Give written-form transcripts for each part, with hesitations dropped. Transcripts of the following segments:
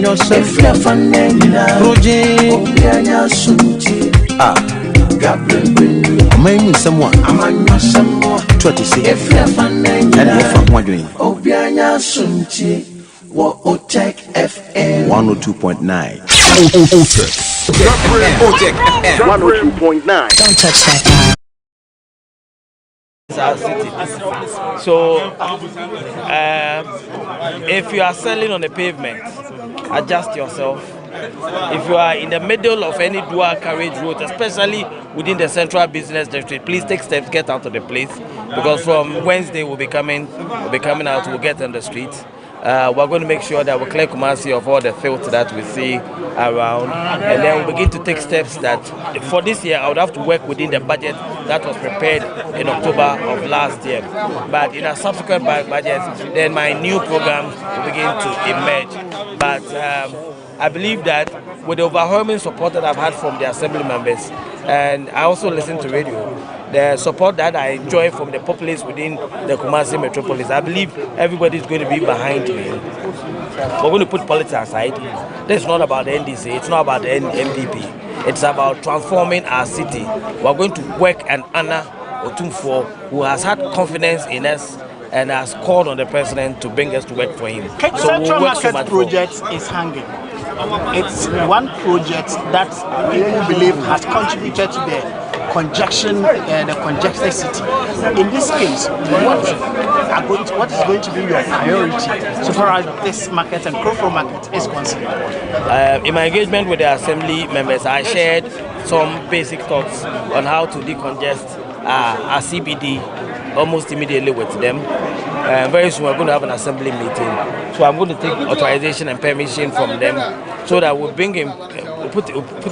yourself. Project. Among someone. What you say? OTEC FM 102.9. OTEC FM 102.9. Don't touch that. Our city. So, if you are selling on the pavement, adjust yourself. If you are in the middle of any dual carriage road, especially within the central business district, please take steps, get out of the place, because from Wednesday we'll be coming out. We'll get on the streets. We're going to make sure that we clear Kumasi of all the filth that we see around, and then we'll begin to take steps that for this year I would have to work within the budget that was prepared in October of last year. But in a subsequent budget, then my new programs will begin to emerge. But I believe that with the overwhelming support that I've had from the assembly members, and I also listen to radio, the support that I enjoy from the populace within the Kumasi metropolis, I believe everybody is going to be behind me. We're going to put politics aside. This is not about the NDC, it's not about the MDP. It's about transforming our city. We're going to work and honor Otumfuo, who has had confidence in us and has called on the president to bring us to work for him. So Central Market project is hanging. It's one project that people believe has contributed to the congested city. In this case, what is going to be your priority so far as this market and Krofro market is concerned? In my engagement with the assembly members, I shared some basic thoughts on how to decongest our CBD almost immediately with them. Very soon we're going to have an assembly meeting, so I'm going to take authorization and permission from them so that we'll put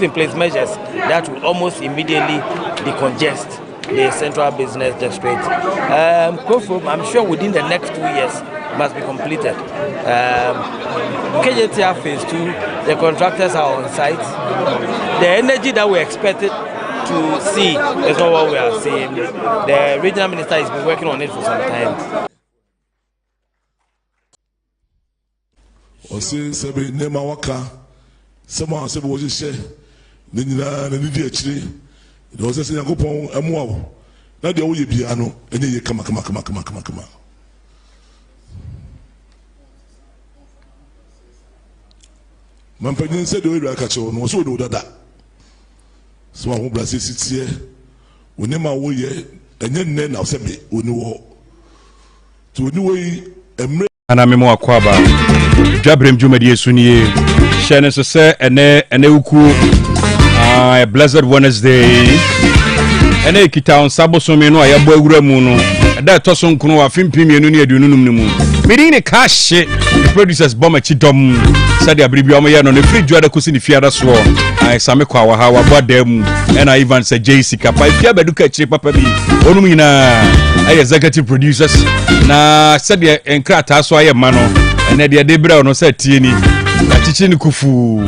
in place measures that will almost immediately decongest the central business district. I'm sure within the next 2 years it must be completed. KJTR phase 2, the contractors are on site. The energy that we expected to see is not what we are seeing. The regional minister has been working on it for some time. Osi sebe nema waka sama sebe wo hye ne nyina na nidi akiri de wo sese yakopon amoa wo na de wo ye bia no enye ye kama mampanyin se de wo ira ka chewo no so do dada so ho brase sitie onema wo ye enye nne na sebe oni wo to oni wo yi emre ana memo akwaba Dwabrem Jumadi Sunie Shane so say ene uku blessed Wednesday ene kita on saboso me no ayabo awura mu no da toso nkunu wa fimpim enu ne adununum ne mu medi ne cash the producers bomachi dom sadia bribi o ye no ne free juada kusi ne fiada so ai same kwa wa ha wa bodam ena even say JC kapa ifia beduka chire papa bi onum nyina ay executive producers na sadia enkrata so aye ma no ene de debra no say tie ni achichi ni kufu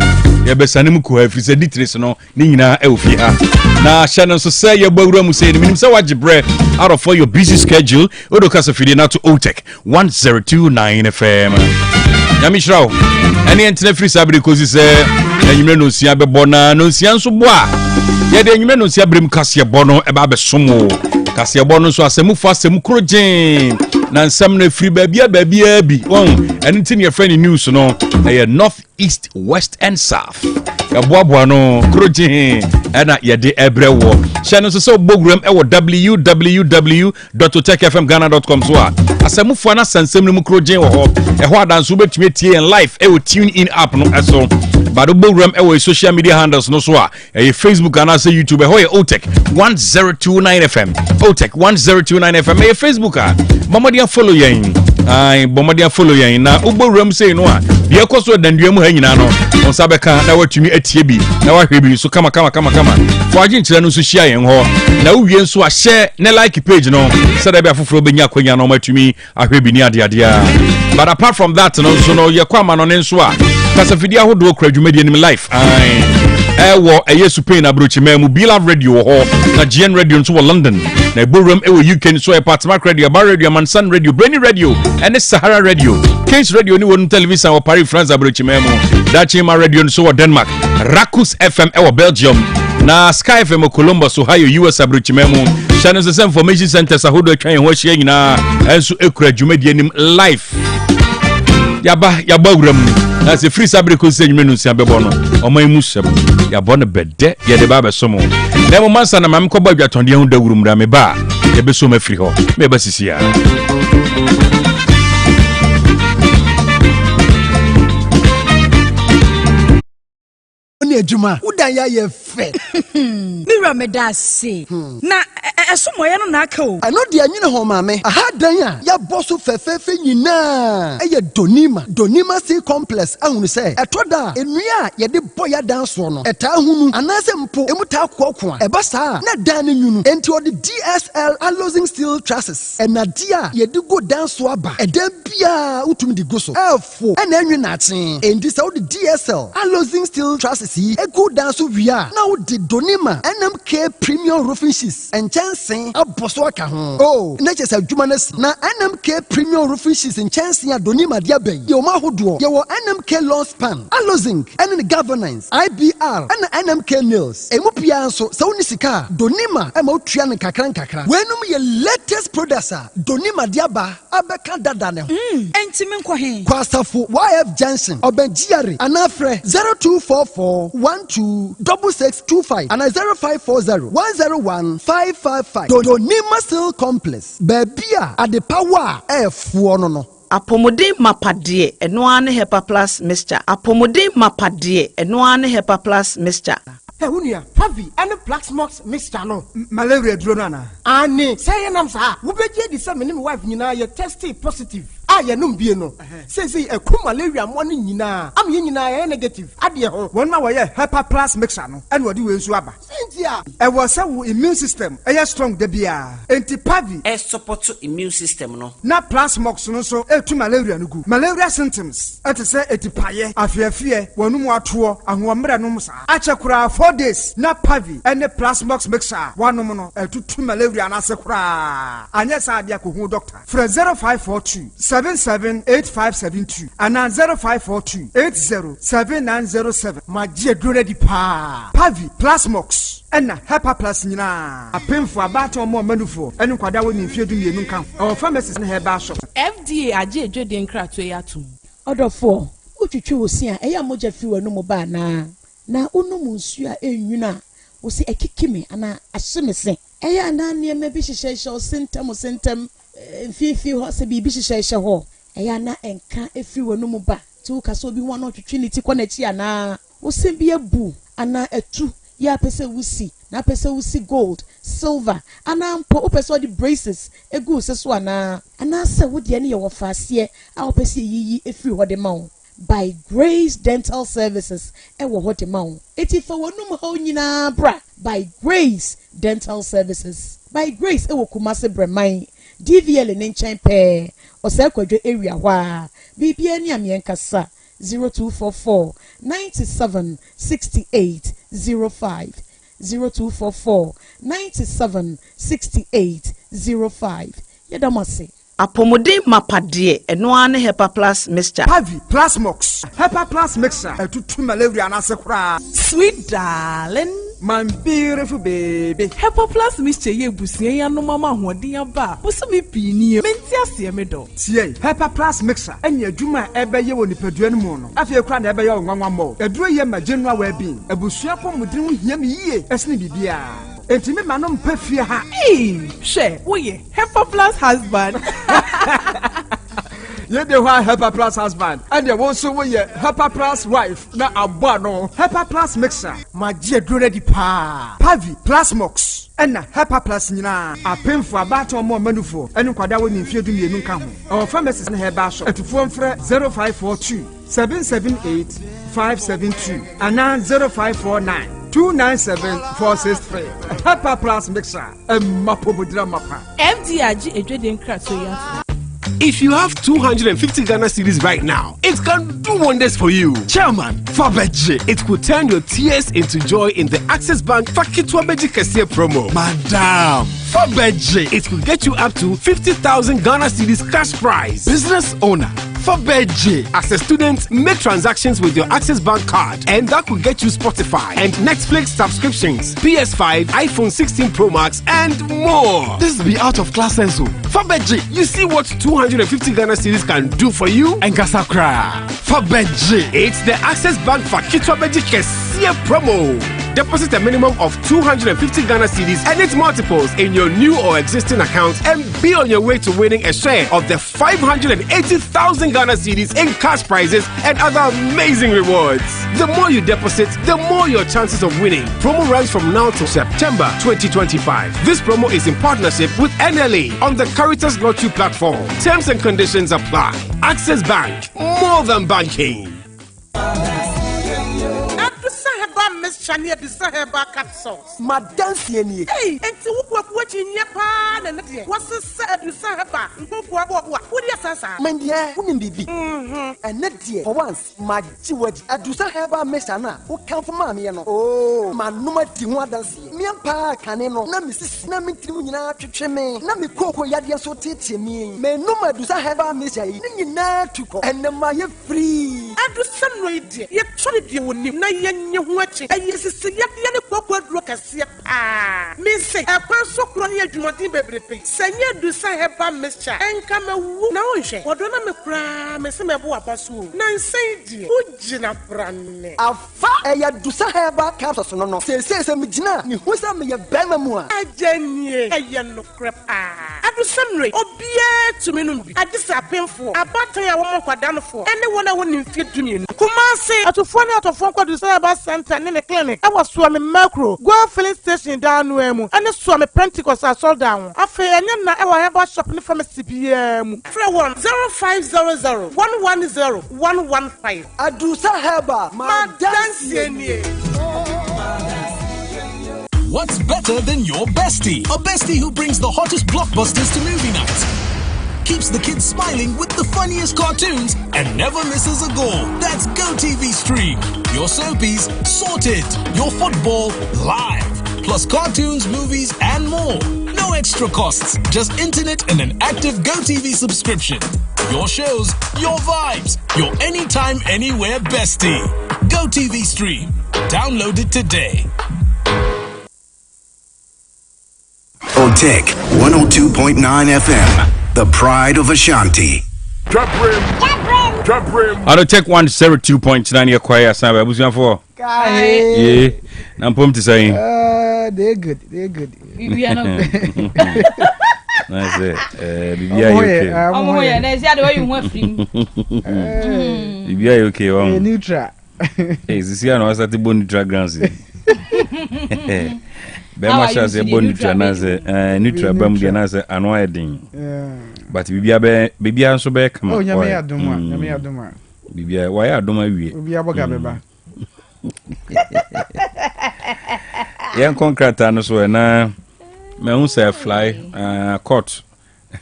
ye besanim ko afise ditres no ni nyina e ofi ha na Shannon so say ye bawura mu say ni minim say wajibre out of for your busy schedule odokasa fidi na to OTEC 1029 FM Yamishrao any internet free sabri kozi say enyime no sia bebona no sia nso bo a ye de enyime no sia brem kase bono e ba besomo kase bono so asemu fo asemu krogen na nsam na free babia bi won anything your friend news no e north east west and south ya boaboa no krogen na ye de ebrewo Shannon so Dwabrem e wo www.otecfmghana.com so asemu fo na sansem no krogen wo ho e ho adanso betumi tie en live e wo tune in app no eso but Dwabrem e wo social media handles no so e Facebook and also YouTube e ho ye OTEC 1029 FM OTEC 1029 FM e Facebook Bomadia follow yen Bomadia follow yen na Dwabrem say no a de ekoso danduamu ha nyina no on sabeka na watumi atie bi na wahwe bi so kama fo agin kire no so hia yen ho na uwie nso a share ne like page no sada bia foforo benya kwanya no matumi ahwe bi ni ade but apart from that no so no ye kwa ma no ne nso a kasafidi ahodo kra dwumadi ni life ewo eyesu pain abrochi memu Bila Radio ho na GN Radio nso wo London na Dwabrem ewo UK so e Patmark Radio, Bar Radio, Mansan Radio, Brainy Radio, and Sahara Radio, Kings Radio ni won television or Paris France abrochimemo, Dachima Radio so Denmark, Rakus FM ewo Belgium, na Sky FM Columbus Ohio US abrochimemo, channels the information center sahodo twan ho hye nyina enso ekura dwumadi anim live. Yaba Dwabrem na se free sabre ko se nyumenu nsia bebo no oman mu sebo yabo ne bede ye de ba besomo na mo mansa na mam ko ba dwatonde hu dawurum ra me ba ye beso ma free ho me ba sisia ni adwuma udan ya ye fe mira me da se na esomoye no na aka o ano de anyine ho maame aha dan a ya boso fefefe nyina eye donima sea complex ahunu se etoda enua ye de boya dan so no eta hunu anase mpo emuta kokko a eba saa na dan ne nyunu enti odi DSL alloying steel trusses enadia ye de go dan so aba edan bia utumi di go so efo ena enwe na aten enti se odi DSL alloying steel trusses ego dan so wia na odi donima NMK premium roofing sheets and chancing aboso aka ho oh na chese adwuma na NMK premium roofing sheets and chancing adonima dia ben ye o ma hodo ye wo NMK long span alozing and the governance IBR and NMK nails emupia nso se woni sika donima e ma otua ne kakran wenum ye latest producer donima dia ba abeka dada ne ho entimi nko he kwasafo YF Johnson obenjiare anafre 0244126625 and 0540101555 donima steel complex babia ade power efuo no Apomodin mapade eno ane hepa plus mixture apomodin mapade eno ane hepa plus mixture Hunia, heavy and a black smokes mixture no malaria dronana. Ani say nam sa wo beje di say me wife nyina ye tested positive. Aye no bie no. Say a ku malaria mo no nyina. Am ye nyina ye negative. Ade ho. Won ma wo ye Hepa Plus mixture no. And wo di we nsu aba. Sentia. E wo say wo immune system e strong da bia. Enti pavi e support immune system no. Na plus mox no so e tu malaria no gu. Malaria symptoms. Et say etipaye, afiafie, wonu mu ato, ahomre no msa. Achekura 4 days na pavi and plasmox mixer one no to malaria na sekura anya sa dia ko hu doctor from 0542 778572 and 0542 807907 magie dure di pa pavi plasmox and Hepa Plus nyina apemfo abato mo manufo enu kwada woni mfiedu mienu nka our pharmacies na herba shop FDA age edwede nkrato yatum odofo utwitwi wosia eya moja fi wanu mo ba na unum nsu a enwuna wo se ekikime ana ahyemese eya na niam bi hyehyehye sentem mfifi ho se bi hyehyehye ho eya na enka efi wanum ba ti wo kaso bi ho na twetwe ni ti konachi ana wo se bi abu ana etu ya pese wusi na pese wusi gold silver ana mpo wo pese di braces egu se so ana se wo de ne ye wo faase a wo pese yiyi efi ho de ma wo by Grace Dental Services ewo hote maun eti fa wonum ha nyina bra by Grace Dental Services by Grace ewo Kumase Breman DVL ne nchen pe osa kwadwo area hwa bibia ni amenkasa 0244 97 68 05 0244 97 68 05 yedamase Apomodin mapade eno ane Hepa Plus mixture pavi plasmox Hepa Plus mixture etutu malaria na sekura sweet darling my beautiful baby Hepa Plus mixture ye busie ya no mama hoden aba boso me pini menti ase me do tie Hepa Plus mixture enya adwuma ebeye woni paduan mu no afie kura na ebeye onwanwa mo eduro ye ma general well being ebusua pomodin hu hia me yie esne bibia enti me manom pafie ha she wo ye Hepa Plus husband ye de wa Hepa Plus husband and ye won so wo ye Hepa Plus wife na abo no Hepa Plus mixer magie dure di pa pavi plasmox and Hepa Plus nyina apemfo abato mo manufo enu kwada woni mfiedu mienu nka ho our pharmacies na herba shop atufo mfre 0542 778 572 and 0549 297-463. Hepa Plus mixer. Mapobudra mapa. FDRG edwede nkrato ya. If you have 250 Ghana cedis right now, it can do wonders for you. Chairman, Fabeji, it could turn your tears into joy in the Access Bank Fakitwabeji Kesia promo. Madam, Fabeji, it could get you up to 50,000 Ghana cedis cash prize. Business owner, Fabeji, as a student, make transactions with your Access Bank card, and that could get you Spotify and Netflix subscriptions, PS5, iPhone 16 Pro Max, and more. This be out of class senso. Fabeji, you see what 250 Ghana cedis can do for you? And Gasakra. Fabeji, it's the Access Bank Fakitwabeji Kesia promo. Deposit a minimum of 250 Ghana cedis and its multiples in your new or existing account and be on your way to winning a share of the 580,000 Ghana cedis in cash prizes and other amazing rewards. The more you deposit, the more your chances of winning. Promo runs from now to September 2025. This promo is in partnership with NLA on the Caritas Lottery platform. Terms and conditions apply. Access Bank, more than banking. Miss Chania Bisaheba capsules. Madam Sieni. Hey, and to what in Japan and what's the said Bisaheba? What is that? Mendia, wouldn't be. And net dear, for once, my Jewett, I do Saheba Messana, who come from Mammy. Oh, my number Tiwadansi. Miampa Caneno, Namis, Namina Chime, Nami Coco Yadia so teaching me. May no matter do Saheba Messa, to go and the Maya free. I do some radio. Yet, Charlie, you would not watching. Yes, it's a young awkward look as Miss say, a person crying to my baby. Senya do Saheba Messa and come a woman. What don't I cry, Miss Mabuapasu? Nine say, Ujina Brand. A fire do Saheba capsules, no, says Mijina, who's a me a Bamamua. A Jenny, a young crap. I do some rate, or beer to me. I just a painful. A battery I won't go down for anyone I wouldn't fit to me. Kumasi, at a phone out of Fonko to Saheba Center in the clinic. I was swimming macro, go filling station down Wemu, and a swam Pentecost I saw down. I feel and I have a shopping from a CPM. 010500 110 115. I do Saheba, my dancing. What's better than your bestie? A bestie who brings the hottest blockbusters to movie nights, keeps the kids smiling with the funniest cartoons, and never misses a goal. That's GoTV Stream. Your soapies sorted. Your football live. Plus cartoons, movies, and more. No extra costs. Just internet and an active GoTV subscription. Your shows, your vibes, your anytime, anywhere bestie. GoTV Stream. Download it today. OTEC 102.9 FM. The pride of Ashanti. Dwabrem. I'll check 102.9 your choir. Sam, I was going for. Yeah. I'm pumped to say. They're good. They're good. We are not good. That's it. I'm here. There's the way you want free. You are okay. Neutral. Hey, this year I was at the neutral grounds. Bema shas e bon neutral na se neutral bam de na se anoiding. But bibia nso be kama. Oh, nyame adoma. Bibia why adoma wie. Bibia boga beba. Yan contractor no so na me hu say fly court.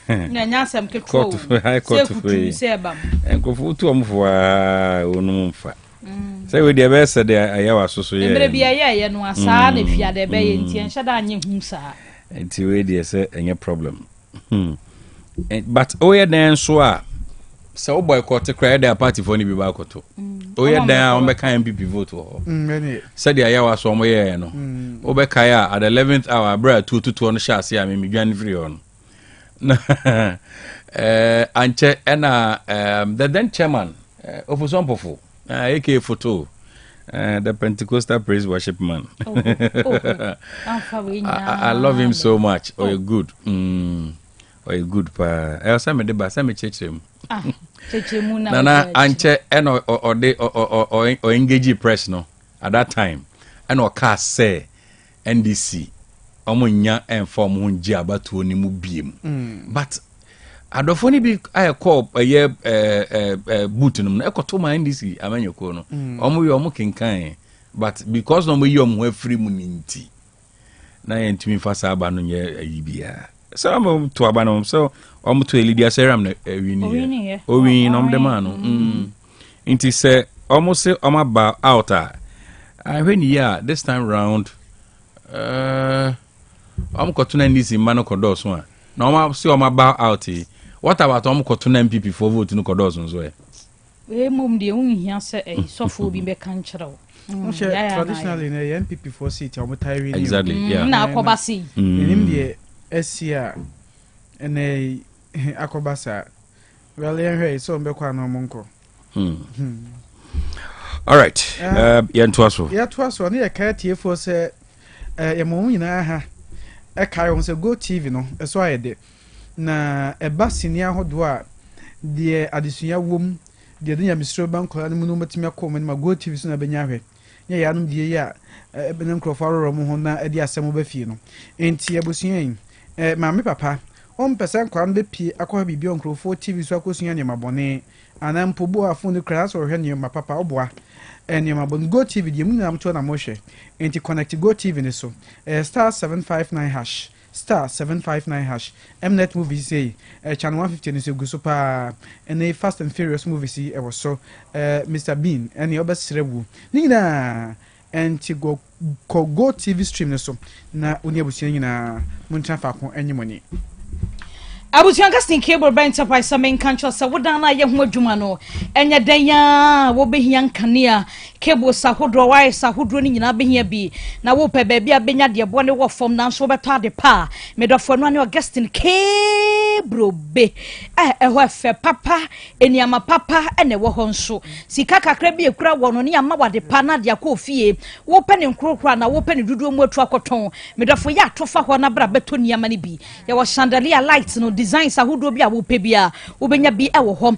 Na nyasam ketwo. High court se bam. Enko futu omfo onu mfa. Say we the best say ayawa so ye. Emre bia ye no asa na fia de be ye ntia nhada anye hu sa. Enti we dey say any problem. But oye dan so a say o boycott cry der party for ni bi ba koto. Oye dan on be kan MPP vote ho. Say the ayawa so mo ye no. O be kai at the 11th hour bra 222 no sha se a me dwan free on. Anche na the then chairman of Ofosompofo AK photo the Pentecostal praise worship man. I love him so much. Oh, you're good. Oh, you're good pa. I also me deba say me chechemu. Chechemu na. Nana anche or engage press no at that time. And or cast say NDC omunya inform hunji abatu ni mu biem. But adofoni bi I call a year boot no ekoto ma NDC amanyeko no omu yo omu kinkan but because no mo yi omu free mu ninti na yentimi fasa aba no ye ayibia so I'm to abanom so I'm to Lydia Seram wini o win nom de man inti say almost say I'm about out I when this time round I'm cotton and this in Mano Codos one no I'm see I'm about out what about cotton MPP for vote no Codos way we mum de unhia say so for bi be kan kyerɛw traditionally na MPP for seat I'm tiring exactly yeah na akobasi nim de Asia and akobasa well here so be kwa no monko all right yeah to us na ya ka tie for say ya mo nyina ha e kai on say go TV no e so ayede na e ba sini ahodo a de adesuya wom de de nyamistro banko na mu no matimi akoma ma go TV so na benya hwe nya ya no de ya e benem krofaro mo ho na e de asem ba fie no enti abusuyan maame papa on person kwan be pie akwa bibi on krofo TV so akosuya ne mabone anampo bo afo ne kra so hwe ne papa oboa eni mabon go TV de mu nam to na mo hwe enti connect go TV ne so star 759 hash star 759 hash Mnet movies say channel 150 is go super and a Fast and Furious movies e was so Mr Bean and the obesrebu nina and go TV stream so na oni abusia nyina muntra fa ko anyimoni abusuanka stin cable by enterprise samen kancho sa wodan na ye ho adwuma no enya dan ya wo behia nkanea cable sahodro wire sahodro ni nyina behia bi na wo pe baabi abenya de bo ne wo fom na so beto ade pa medofo no ne Augustine cable be ho efe papa eniama papa ene wo ho nso sika kakra bi ekura wo no ne ama wade pa na de akofie wo pe ne nkrokra na wo pe ne dudu mu atu akoton medofo ya atofa ho na bra beto niama ne bi ye wo chandelier light no designs ahodo bi a wo pe bia wo benya bi e wo ho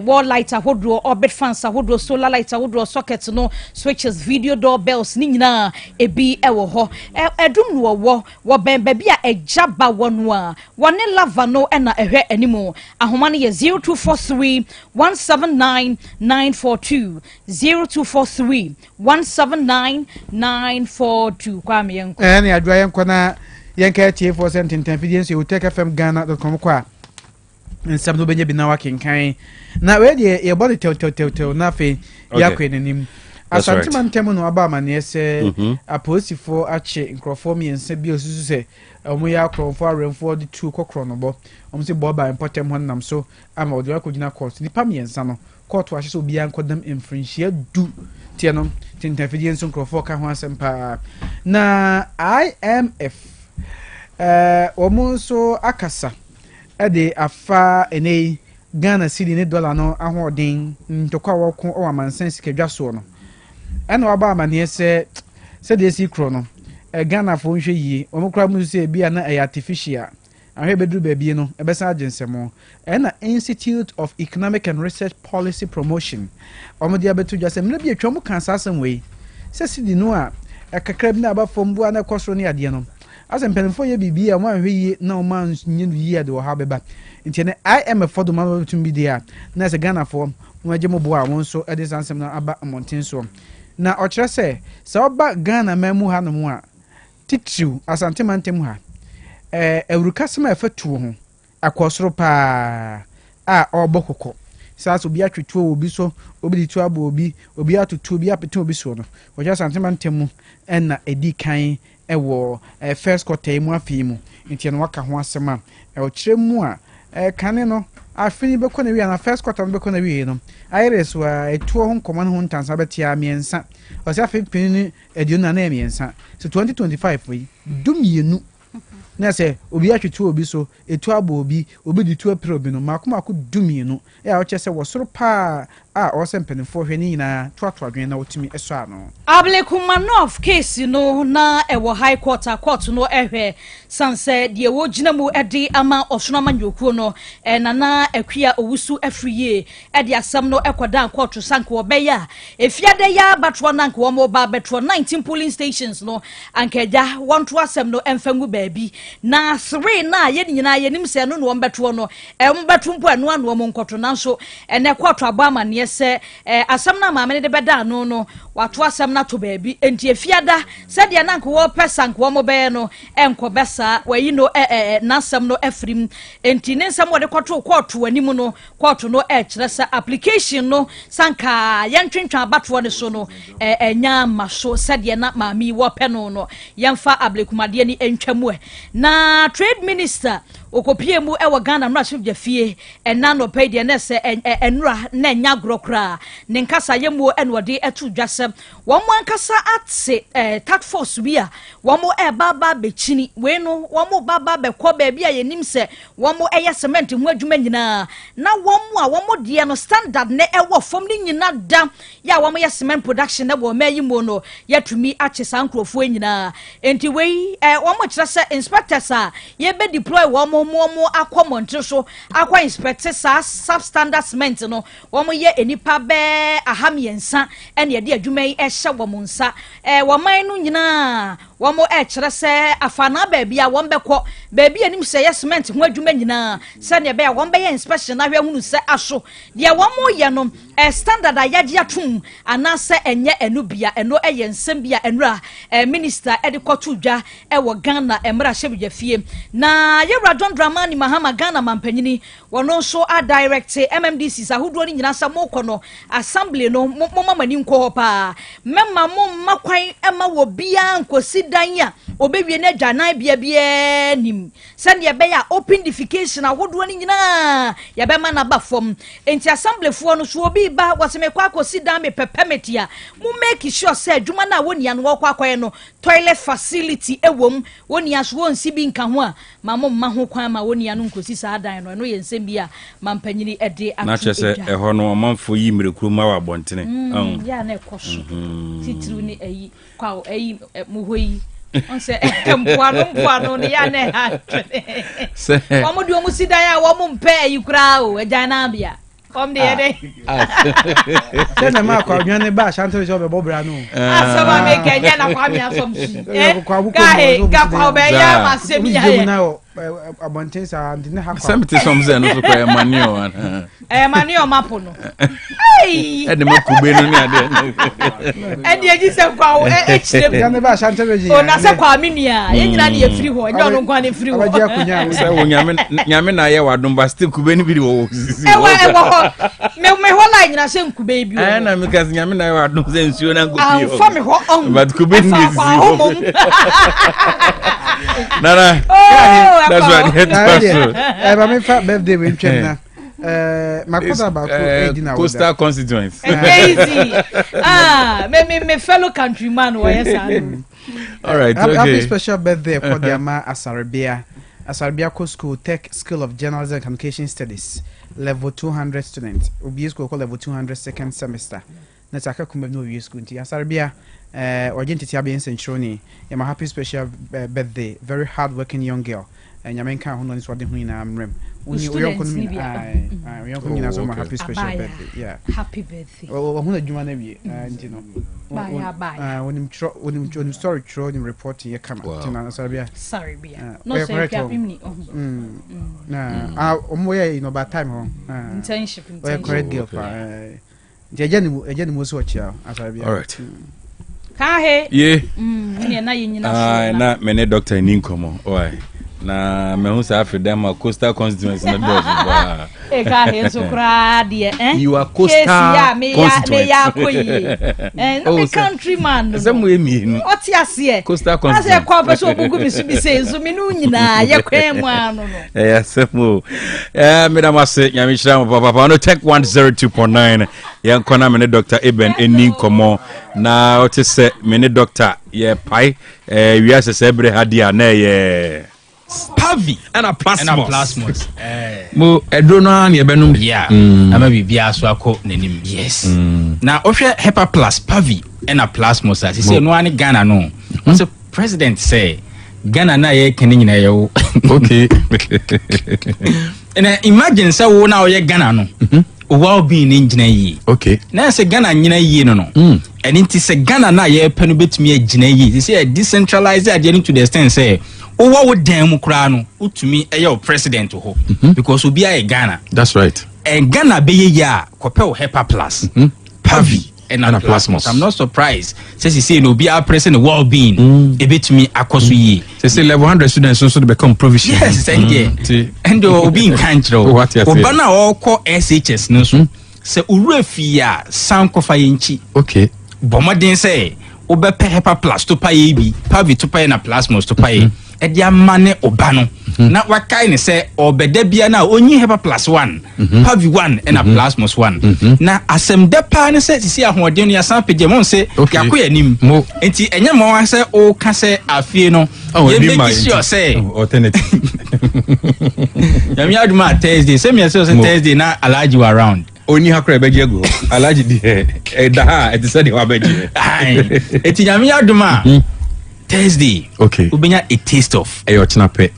wall light ahodo orbit fans ahodo solar light ahodo socket no switches video doorbells ni nyina ebi e wo ho edum no wo bemba bi a ejaba wonu a wone lava no e na ehwe animo ahoma no ye 0243 179 942 0243 179 942 kwa me yenko ne adwa yenko na yenka tie for sententan fidien OTEC FM Ghana.com kwa nsam no benye bi na wakenkan na we de ye body tel na fe yakwenanim asante mantem no aba amane se aposifo ache nkrofo miense bi osusu se omo ya krofo aremfo de tu kokro no bo omo se bo ba important ho nam so ama odi akogina court nipa miensa no court wa hye obi ankodam infringement du tie no tintafidian so nkrofo ka ho asempa na IMF omo so akasa ade afa enei Ghana cedi ne dollar no ahoden ntokwa woko o amansan sikadwa so no ena waba amane se de si kro no Ghana fo nhwe yi omukra mu se bia na artificial ahwe bedru ba bi no ebesa agensemo ena Institute of Economic and Research Policy Promotion omodi abetu dwa se mna bi atwa mu kan sasem we se cedi no a kakra bi na aba fombu ana kosoro ne ade no asem penfo ye bibia mo ahwe yi na o man nyinu yi ade wo ha beba ntene IMF for the man to be there na se Ghana for mo agye mo bo a won so ade sansem na aba mountain so na o kire se oba Ghana mamu ha no mo a titriu asante mantem ha ewurukasema efatu ho akosoro pa a obokoko saso bi atwetu obi so obi ditu aba obi atutu obi apete obi so no o kire asante mantem na edi kan ewo first quarter mu afi mu ntia no waka ho asema o kire mu a kane no afini be kona wi na first quarter be kona wi no iris wa etuo ho nkoma no ntansa betia miensa o se afi pin eduno na miensa so 2025 we dumienu na se obi atwetu obi so etu abo obi ditu apre obi no makoma ko dumienu o chese wo soro pa a o se mpenefo hwe ni na toato adwen na otimi eso ano Ablekumanov case no na ewo high court no ehwe sanse de wo gina mu edi ama osona manyokuo no na akwia owusu afriye edi asam no ekoda court sanke obeya efiade ya batro nanke wo mo ba betro 19 polling stations no ankeja wonto asem no emfangu baabi na 3 na ye nyina ye nim se no no mbeto no mbeto mpo eno anu mo nkoto nanso ene kwato abama ne se asam na maame ne de beda no no wato asam na to baabi enti efiada se de na nko wo pesa nko mo be no enko besa wayi no nasam no afrim enti ne nsam wo de kwato anim no kwato no kire se application no sanka yentwentwa abato ne so no enya maso se de na maami wo pe no yemfa ablekumade ni entwamu na trade minister okopie mu ewo Ghana mraship jafie ena no pay de na se enura na nya grokra ne nkasa yemu enwode etu dwasem wo mo ankasa atse task force bia wo mo baba bechini we no wo mo baba bekọ ba bia yenim se wo mo cement ho adwuma nyina na wo mo a wo mo de no standard ne ewo fom ni nyina da ya wo mo cement production na wo mayi mo no yatumi ache sankrofo nyina enti we wo mo kire se inspectors a ye be deploy wo mo akwa so akwa inspect sa substandard cement no wo mo ye enipa be ahamiensa ene ye de adwuma yi ehye wo mo nsa wo man no nyina wo mo kire se afana ba bia wo mbekọ ba bia nim se ye cement ho adwuma nyina se ne be ya wo be ye inspection na hwe hunu se aso de wo mo ye no standard ayaje atum anase enye enubia eno eye nsem bia enura minister edikotu dwa wo Ghana emra hye fie na ye John Dramani Mahama Ghana mampanyini wono so a direct MMDCs ahodo ni nyina sa moko no assembly no mama ni nko pa memma mo makwan ema wo bia nkosi dan a obewie na dwanan bia nim send ye be ya open defecation ahodo ni nyina ye be ma na ba fom enti assembly fo no so obi ba waseme kwa kosi dan me pepemetia mo make sure say adwuma na woni an wo kwakwan no toilet facility ewom woni aso won si bi nka ho a mamo ma ho kwan ma woni anu nkosi sa dan no ye nsem bia mampanyini ede atu na chese eho no manfo yi mirekuru ma wa bontene ya na ekoso titru ni ayi kwa ayi muhoyi on se mpuano ni ya na ha se wo mo di o mu sidan ya wo mo mpe ayi kura o ejan na bia kom de ede se na ma kwa nwane ba shanto so be bobra no asaba me kenya na kwa mi asomsi ka kwa be ya ma se mi ya abontensa ndine ha kwa semte somze no so kwa manio manio mapo no ede makube no ni ade ede eji se kwa o echire ya ne ba shanto beji o na se kwa minia ye nyina ne ye free ho nya no kwa ne free ho abaji akunya se wo nyame na ye wadom ba still kube ni bi wo sisi me ho la nyina se nkube bi o na me kasi nyame na ye wadom se nsuo na ngopi o fa me ho on but kube ni sisi Nana that's what it was. Ba me fa birthday we ntwem na makosa ba ko edina Coastal constituency. Easy. Me fellow countryman wo yesa. All right, okay. Happy special birthday for the ama Asarabia School Tech School of Journalism and Communication Studies level 200 students. Obi school called level 200 second semester. Na taka kumbe no wi school nti Asarabia urgentity abi ensentroni. Ya happy special birthday. Very hard working young girl. Nyamenka hono ni swade hu ina amrem. Uni uyonko ni uyonko ni nazo happy special birthday. Yeah. Happy birthday. Hu na djuma na wi nti no. Bye. When story throw in report here come tina Asarabia. Sarabia. No say capimni. Omoye no bad time ho. Internship. Correct girl pa. Ejeni mo so chia Asarabia. All right. Ka he. Yeah. Na nyina so. Na mene doctor ni nkomo. Oi. Na me hu sa Africa Coastal constituency na do ba. E ka he so kra de You are Coastal constituency. Me ya koyi. No be countryman. Asemu emi nu. Oti ase. Coastal constituency. Ase kwa beso obugu mi su bi se nso mi nu nyina ye kwen mu anu no. Asemu. Madam ase nyame hira mo papa no tech 102.9. Yan kona me ne Dr. Eben eni nkomo na oti se me ne doctor ye pai wi ase se bre hadia na ye Pavi and a plasmos. Mo edrono na ebenum bia. Ama bibia so akọ nanim. Yes. Na ohwe Hepa Plus Pavi and a plasmos as say no ani Ghana no. What's the president say Ghana na ye kene nyina ye wo. Okay. And imagine say wo na wo ye Ghana no. well-being engineer yi. Okay. Na se Ghana nyina yi no no. And it is a Ghana na ye penu betumi agina yi. They say decentralized adhering to the extent say owa wo dan mu kra no utumi eya president ho because obi a Ghana. That's right. And Ghana be ye ya kopel HEPA plus. Pavi and plasmos. I'm not surprised. Says he say no be our president well-being. E betumi akoso yi. Say level 100 students also become provision. Yes, and obi in country. Obana all call SHS no so. Se urefia sound kofa yenchi. Okay. Bomaden say obepe HEPA plus to pay bi, pavi to pay na plasmos to pay. E dia mane obano. Na wakai ne say obede bia na onyi HEPA plus 1, pavi 1 and a plasmos 1. Na asem de pa ne say sisi ahoden ya san pege mon say yakoya nim. Enti enye mo say o ka say afie no. You make sure say alternative. Yami aduma Thursday. Say me say Thursday na alaji around. Oni hakra beje go. Alaji di da ha e say the wa beje. Eti yami aduma Thursday. Okay. Ubenya a taste of. Eyo chinape.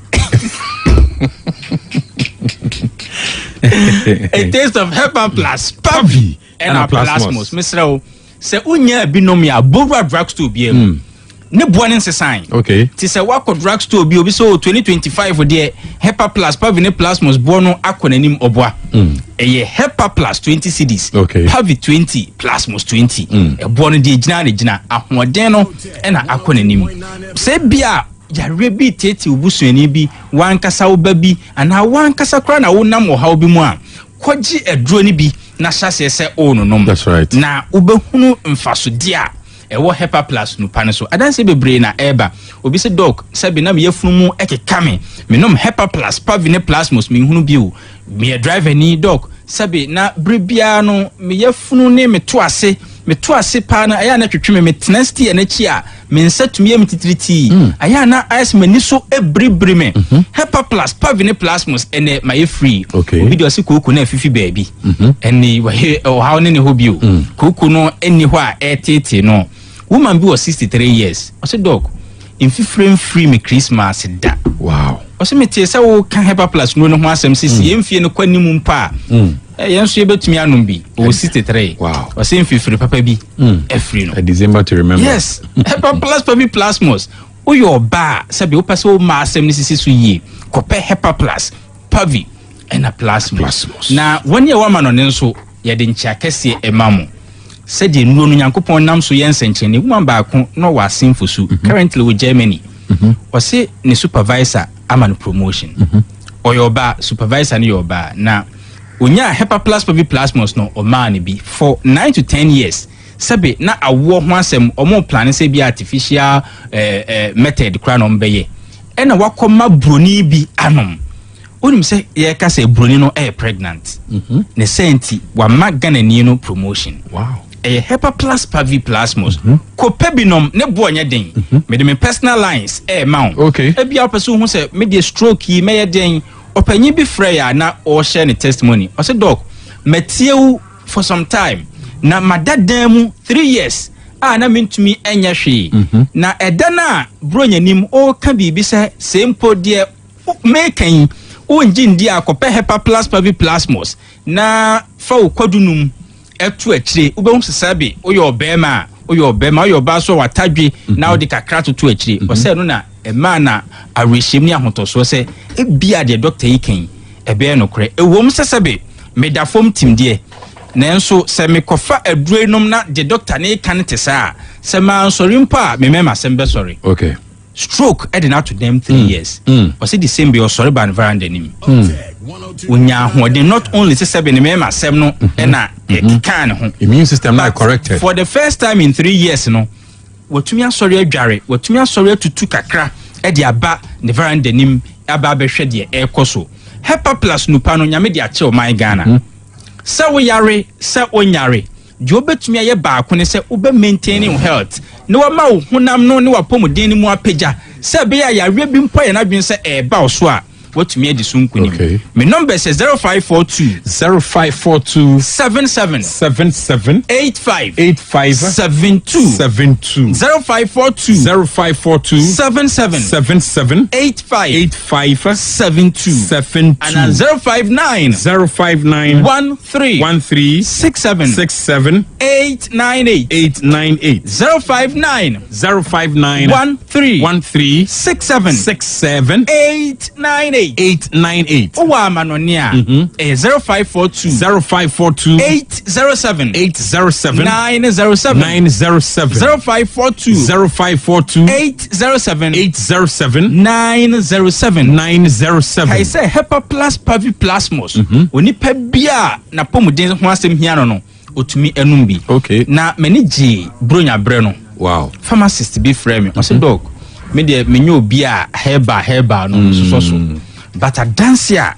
A taste of HEPA plus pavi and a plasmos. Mr. Say unya binom ya Bora drugstore bi ne boanen se sign. Okay. Ti se wako drugstore bi obi so 2025 there HEPA plus pavi ne plasmos bono akonanim obwa. Eye HEPA plus 20 cedis. Okay. Pavi 20 plasmos 20. E bono de gina ahoden no e na akonanim. Se bia yare bi tete obusuani bi wankasa oba bi ana wankasa kra na wonam ohaw bi mu a kwaji eduro ni bi na hyase se o no nom. That's right. Na ubehunu mfaso dia ewo HEPA plus no pane so adanse bebre na eba obi se doc sabi na me yafunu mu ekekame menom HEPA plus pavi ne plasmos me hunu bio me driver ni doc sabi na brebia no me yafunu ne me to ase pa na aya na twetwe me tenacity na chi a me nsatumi am titriti aya na ice mani so ebrebre me HEPA plus pavi ne plasmos ene my free obi do se koku na fifi baabi ene wa how ne ho bio koku no eni ho a etete no woman be was 63 years. I said, dog, in free me Christmas da. Wow. I said, me tell you, can HEPA plus no one some sisi. Emfi no kwani mumpa. Yensu ebe tumi anumbi. O 63. Wow. I say free papa bi. Free no. A December to remember. Yes. HEPA plus papi plasmos. O your bar. Sabi o paso ma asem ni sisi su ye. Kope HEPA plus pavi and a plasmos. Na when ye woman on nso ye de ncha kese emamo. Said the no Yankupon nam so yensenchen, woman back no was sinful currently with Germany. Or say ni supervisor aman promotion. Or your bar supervisor ni your bar. Now unya HEPA plus pavi plasmos no or man be for 9 to 10 years. Sabe na a war wansem or more planning say be artificial method crown on beye. And a wakoma bruni be anum. Unim say ye ka say bruni no pregnant. Ne senti wa magana ni no promotion. Wow. A HEPA plus pavi plasmos copebinom ne boanya den me de me personal lines mount okay e bia person who say me de stroke yi me den opanyi bi freya na o share ne testimony o say doc metiew for some time na madadan mu 3 years na mentumi enya hwe na edana bronya nim o ka bibi say sempo de mekan o njindi akope HEPA plus pavi plasmos na fa okwadunum etu akire ubehun sesabe oyo obema oyo ba so watadwe na odi kakra to akire o se no na ema na areshem ni ahotoso se ebia de doctor yiken ebe no kre ewom sesabe medafom tim de nanso se mekofa adurenom na de doctor ne kan te sa se ma nsorimpa me mema sembe sorry okay stroke adding out to them 3 years o se the same be o sorry ban varanda nim unya hoden not only say 7 mema sem no na kan ho immune system now corrected for the first time in 3 years no watumi asori adware watumi asori atutu kakra e de aba ne varanda nim aba behwe de ekoso HEPA plus nupa no nyame de ache o my Ghana se wo yare se onyare de obetumi aye ba ko ne se obe maintaining health ne wa ma honam no ne wa pomuden ni mu apagya se be ya yare bi mpo ye na dwen se ba oso a what me edi so nkunim. Okay. My number is 0542 77 85 72 0542 77 85 72 and 059 13 67 898 059 13 67 898 oh wa manonia 0542 807 907 0542 807 907 I say Hepa Plus Pavi Plasmos onipa bia na pomuden ho asem hia no otumi enumbi okay na mani ji bronya bre no wow pharmacist be frame o say dog me de menyo obi a herba no so but a dance ya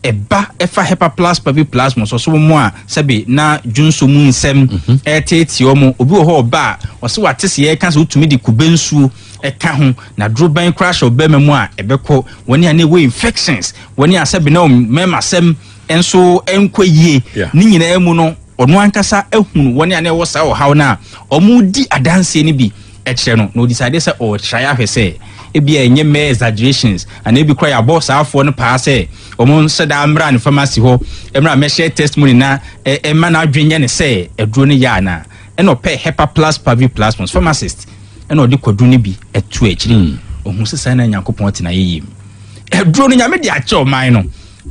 eba efa Hepa Plus Pavi Plasmos so mo a sabe na junso mu nsem eteti omo obi wo ho ba o se watese ye kan so otumi di kubensuo eka ho na droban crash obema mu a ebekọ woni a na we infections woni a sabe na mema sem enso enkwaye ni nyina emu no ono ankasa ehunu woni a na wo sa wo haw na omudi adanse ni bi ekire no no decide say o try ahwese ebi enye me exaggerations and ebi kwa ya boss afo no pa say omo seda amra ne pharmacy ho emra me share testimony na emma na adwenye ne say eduro ne ya na e no pay Hepa Plus Pavi Plasmos pharmacist e no de kwadu ne bi etu ekire ohun sesa na Nyankopon tina yeyim eduro ne nyame de ache o man no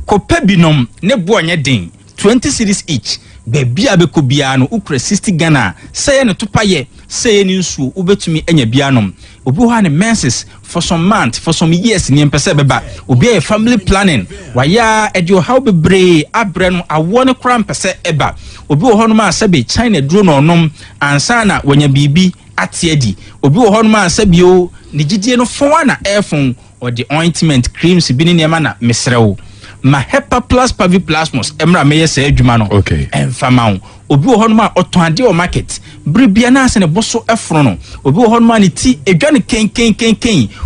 kopa binom ne bo onye den 20 cedis each baby abeko bia no ukra 60 Ghana say ne topaye say ni nsuo ubetumi enya bia nom obi ho ne menses for some month for some years ni empese beba obi a family planning waya edio how bebre abre no awo ne kra empese eba obi ho no ma sabe China duro no onom ansa na wanya bibi atiedi obi ho no ma sabe o ne gidie no fon na airphone or the ointment creams bi ne ma na mesrewo ma Hepa Plus Pavi Plasmos emra meye se adwuma no okay enfama obi wo hono ma otonade o market bribia na ase ne boso efro no obi wo hono ma ne ti edwane ken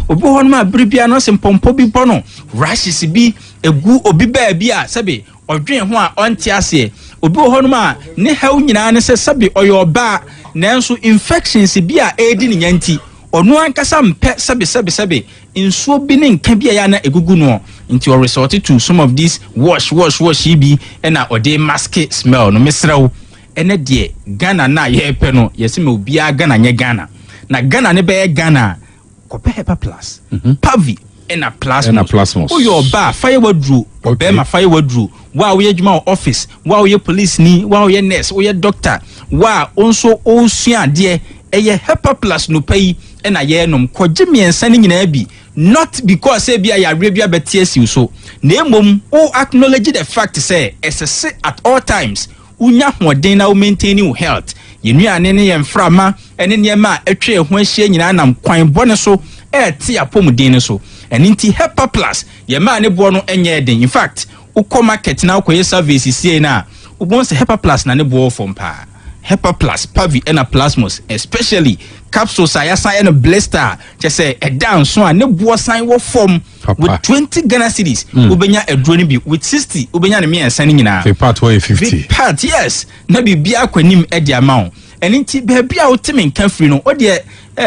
obi wo hono ma bribia no se mpompo bi bono rashes bi egu obi ba bia sabe odwen ho a onte ase obi wo hono ma ne haw nyina ne se sabe oyoba nanso infections bi a edi ne nyanti onu ankasa mpe sabe insuo bi ne nka bia ya na egugu no into your resort to some of these wash be and or they mask smell no misrew ene de Ghana na ye pe no yesi me obia Ghana nye Ghana na Ghana ne be Ghana kope Hepa Plus Pavi ena Plasmos o your ba fire wadru be ma fire wadru wa wo ye djuma office wa wo ye police ni wa wo ye nurse wo ye doctor wa onso o sua de eye Hepa Plus no pay ena ye nom koje miensa ni nyina bi not because say bia ya rebia betie so na emom o acknowledge the fact say essence at all times unya hoden na maintain your health yenuane ne yemframa ene ne ma atwe ho ahia nyina nam kwan bone so ti apomuden so ene nti Hepa Plus ye ma ne bo no enye den in fact ukọ market na ukoye service sie na ubon se Hepa Plus na ne bo from pa Hepa Plus Pavi and Plasmos especially capsules I assign a blister just say a down so and no boy sign what form with 20 Ghana cedis ubenya a drone be with 60 ubenya me and sending in a part 50 part yes na bibia kwanim e the amount and inti baby a ultimate can free no o de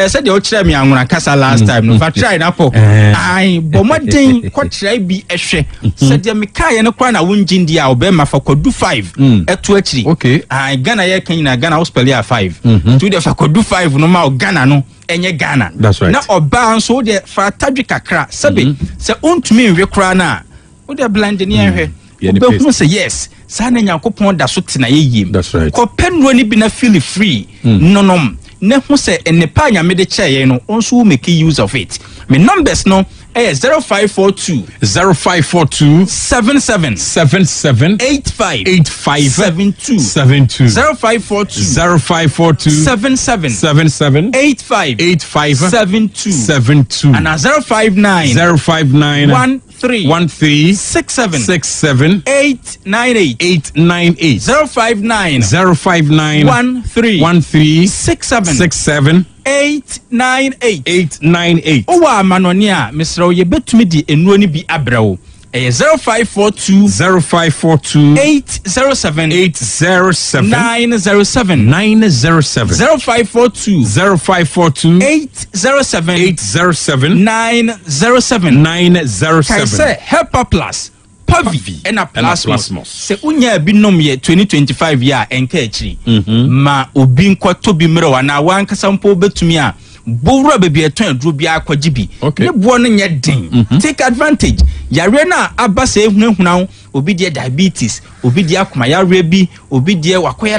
said the ochre me anwona kasa last time no fa try na po ai bomodin ko try bi ehwe said the mekaye no kwa na wonjindi a obema fa kodu 5 eto akiri okay ai Ghana ye kan na Ghana hospital ya 5 to the fa kodu 5 no ma Ghana no enye Ghana that's right na oba nso de fa tadwe kakra sabe se ontumi nwe kra na o de blind ni ehwe obehu say yes sana Nyankopon da so tena yeyim that's right ko penro ni bi na feel free nonom ne hu say enepa nya me de cheye no onso make use of it me numbers no 0542 77 85 72 0542 77 85 72 and 059 13 1367 898 059 1367 898 Owa manonia Mr. Yebetumi di enuo ni bi abrɛwo 0542 807 907 0542 807 907 Helper Plus Pavi and a plasmos. Se unya binom ye 2025 year enka achiri. Ma obi nkwa tobi mero na wanka sampo betumi a bowra bebi eton aduro bia akwaji bi. Ne bo no nye den. Take advantage. Yare na aba se ehunahuna obi de diabetes, obi de akoma yare bi, obi de wakoya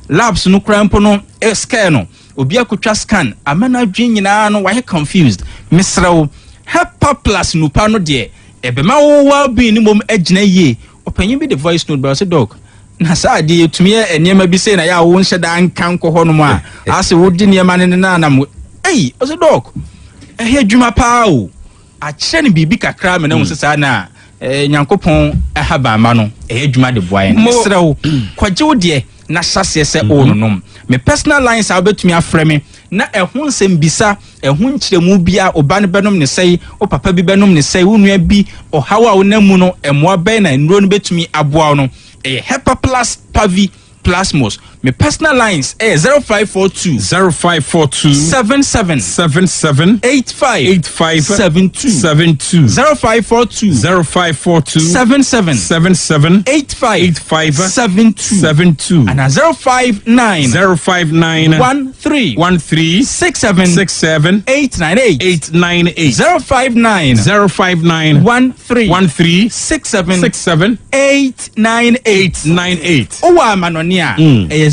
labs no krampo no scale no. Obi akotwa scan amana dwen nyina no why confused. Misrawo Helper Plus no pa no de ebema wo bi ni mom agina ye opanyin bi the voice note ba say dog na sa de tumi enema bi say na ya wo nhye da nka nko no mu a ase wo di niema ne na mo ei o say dog adwuma pa o a kire ne bibi kakra me na wo sesa na nyankopon haba ma no adwuma de boa en sere wo kwaje wo de na hyase se o no nom me personal lines a obetumi afrɛ me na ehun sembisa ehun kyeremu bia oba ne benom ne sei o papa bi benom ne sei wonua bi o hawa onamu no emoa bɛn na nro no betumi aboa no Helper Plus Pavi Plasmos me personal lines 0542 77 85 72 0542 77 85 72 and 059 13 67 898 059 13 67 898 Owa manonia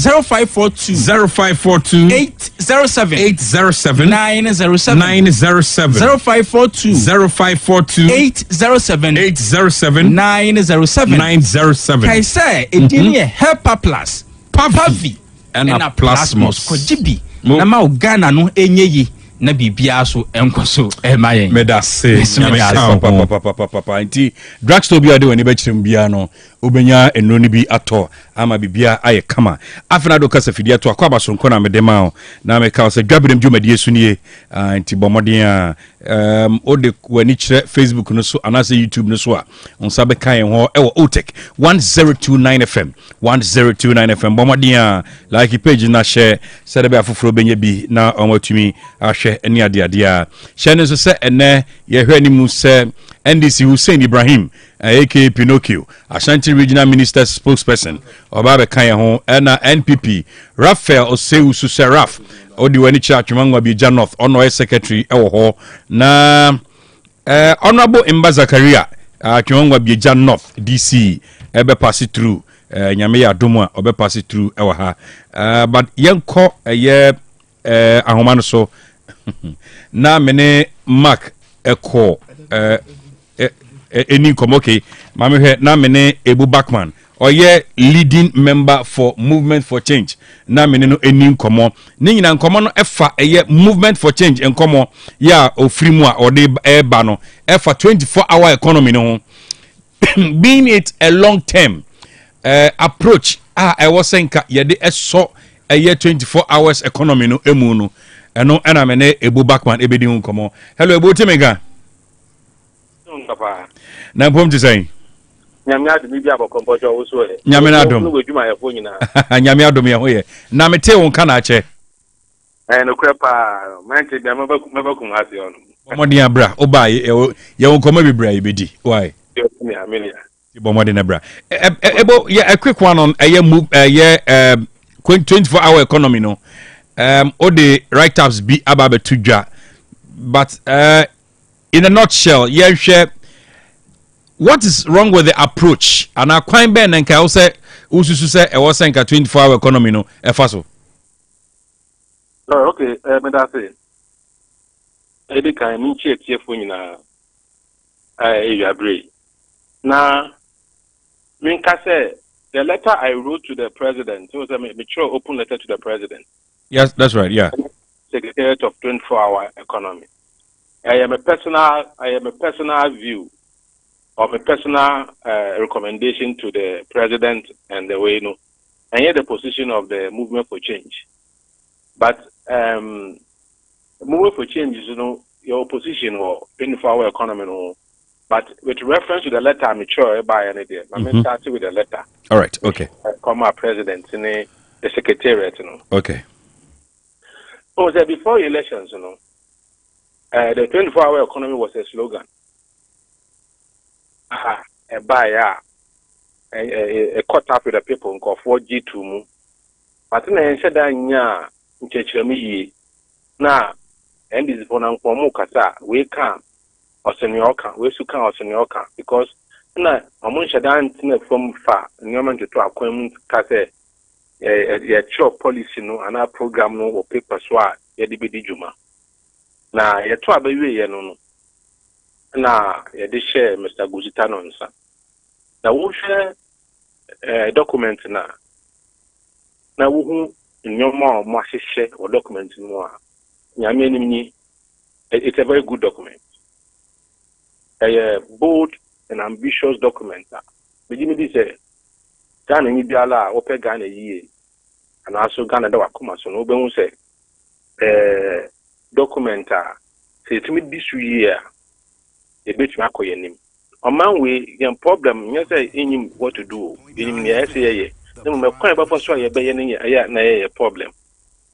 0542 807 907 0542 807 907 kai say edini Helper Plus Pavi and a Plasmos kojibi na ma Ghana no enyeyi na bibia so enkoso emayen medase papa nti drugstore bi ade woni be kirem bia no obenya enoni bi ato ama bibia aye kama afina do kasa fidi ato akwa basonko na medema o na me ka se Dwabrem dwumadie sunie nti bomoden a ode wani kire Facebook no so anase YouTube no so a onsa be kan ho e wo OTEC 1029 FM 1029 FM bomoden a like page na share se de be afoforo benya bi na omotumi ahwe eni ade a share so se ene ye hwe ni mu se NDC Hussein Ibrahim aka Pinocchio Ashanti Regional Minister spokesperson Obabe Kanya ho na NPP Raphael Oseu Suseraf odi wani church mangwa bi North ono secretary ewo ho na honorable Imba Zakaria chimangwa bi North DC ebe pass through nyame ya domo obe pass through ewo ha but yenko ye ahoma no so na mene Mark eko eni komoke mame hwe na mene Ebu Backman oye leading member for Movement for Change na mene no eni nkomo ni nyina nkomo no efa eye Movement for Change nkomo ya ofrimu a ode eba no efa 24-hour economy no being it a long term approach I was saying yede eso eye 24 hours economy no emu no eno na mene Ebu Backman ebedi nkomo hello Ebu Temega papa na bom ti say nyame adom bi abokompojo wo so e nyame adom no wedwuma ye fo nyina nyame adom ye ho ye na mete won ka na ache no krepa mante bia mabakum ase on bomodi abra oba ye won koma bibra ye bedi why me amenia bomodi na bra ebo ye a quick one on move 24-hour economy no all the write ups be about tudwa but in a nutshell yeah share what is wrong with the approach and our crime ben and can say ususu say e was saying 24-hour economy no e faso okay me da say e dey kan mi che tiefo nyina Dwabrem na min ka say the letter I wrote to the president, it was a mature open letter to the president. Yes, that's right, yeah. Secretariat of 24-hour economy. I am a personal view. of a personal recommendation to the president and the way, and yet the position of the movement for change. But movement for change is, your position or 24-hour economy, but with reference to the letter, I'm sure by any day. I'm starting with the letter. All right, okay. Former president, the secretariat, Okay. Oh, so before elections, the 24-hour economy was a slogan. A buyer, a caught up with the people and called 4G2. But then I said, now, and this is for Mukasa, we can't. Osenioka, we su kan Osenioka because na omo shadan tin from far nneoma to akwam ka say chop policy no ana program no or paper so a ye de bedi djuma na ye to abawie ye no na ye de share Mr. Guzita no nsa na wo hwe document na wo hu nneoma o mo ahyehyɛ o document no a nyame anim ni it's a very good document. A bold and ambitious document. Begin say, Ghana ni biala ope Ghana ye, and also Ghana da wakuma so no be say document say to me this year e bet me akoye nim. On man we yan problem you say him what to do. Him ne say ye. No me kwan ba so ye be ye na ye problem.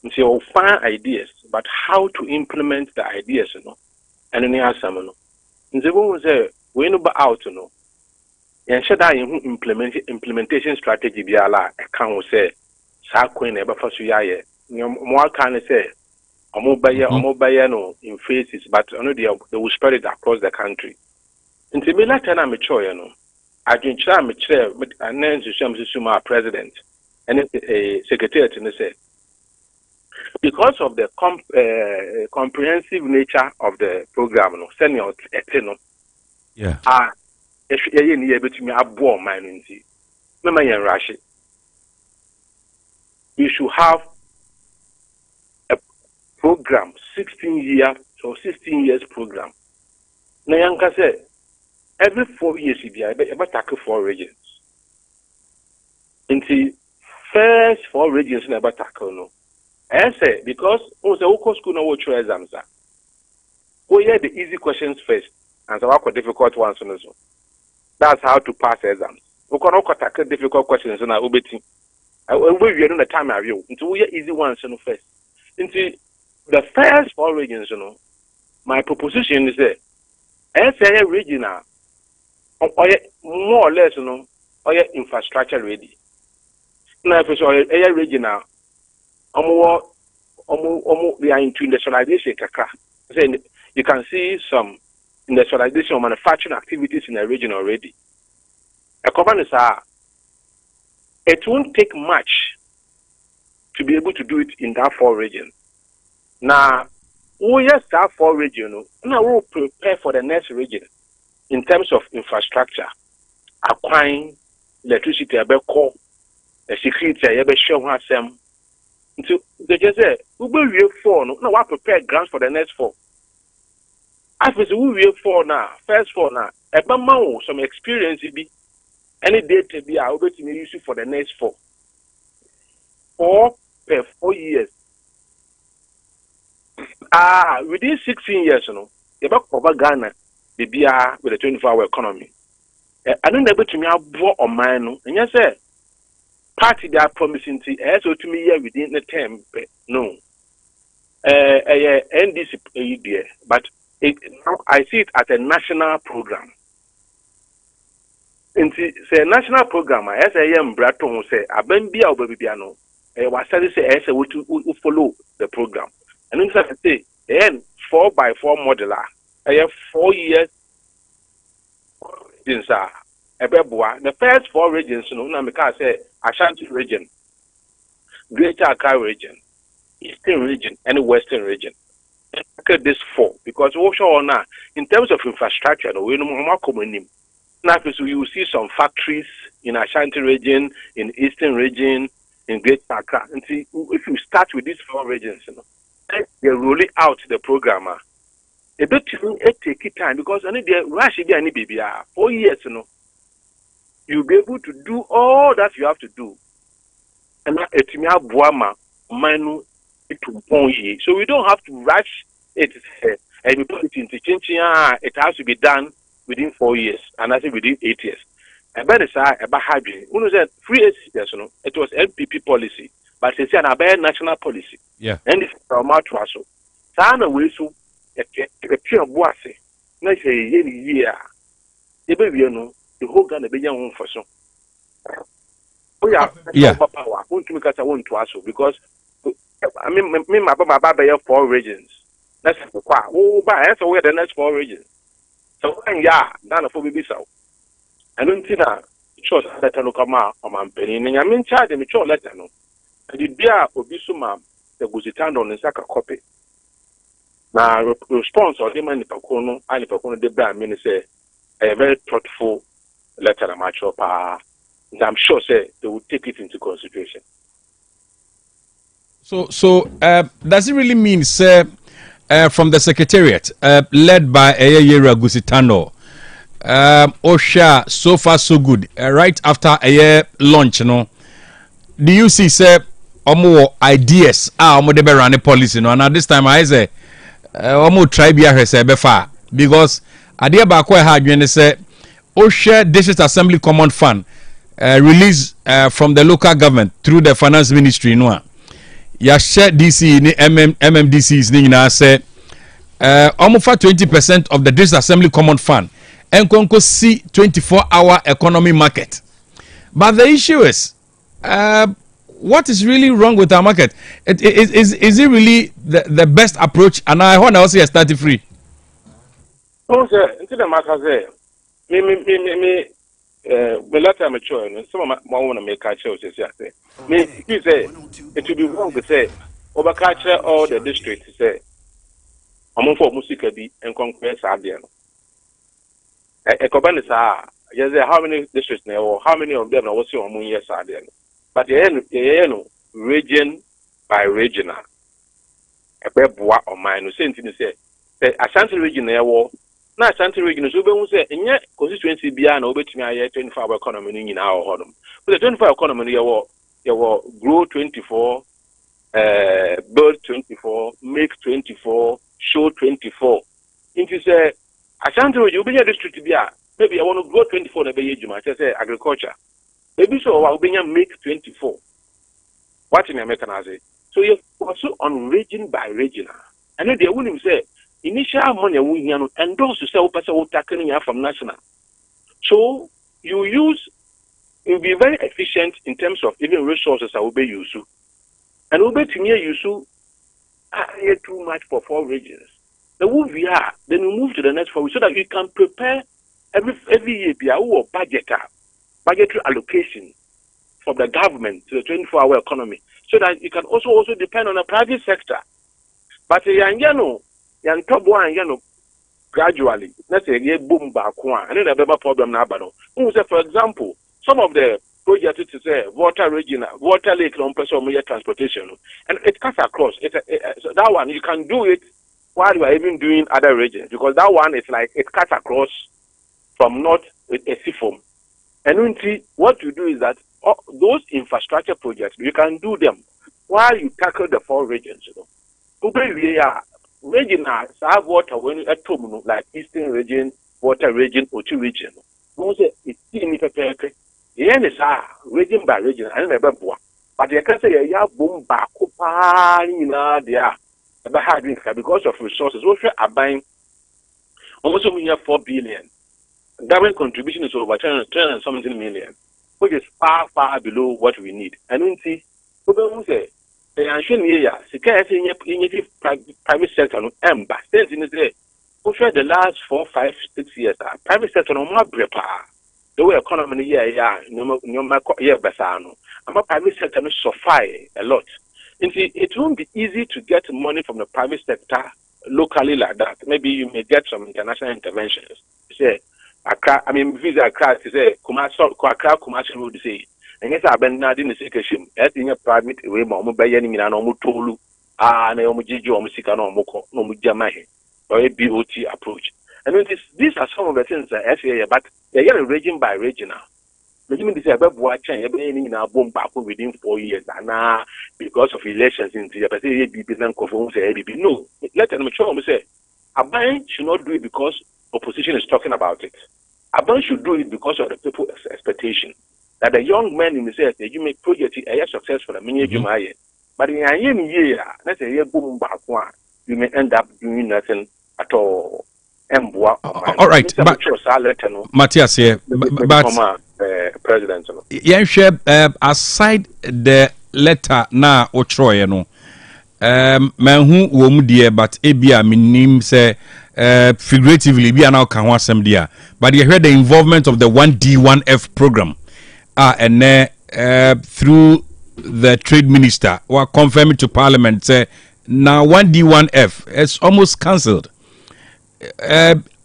So you find ideas, but how to implement the ideas, and then answer no. Nzebo say we no ba out no. Yen sheda yen implementation strategy bi ala e kan wo say sa kwen na e ba fa so yaye. Mo aka ne say omo baye no in phases, but they will spread it across the country. Nti me lata na me choye no. Adwenchira me kire anan susuma president and secretary to say because of the comprehensive nature of the program, senior etino. Yeah. If you need able to me abo man rush it. We should have a program, 16 years or 16 years program. Now, Yanka said, every 4 years, I better tackle 4 regions. Until first 4 regions, never tackle no. I say because the local school no watch exams. We hear the easy questions first, and so the difficult ones also. That's how to pass exams. We can also tackle difficult questions on our obeti. We are in the time review. Until we hear easy ones first. Into the first 4 regions, my proposition is that I say regional, or more or less, or infrastructure ready. Now, if it's a regional. We are into industrialization. You can see some industrialization or manufacturing activities in the region already. It won't take much to be able to do it in that 4 regions. Now, we just have 4 regions. Now we'll prepare for the next region in terms of infrastructure, acquiring electricity, security, so they just say, we will be 4 no. Now, we prepare grants for the next 4. After we will 4 now, first 4 now, some experience be any data be able to use it for the next 4. 4 per 4 years. Within 16 years, you cover Ghana, the BR with the 24-hour economy. I don't know able to me brought on mine, and yes, sir. Party they are promising to to me here within the term, no. NDC, but now I see it as a national program. And say national program, as I am Braton say, I been be our baby piano. Was say as a way to follow the program. And then say, 4x4 modular. I have 4 years since the first 4 regions, I say Ashanti region, Greater Accra region, Eastern region, and Western region. Look at this 4 because also now in terms of infrastructure, we know more common. Now, you will see some factories in Ashanti region, in Eastern region, in Greater Accra. And see, if you start with these 4 regions, they roll it out the program. a bit take time because I need the rush again, baby. 4 years, you'll be able to do all that you have to do. And it may have Buama, Manu, so we don't have to rush it and we put it into changing. It has to be done within 4 years, and I think within 8 years. About the side, about hybrid. Who said 3 years? It was LPP policy, but it's an about national policy. Yeah. And it's from our trasso. Sana way so a pure boise. Nice a year. The whole Ghana be young for so. Oh yeah. Power. Won't make us I want to also because I mean my Baba 4 regions. That's why. Oh, but that's where the next 4 regions. So yeah, none for baby so. I don't think that shows that I look at my penny. I mean, charge them a short letter. No, I did be a obisuma the Guzitano on the Saka copy. Now, response or them and the Pacono, and the Pacono de Bram, say a very thoughtful letter. I'm sure, I'm sure say they will take it into consideration. So, does it really mean, sir, from the Secretariat, led by Ayera Guzitano? Osha, so far so good. Right after a year launch, do you see, sir, more ideas? More de run policy, and at this time I say, more try be befa because idea back where had you say, Osha District Assembly Common Fund released from the local government through the Finance Ministry. No, ya share DC ni MMDCs ni na say, almost 20% of the District Assembly Common Fund. And Conco see 24-hour economy market. But the issue is, what is really wrong with our market? Is it really the best approach? And I want to also start it free. Oh, sir, into the matter there. Me last time I show some of my want to make culture say. Me, you say it would be wrong to say over culture or the district to say, I'm for music and conquer Sabian. Yes, how many districts now, or how many of them are also on years are there? But region by region, a beboa or mine, same thing to say. Ashanti region there, now Ashanti region, so we say, in your constituency beyond over to me, 25 economy in our home. But the 25 economy, you will grow 24, build 24, make 24, show 24. Into say, Ashanti region, you be a district to be a. Maybe I want to grow 24 in a year, I say agriculture. Maybe so I'll be make 24. What in American I say? So you're also on region by region. And then they wouldn't say initial money we endorse to sell person will tackling from national. So you'll be very efficient in terms of even resources I will be used to. And will be to near you so too much for 4 regions. The move we are, then we move to the next 4 so that you can prepare every year be our budgetary allocation from the government to the 24-hour economy, so that you can also depend on the private sector. But yan top one gradually. Let's say boom back one, and then a better problem now. But for example, some of the projects to say water lake on person transportation, and it cuts across. So that one you can do it while you are even doing other regions, because that one is like it cuts across from north with a seafoam. And what you do is that those infrastructure projects, you can do them while you tackle the 4 regions. Regions have water when at home, like Eastern region, water region, or 2 region. It's region by region, I never bought. But you can say, yeah, boom, back, because of resources. What we are buying almost we have 4 billion. Government contribution is over 10 and something million, which is far, far below what we need. And we see, people say, private sector no emba. Since in the last 4, 5, 6 years, private sector no more prepare. The way economy no besano. And private sector no suffer a lot. It won't be easy to get money from the private sector locally like that. Maybe you may get some international interventions. Say, I mean, visa Accra to say, commercial road say, and yes, I've been not in the situation. As in a private way, Momo by any Milano Mutulu, and Omujiji or Musicano Moko, no Mujamahe. or a BOT approach. And these are some of the things that FAA, but they are region by region now. Maybe this is a watching in our bomb back within 4 years, and because of elections in the no, let them show me say, Aban should not do it because opposition is talking about it. Aban should do it because of the people's expectation that the young men in the say you make project a successful, but in a year, let's say boom back one, you may end up doing nothing at all. All right, but Matthias here, but President, aside the letter na otroye no, man who wom dear, but ebia minim say figuratively be now can want some dear, but you heard the involvement of the 1D1F program, and through the trade minister were confirming to Parliament say now 1D1F is almost cancelled.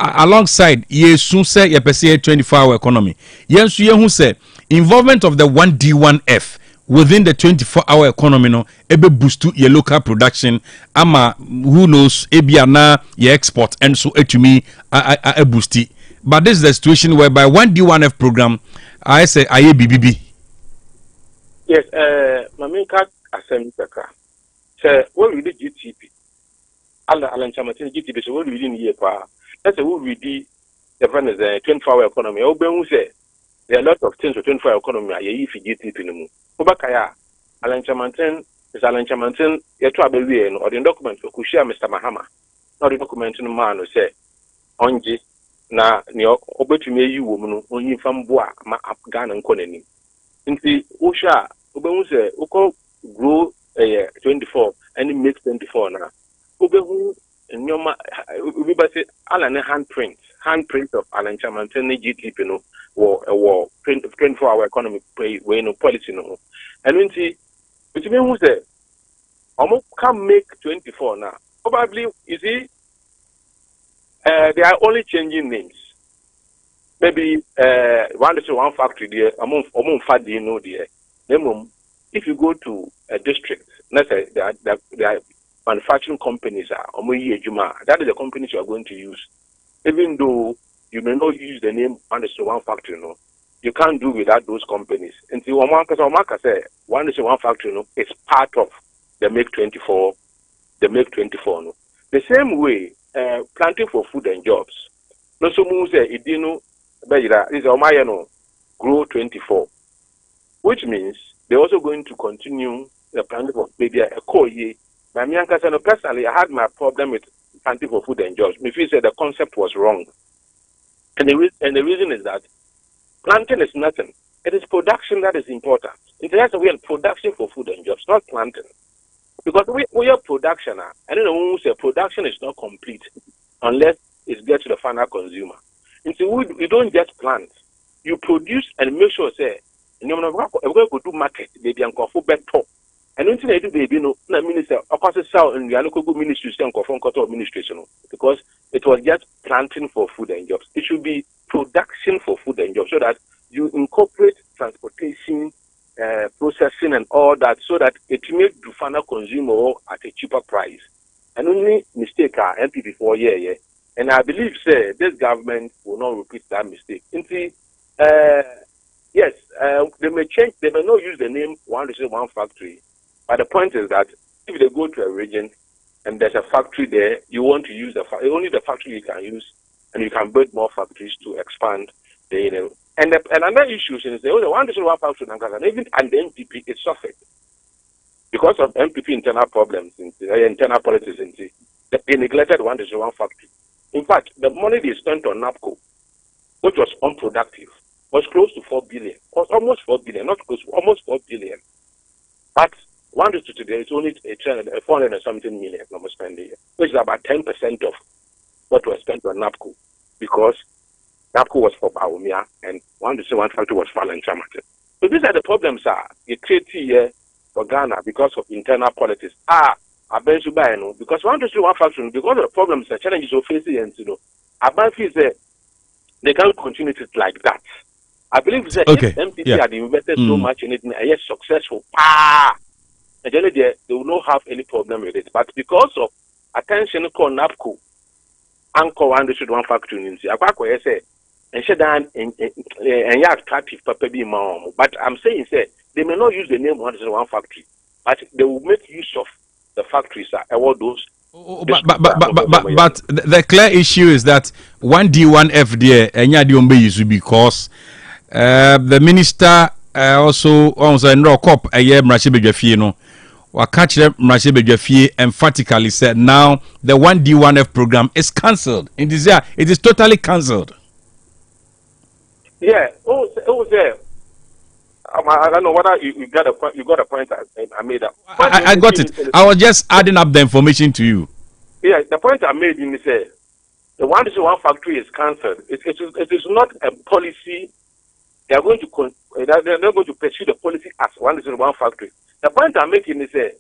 Alongside ye soon say ye per se 24-hour economy. Yes, ye who say involvement of the 1D1F within the 24-hour economy no ebe boost to your local production ama who knows ebia na ye export and so etumi a boosty. But this is the situation whereby 1D1F program I say aye BBB. Yes, Maminka Assembly Secretary. Say what we did GTP. Alan Chamatin GTP so what we did here pa. That's a what we did the 24-hour economy. Oben say there are a lot of things for 24-hour economy aye if GTP no mu. Obakaya Alan Chamatin is Alan Chamatin ye to abewie no or the document for Kushia Mr. Mahama. Now the document no man no say onje na ne obetumi yi wo mu no onyi fam bo a ma Ghana nkonani. Nti Osha obehu say uko grow 24 and make 24 na obehu nyoma we ba say ala ne handprint of Alan Chamanten GTP no wo 24-hour economy we no policy no and nti obehu say omo can make 24 now probably you see they are only changing names. Maybe one factory there, among Fadi no there. If you go to a district, let's say there are manufacturing companies that is the companies you are going to use. Even though you may not use the name one factory, no, you can't do without those companies. And see, one say one factory no is part of the Make 24, no. The same way, planting for food and jobs. No so say it didn't is Omayano grow 24, which means they're also going to continue the planting for maybe a core year. My personally, I had my problem with planting for food and jobs. If you said the concept was wrong, and the reason is that planting is nothing. It is production that is important. Internationally, we are production for food and jobs, not planting, because we are production. I don't know who say production is not complete unless it gets to the final consumer. And so we don't just plant. You produce and make sure say you know we go to market baby and coffee better. And until they do baby no minister of course sell in the local ministry and coffee administration because it was just planting for food and jobs. It should be production for food and jobs so that you incorporate transportation, processing and all that so that it makes the final consumer at a cheaper price. And only mistake are MPP for year. And I believe, say, this government will not repeat that mistake. Yes, they may change, they may not use the name one factory. But the point is that if they go to a region and there's a factory there, you want to use only the factory you can use, and you can build more factories to expand the, And another issue is the one factory and even and the MPP it suffered because of MPP internal problems, internal politics. They neglected one factory. In fact, the money they spent on NAPCO, which was unproductive, was close to 4 billion. Was almost 4 billion, not close, almost 4 billion. But one to today, it's only 400 and something million almost spending, which is about 10% of what was spent on NAPCO, because NAPCO was for Baumia and one factory was for Alan Chamatin. So these are the problems you create here for Ghana because of internal politics. Because one factory, because of the problems and challenges we're facing, and they can't continue it like that. I believe that if MPP had invested so much in it and yet successful, they will not have any problem with it. But because of attention called NAPCO, anchor one district one factory in Aqua say and shut down and attractive papa be mom. But I'm saying say they may not use the name one district one factory, but they will make use of the factories all those. But the clear issue is that 1D 1F there and you because the minister also owns a no cop a year Mrashibejafino. Wakachre Mrashibejafie emphatically said now the 1D 1F program is cancelled. In this year, it is totally cancelled. Yeah, there. I don't know whether you got a point. You got a point. I made up. I got it. I was just adding up the information to you. Yeah, the point I made in say the one factory is cancelled. It is not a policy. They are going to they're not going to pursue the policy as one factory. The point I'm making is say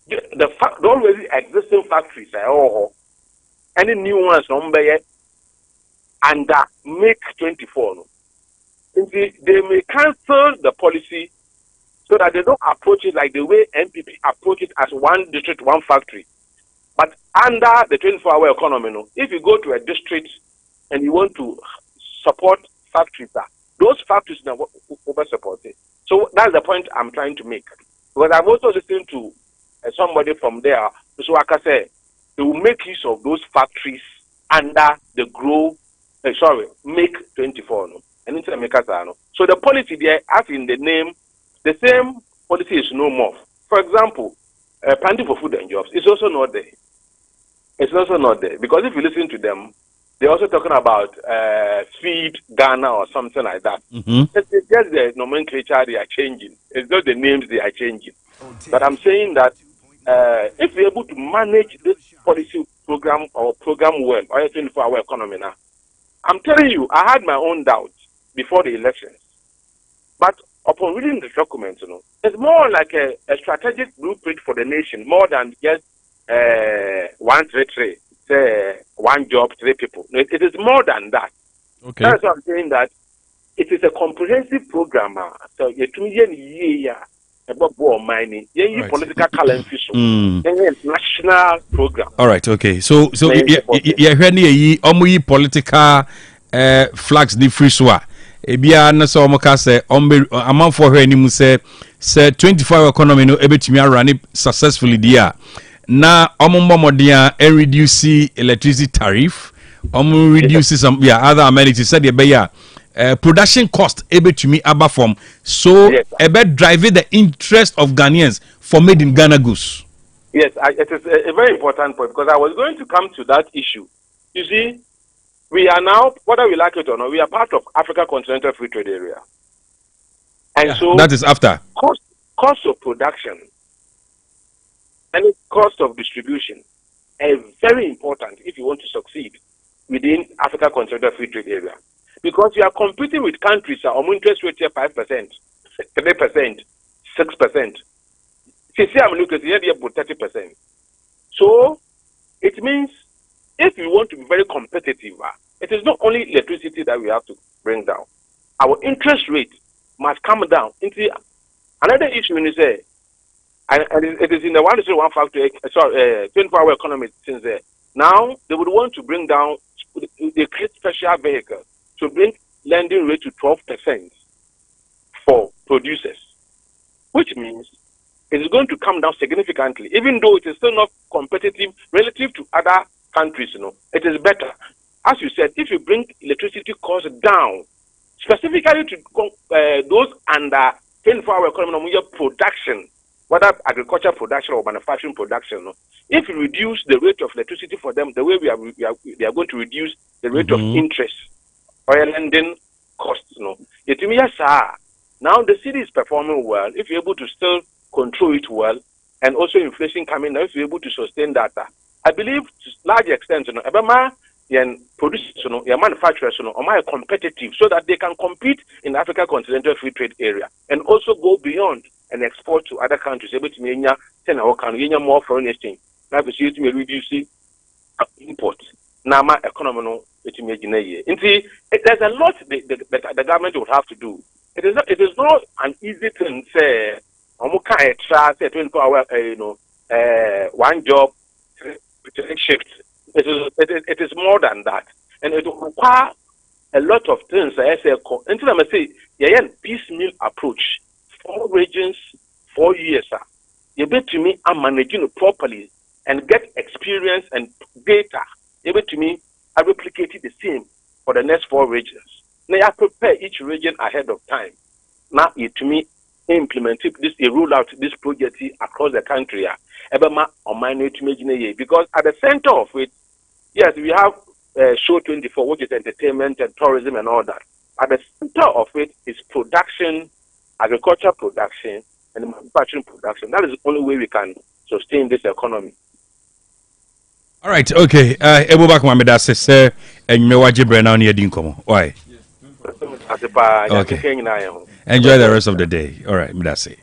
the already existing factories any new ones under make 24. No? They may cancel the policy so that they don't approach it like the way MPP approach it as one district, one factory. But under the 24-hour economy, no, if you go to a district and you want to support factories, those factories are over-supported. So that's the point I'm trying to make. Because I've also listened to somebody from there, so I can say they will make use of those factories under the make 24. No? And it's a no. So the policy there, as in the name, the same policy is no more. For example, planting for food and jobs is also not there. It's also not there because if you listen to them, they're also talking about feed Ghana or something like that. It's just the nomenclature they are changing. It's not the names they are changing. But I'm saying that if we're able to manage this policy program well, or 24-hour economy now, I'm telling you, I had my own doubts before the elections. But upon reading the document, it's more like a strategic blueprint for the nation, more than just 1, 3, 3, say 1 job, 3 people. It is more than that. Okay. That's why I'm saying that it is a comprehensive program. So you 2 years about mining, political calendar, national program. All right, okay. So yeah, political flags di free swa. Ebia na so omoka say amanfo hwe ni mu say 24-hour economy no ebetimi run it successfully dia. Na omomodia reduce electricity tariff, reduce some other amenities said be production cost ebetumi aba from so ebe driving the interest of Ghanaians for made in Ghana goods. Yes, it is a very important point because I was going to come to that issue. You see, we are now, whether we like it or not, we are part of Africa Continental Free Trade Area. And so that is after cost of production and cost of distribution are very important if you want to succeed within Africa Continental Free Trade Area. Because you are competing with countries that are interest rate here 5%, 3%, 6%. I'm looking at here about 30%. So it means if we want to be very competitive, it is not only electricity that we have to bring down. Our interest rate must come down. Into another issue when you say, and it is in the 1 factor, 24-hour economy since there. Now they would want to bring down, they create special vehicles to bring lending rate to 12% for producers, which means it is going to come down significantly, even though it is still not competitive relative to other countries. It is better. As you said, if you bring electricity costs down, specifically to those under 24-hour economy production, whether agriculture production or manufacturing production, if you reduce the rate of electricity for them, the way they are going to reduce the rate of interest or lending costs. Now the city is performing well. If you're able to still control it well, and also inflation coming down, if you're able to sustain that, I believe to large extent, producers, manufacturers, are competitive so that they can compete in the Africa Continental Free Trade Area and also go beyond and export to other countries. Able to more foreign exchange. Now, we see to reduce import. Nama economy. There's a lot the government would have to do. It is not an easy thing. Say, 24-hour, 1 job, shift. It is more than that, and it will require a lot of things. I say, until I say, yeah, piecemeal approach. 4 regions, 4 years. You bet to me, I'm managing it properly and get experience and data. You bet to me, I replicate it the same for the next 4 regions. Now I prepare each region ahead of time. Now it to me implement this, roll out this project across the country. Because at the center of it, yes, we have Show 24, which is entertainment and tourism and all that. At the center of it is production, agriculture production, and manufacturing production. That is the only way we can sustain this economy. All right, okay. Ebo back Mohammed say and me waje bre now near dinkomo. Why? Okay. Enjoy the rest of the day. All right, Midase.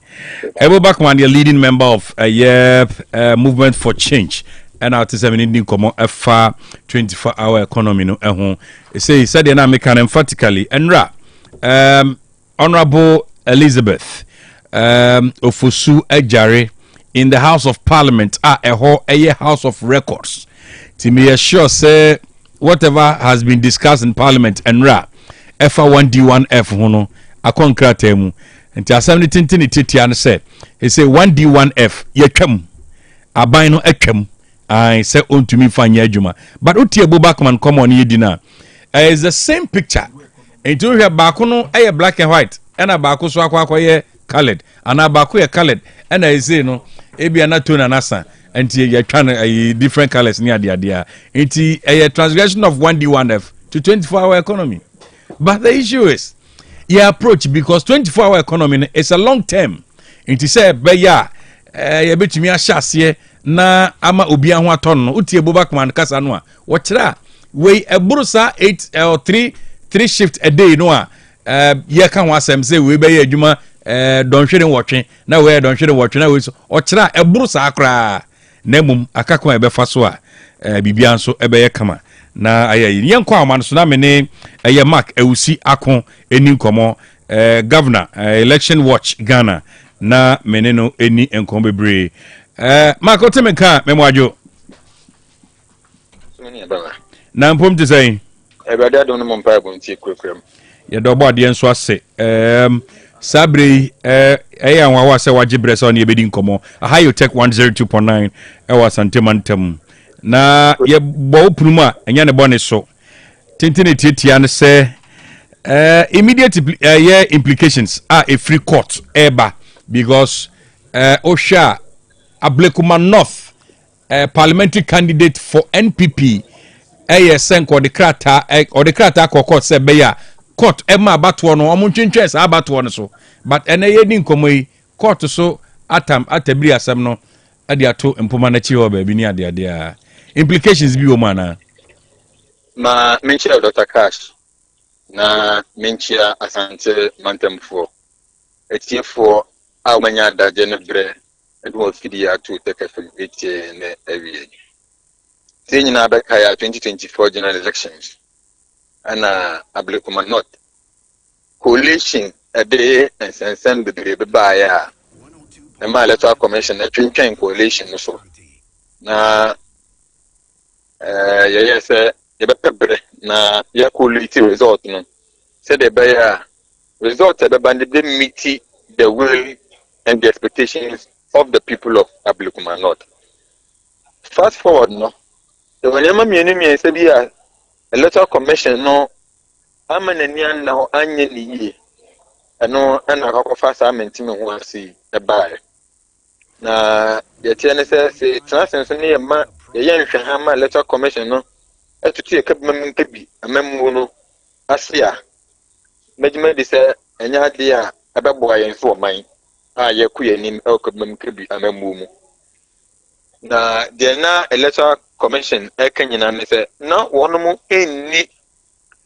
Ebo Bakman, the leading member of Movement for Change. And out to 17 common a far 24-hour economy no ehun. He said na make an emphatically enra Honorable Elizabeth Ofosu Ejare in the House of Parliament a House of Records. To me assure say whatever has been discussed in Parliament enra FA1D1F hono akonkrata mu. Nti assembly tintini titia no say he say 1D1F yetwam aban no atwam. I say on to me fanya adwuma but utie Bobakman come on yedina is the same picture into here baako no black and white and a baako so akwa colored and a baako colored and I say no ebi na tone anasa and you trying different colors near the it's a transgression of 1D1F to 24-hour economy. But the issue is your approach because 24-hour economy is a long term. It is say be ya you bet me ashase na ama obi aho aton no utie Bobakman kasa no a wokyera we ebrusa 8 or 3 shift a day no a ye ka ho asem say we be ye adwuma don hwere wotwe na we don hwere wotwe na we so okyera ebrusa akra na mum akakon ebefa so a bibia nso ebe ye kama na ayi yenko aman so na me ne eye mark ewusi akon eni nkomo governor election watch Ghana na meneno eni enkom bebre Marco Temeka memwajo na mpom te say ebade adon no mpa ebonti kwekwem ye do bode enso ase sabre anwa wa se waje brese on ebedi nkomo high OTEC 102.9 was antemantam na ye bo prum a enya ne bone so tintine tietia ne se immediate implications are a free court eba because Osha Ablekuma North parliamentary candidate for NPP ASN or the krata court say beya court Emma Batwa no omuntwentwe sa Batwa no so but ene yedi nkomoyi court so atabri asem no ade ato empoma na chi ho ba bi ni ade implications bi o mana ma menchia Dr. Cash na menchia Asante Mantemfo etiefo a manya daje ne bre and was fidia to take a every year. Saying na back 2024 general elections and Ablekuma North coalition a day and send the baby by my electoral commission a twin coalition so na yes na ya quality result no said the bear result the band didn't meet the will and the expectations of the people of Ablekuma North. Fast forward no the wanyama mienu say be a electoral commission no amananian na ho anye ni yi eno na akọkọfa sa mentime ho asi e bae na ye tie ne say transense ne ma ye nhwe ha ma electoral commission no etutu ye kabam nkabi amammu no asia mejima di say enya de a abeboa yen so man ye kuyenim elkabam nkabi amammu mu na the na electoral commission ekanyina ne say na wonomu enni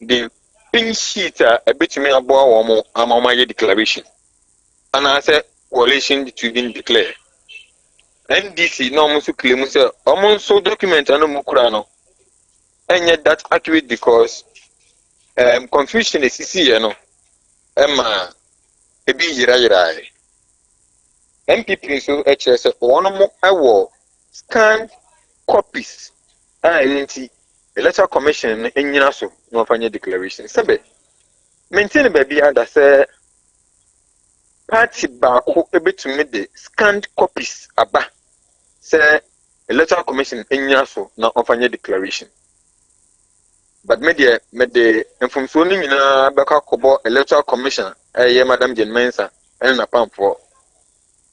the pink sheet a bit me about one amama declaration and I said coalition to be declared NDC no musu claim say so document and no mukurano and yet that's accurate because confusion is here no emma e bi yira MPP so HS one more I will scan copies Inti electoral commission enyina so no fanya declaration sebe maintain baby ada say party baako ebetumi de scanned copies aba say electoral commission enyina so na fanya declaration but media mede information ni nyina beka kobo electoral commission madam Jane Mensa na pamfo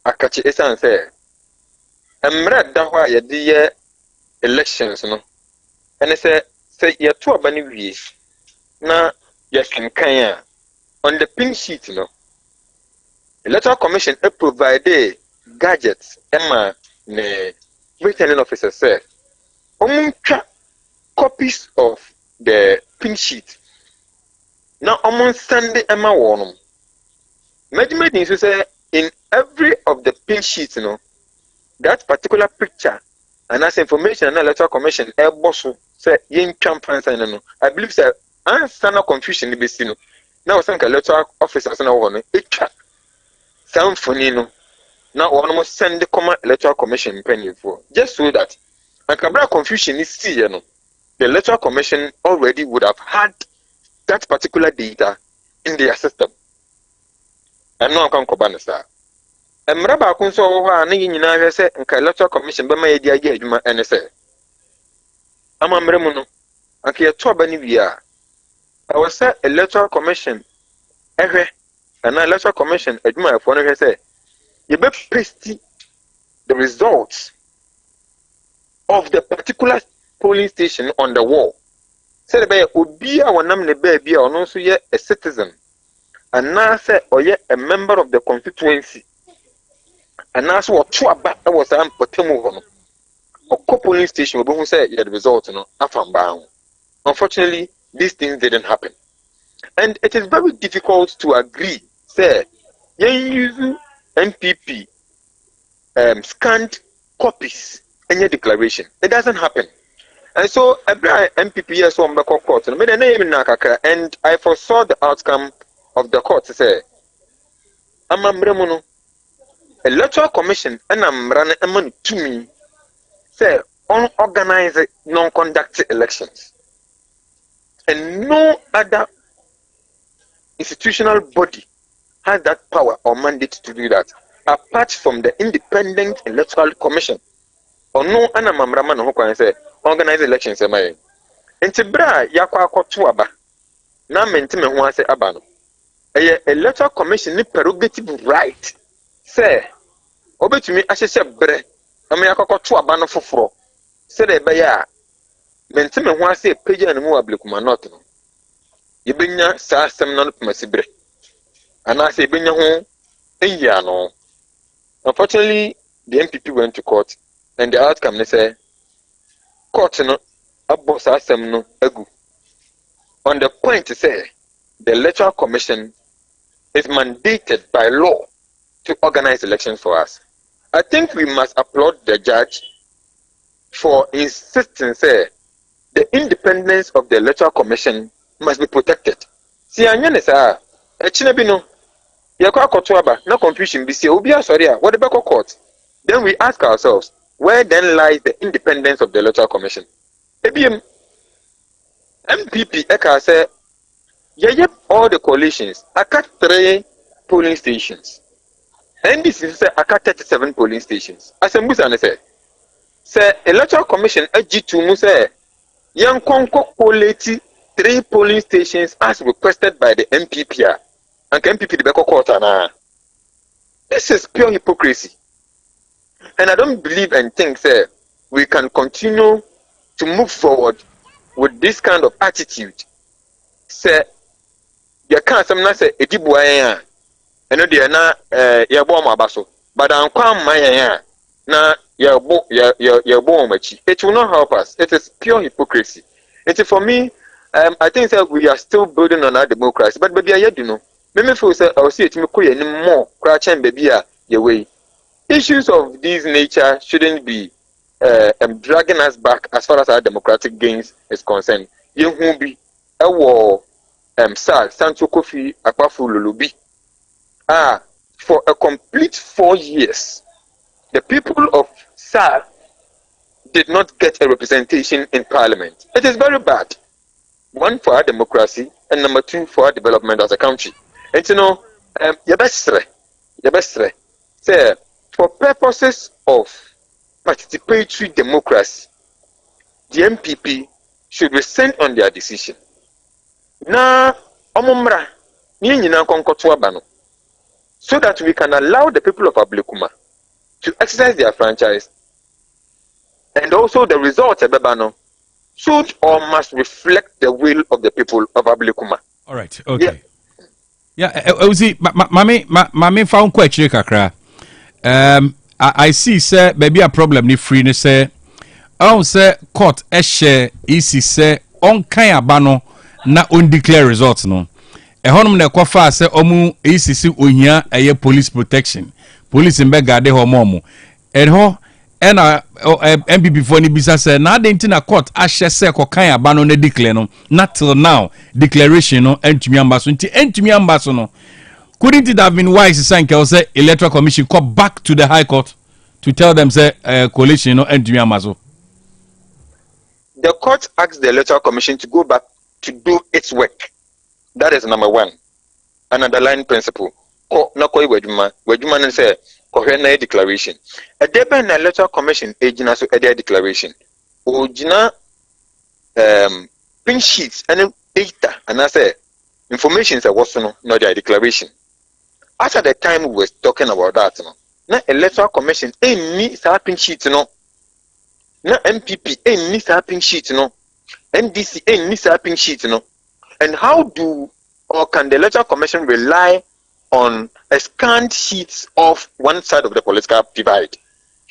akachi esan say emra da ho ye de ye elections no ene say ye to abani wie na yes kan on the pin sheet no electoral commission provide gadgets emma ne returning officer say copies of the pin sheet now send emma wonum medimedi so say in every of the pin sheets that particular picture and as information and electoral commission boss say yin champions no I believe say answer no confusion ni besi no now some electoral officers na wo no etwa samfoni no now one must send the electoral commission penny for just so that and kabra confusion is see no the electoral commission already would have had that particular data in their system and no can combine sir emra ba kun so wo ha na nyina hwe se nka electoral commission be ma ye dia adwuma ene se amamre mu no anka ye to ba ni bia I was say electoral commission ehwe and electoral commission adwuma afo no hwe se you be paste the results of the particular polling station on the wall. Say the bay obi a wonam ne ba bia ono so ye a citizen and now say oye a member of the constituency and now so to aba e was am potemu ho no okko polling station obi hu say the result no afamba. Unfortunately these things didn't happen and it is very difficult to agree say yen use NPP scanned copies in your declaration. It doesn't happen. And so every MPP yes on the court and I foresaw the outcome of the court to say Amambremono electoral commission and I'm running a money to me say unorganized non-conducted elections and no other institutional body has that power or mandate to do that apart from the Independent Electoral Commission. Or no anamamrama no kwan say organize elections am I. Enti bra yakwa akoto aba. Na menti me ho ase aba no. Electoral Commission ni prerogative right. Say obetumi ahyehye bre am yakoto aba no foforo. Say de be ya menti me ho ase page na mu ablekuma not no. Yebenya sa asem na no pemasibre. Ana say benya ho eya no. Unfortunately, the MPP went to court, and the outcome they say, court no, abos asem no egu. On the point to say, the electoral commission is mandated by law to organize elections for us. I think we must applaud the judge for insisting say the independence of the electoral commission must be protected. See, anyane sa, echinebino. No confusion be see sorry what the back court. Then we ask ourselves, where then lies the independence of the electoral commission? ABM MPP Eka say all the coalitions I cut 3 polling stations. NDC say I cut 37 polling stations. Asembusa say electoral commission G2 mu say yan konko collate 3 polling stations as requested by the MPP. And MPP the back court na. This is pure hypocrisy. And I don't believe and think say we can continue to move forward with this kind of attitude. Say you can't say edibu ayan eno de na ye bo ma baso but an kwam ma yan na ye bo machi. It will not help us. It is pure hypocrisy. It is for me I think that we are still building on our democracy but baby I do know. Meme feel say I see it me koye ni more crachen baby your way. Issues of this nature shouldn't be dragging us back as far as our democratic gains is concerned. You who be a war Sir Sancho Kofi Akpafu Lulubi. For a complete 4 years, the people of SAR did not get a representation in parliament. It is very bad. One, for our democracy, and number two, for our development as a country. And you know, your best say, for purposes of participatory democracy, the MPP should rescind on their decision. Na omumra ni nyina konkoto abano, so that we can allow the people of Ablekuma to exercise their franchise, and also the results of Ebano should or must reflect the will of the people of Ablekuma. All right, okay. Yeah, see, mame found question kakra. I see, sir, maybe a problem ni free, say, oh, sir, court, share, easy, say, on kaya bano, na undeclare results, no. A honum ne kwafa, say, omu, easy, si, unya, a police protection. Police in Begade, homomu. And ho, and MPP for ni bisa say, na de intina court, ashe, say, ko kaya bano ne declare, no. Not till now, declaration, no, entumi ambaso, nti entumi ambaso, no. Couldn't it have been wise to say electoral commission call back to the high court to tell them say coalition and Amazo? The court asked the electoral commission to go back to do its work. That is number one. An underlying principle. No koi wejuma say kohena declaration. A deben electoral commission agent so a declaration. Ojina pin sheets and data and I say information is was no their declaration. After the time we were talking about that, no, na electoral commission any pin sheet, no, na MPP any pin sheet, no, NDC any pin sheet, no, and how do or can the electoral commission rely on a scanned sheets of one side of the political divide?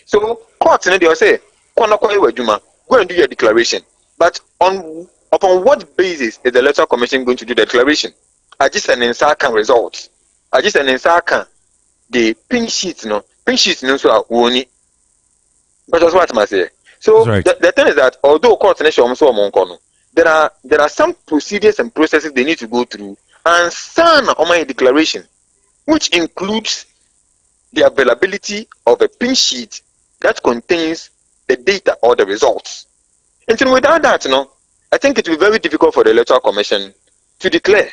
So courts they will say, go and do your declaration, but upon what basis is the electoral commission going to do the declaration? I just an insaka results. I just an insaka the pink sheets no so woni. But that's what I say. So right. The thing is that although courts there are some procedures and processes they need to go through and sign on my declaration, which includes the availability of a pink sheet that contains the data or the results. And so without that, I think it will be very difficult for the electoral commission to declare.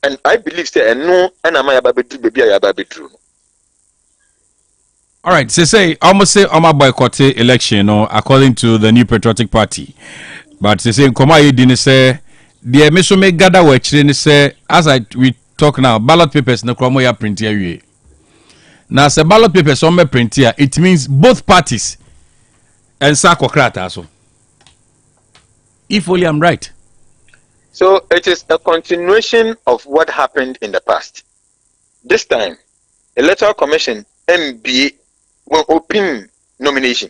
And I believe say no and am I baby true. All right, say almost say I'm boycott election according to the New Patriotic Party. But say Koma didn't say the emission may gather work say as we talk now ballot papers no kromo ya print here. Now say ballot papers on me print here, it means both parties and Sakokrata so. If only I'm right. So it is a continuation of what happened in the past. This time, Electoral Commission MBA will open nomination.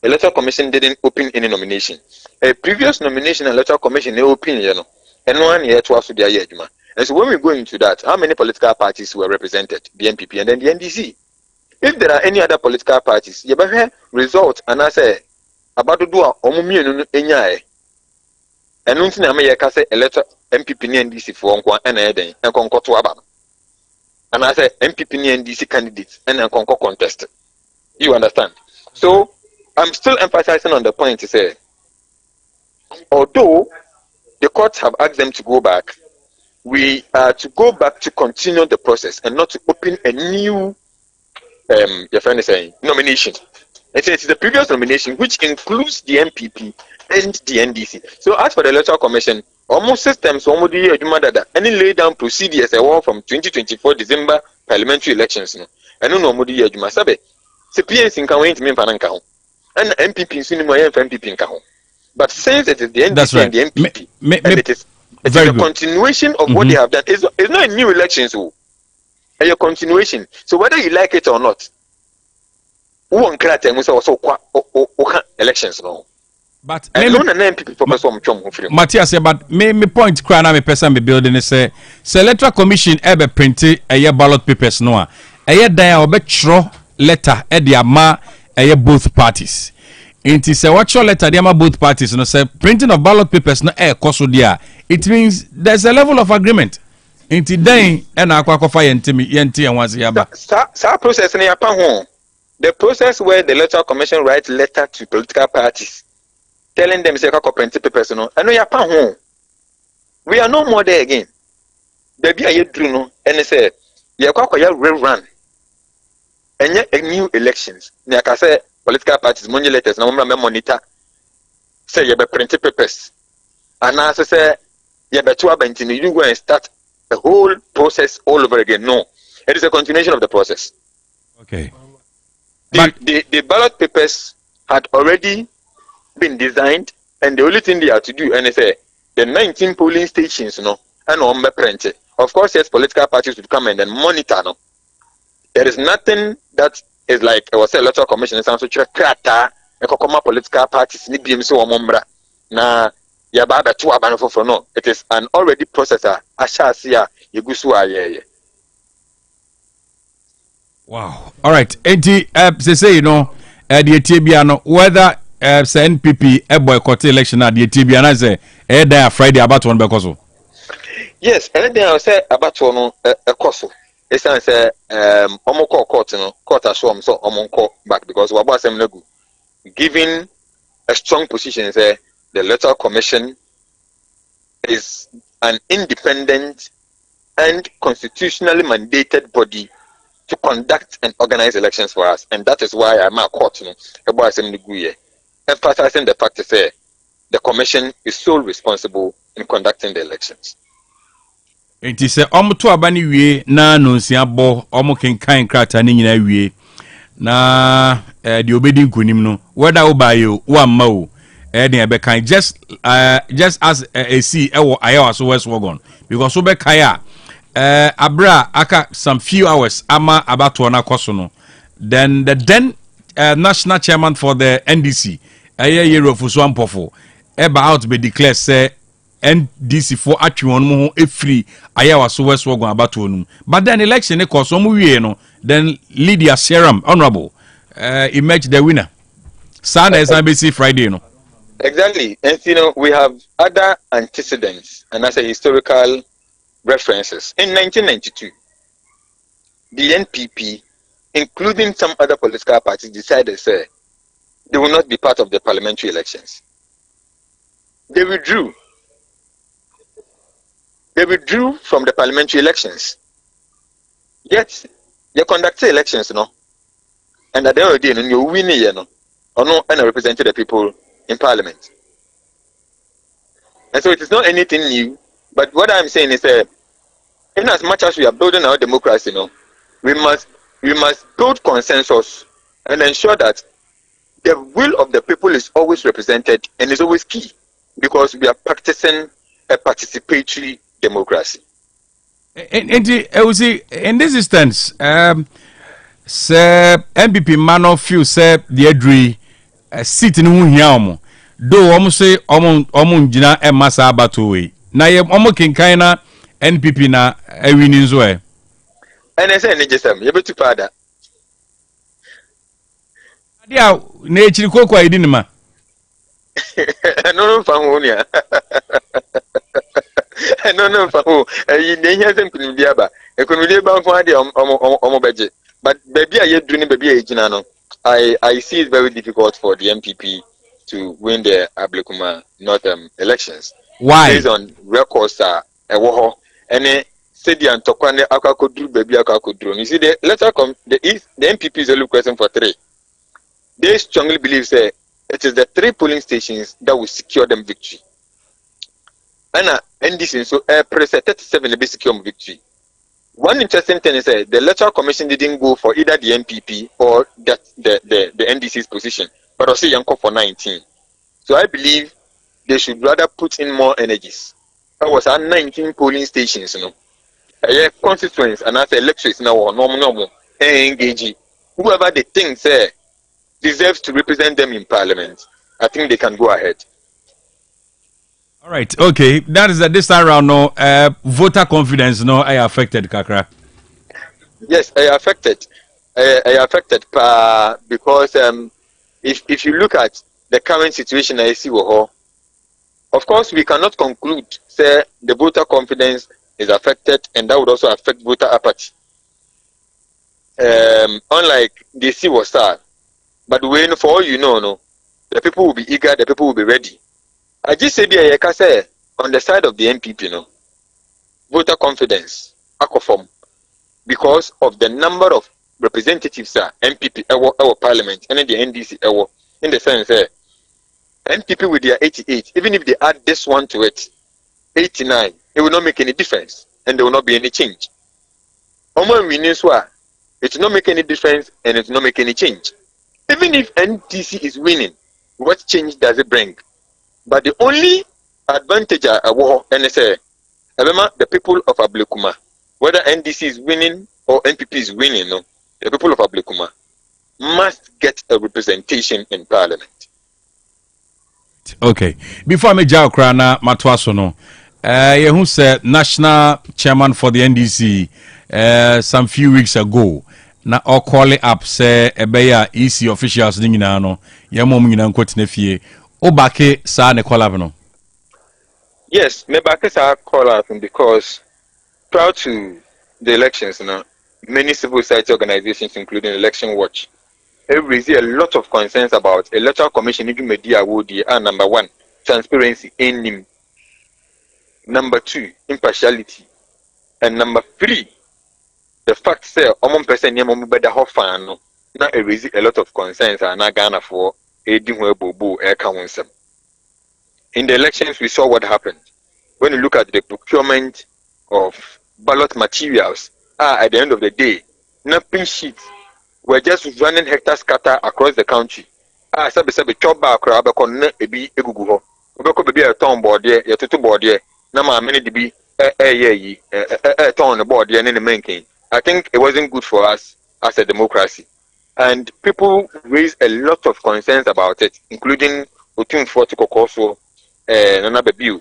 Electoral Commission didn't open any nomination. A previous nomination Electoral Commission they opened, and one year to also their year. And so when we go into that, how many political parties were represented? The NPP and then the NDC. If there are any other political parties, you better result and I say about to do a omumie enyae. And nothing I may say electoral MPP and NDC for one and a and concord to Abba. And I say MPP and NDC candidates and a concord contest. You understand? So I'm still emphasizing on the point to say, although the courts have asked them to go back, we are to go back to continue the process and not to open a new your friend is saying nomination. It is the previous nomination which includes the MPP and the NDC. So as for the Electoral Commission, almost systems any lay down procedures from 2024 December parliamentary elections. I don't know Modi Yajuma Sabe. CPNs in Kawan to me Pananka and MPP in Cinema and MPP in Kahon. But since it is the NDC right. And the MPP, and it is a continuation of what they have done. It's not a new election, so a continuation. So whether you like it or not, who create also elections no. But Matthias, but me point cry na me person be building say electoral commission ebe print a ballot papers no a dan obe chro letter e de ama both parties. Inti say what letter de ama both parties no say printing of ballot papers no koso dia. It means there's a level of agreement. Inti dan e na akwa kofa yenti yenti enwase yaba. Sa process na yapa ho. The process where the electoral commission writes letter to political parties, telling them say print papers, you know, I know you're home. We are no more there again. Baby, I do no, and they say you're rerun. And yet new elections. Like I say, political parties, money letters, no monitor. Say you be print papers. And as I say, you be 2 you go and start the whole process all over again. No. It is a continuation of the process. Okay. The ballot papers had already been designed, and the only thing they have to do, and they say the 19 polling stations, you know, and on print. Of course, yes, political parties would come and then monitor. No, there is nothing that is like I was a electoral commission and so krata and political parties need be so omombra na yaba to abanofo for no. It is an already processor. Ashasia yegusu Wow. All right. Enti say you know the Ethiopia no whether say NPP boycott election at the Ethiopia na say there Friday about one because yes, and then I say about one ekoso. It's say omo court no court assume so omo back because we about them legu giving a strong position say the electoral commission is an independent and constitutionally mandated body to conduct and organize elections for us, and that is why I'm a court, emphasizing the fact that the commission is sole responsible in conducting the elections. It is a to abani wie na no nsiabo kenkan krata ni nyina wie na the obedi nkonim no whether obayo wamma o bekan just as a see ewo ayawa so west wagon because obekan abra aka some few hours ama abato na koso no then the national chairman for the NDC year for so ampofo out be declare say NDC for atwe won mo ho efri ayawa so west wagon abato no but then election e koso mo wie no then Lydia Seram honorable emerge the winner Sunday SBC Friday no exactly. And you know we have other antecedents and as a historical references. In 1992, the NPP, including some other political parties, decided say they will not be part of the parliamentary elections. They withdrew. They withdrew from the parliamentary elections. Yet, they conducted elections, you know, and at the end of the day, you win, you know, or no, and represented the people in parliament. And so it is not anything new. But what I'm saying is that in as much as we are building our democracy, you know, we must build consensus and ensure that the will of the people is always represented and is always key because we are practicing a participatory democracy. And in this instance, say MPP man feel say the edry seat in who though almost say jina e masa abato we na ye kinkaina NPP na winning zo e and I say ni jesam ye betu pada adia na echiri kokwa idi nima no fa ho nia no fa ho yi ne nya sem kunu bia ba ekunu bia ba ko ade omo beje but baby aye duru ni baby aye jina no I see it very difficult for the MPP to win the Ablekuma North elections. Why? Based on records and said the Antokwane Akakodru baby Akakodru. You see the MPP is only question for 3. They strongly believe that it is the 3 polling stations that will secure them victory. And NDC so preset 37 will secure victory. One interesting thing is that the electoral commission didn't go for either the MPP or the NDC's position, but also Yanko for 19. So I believe they should rather put in more energies. That was our 19 polling stations, you know. Constituents and as electors now or normal engage. Whoever they think deserves to represent them in parliament, I think they can go ahead. All right, okay. That is this time around. No, voter confidence. No, I affected Kakra. Yes, I affected. I affected because if you look at the current situation I see, of course we cannot conclude say the voter confidence is affected, and that would also affect voter apathy. unlike DC was sad, but when for all you know, no, the people will be eager, the people will be ready. I just say say on the side of the NPP, no, voter confidence, form, because of the number of representatives NPP our parliament and the NDC in the sense NPP with their 88, even if they add this one to it, 89, it will not make any difference and there will not be any change. It will not make any difference and it will not make any change. Even if NDC is winning, what change does it bring? But the only advantage I want to say, the people of Ablekuma, whether NDC is winning or NPP is winning, no, the people of Ablekuma must get a representation in parliament. Okay. Before I make Krana Matwasono, who said national chairman for the NDC some few weeks ago. Na all call it up say ebeya EC officials ni nyina no ye mom nyina nkotene fie obake sa ne call up no. Yes, me back sa call up because prior to the elections, many civil society organizations, including Election Watch, have raised a lot of concerns about electoral commission in media and number 1, transparency in him. Number 2, impartiality. And number 3, the fact that one person near Momu Beda Hofan now raise a lot of concerns and not Ghana for aiding where Bobo air council. In the elections, we saw what happened. When you look at the procurement of ballot materials, at the end of the day, nothing sheets were just running hectare scatter across the country. Sabi chop back Rabacon a be a Google. Ubeko be a town board there, a tutu board there, Nama many dB a town board there in the main king. I think it wasn't good for us as a democracy. And people raised a lot of concerns about it, including Otum Fortico Koso, Nana Bebu,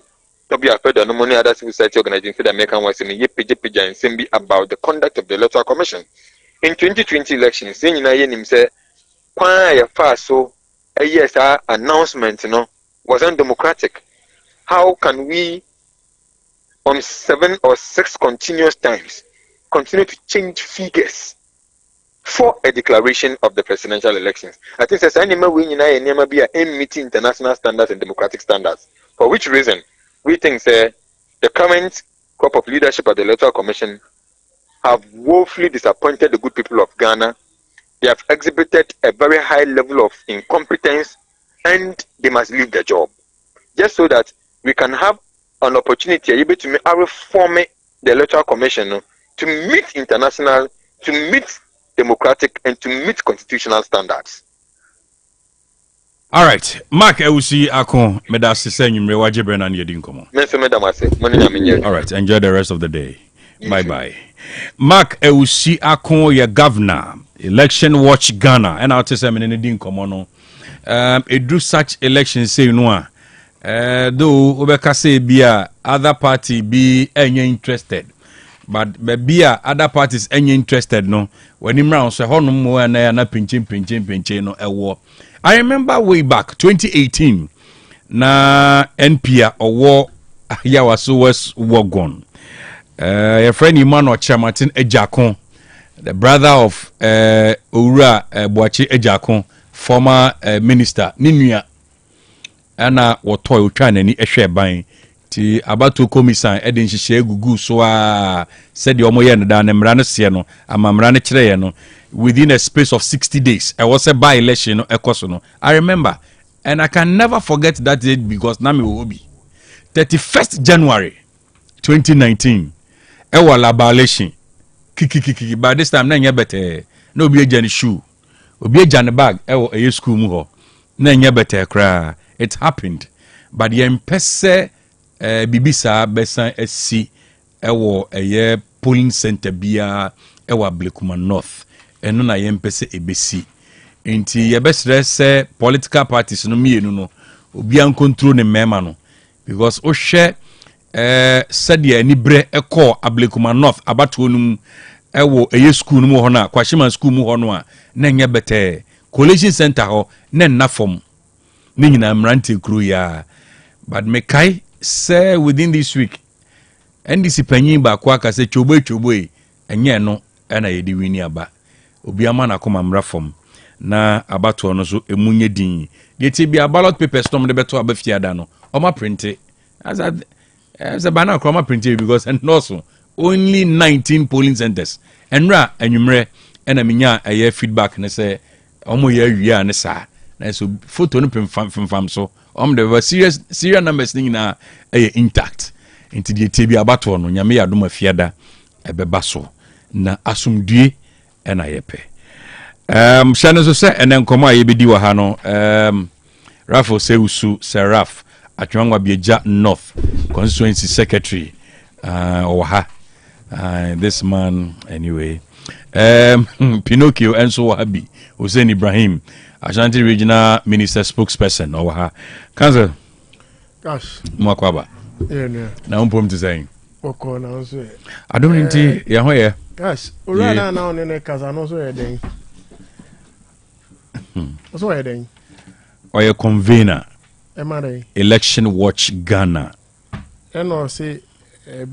Toby Afed, no money other civil society organization that American was in Yepija and Simbi about the conduct of the Electoral Commission. In 2020 elections, saying him say, why fast so a yes announcement was undemocratic. How can we on 7 or 6 continuous times continue to change figures for a declaration of the presidential elections? I think there's any more be meeting international standards and democratic standards. For which reason we think the current crop of leadership at the Electoral Commission have woefully disappointed the good people of Ghana. They have exhibited a very high level of incompetence and they must leave the job. Just so that we can have an opportunity able to reform the Electoral Commission to meet international, to meet democratic, and to meet constitutional standards. All right, Mark Ewusi Akon, medasi senyumre wajibre na yedin komo. All right, enjoy the rest of the day. Bye bye. Mark Ewusi Akon, your governor, Election Watch Ghana, and I'll tell you something yedin komo no. It do such elections say no. Though Obeka say be other party be any interested. But be other parties any interested no. When him round so honum mo na pinche no war. I remember way back 2018 na NPA or war yawaso was war gone. Your friend Emmanuel Chamatin Ejakon, the brother of Ura Boachi Ejakon, former minister Ninuya ana wotoy utwane ni ehwe ban ti abato komisan edin hihye gugu so a said the omoye no da na mra no se no amamra no kire ye no within a space of 60 days I was a by election no ekoso no. I remember and I can never forget that date because na me wo bi 31st January 2019 e wala by election kiki by this time na nya better no obi agani shoe obi agani bag e wo e school mu ho na nya better kra. It happened, but the empese bibisa besan esi ewo eye polling center bia ewa Blekuma North eno na yempese ebesi enti yebesre se political parties no mienu no obi an control ne mema no because o hwe said ye ni bre ekọ Blekuma North abato num ewo eye school no ho na kwashima school mu ho no a na nya bete collection center ho na na form Nina Mranti Kruya, but Mekai say within this week, and this penny ba kwaka say choboy, and yeah, no, and I did win ba. obi ama na koma mra fom na abato no so emunye din yeti bia ballot papers tom de beto abafiada no oma print as a banana chroma print because and also only 19 polling centers enra anwumre ena minya aye feedback ne say omo ye awia ne sa na so photo no pemfam so de serious numbers ni na intact into the TB abato no nyame ya dom afiada ebeba so na asumdue ena yepe shano so se enen komo ayebedi wa ha no Rafo Seusu Seraf atwangwa bieja North constituency secretary oha this man anyway Pinocchio enso wahabi Hussein Ibrahim Ashanti regional minister spokesperson oha kanza gosh mwakwaba na umpom to saying oko na so I don't think ya ho ye gosh ora na on ne kaza no so ye den so ye den or your convener Election Watch Ghana and or say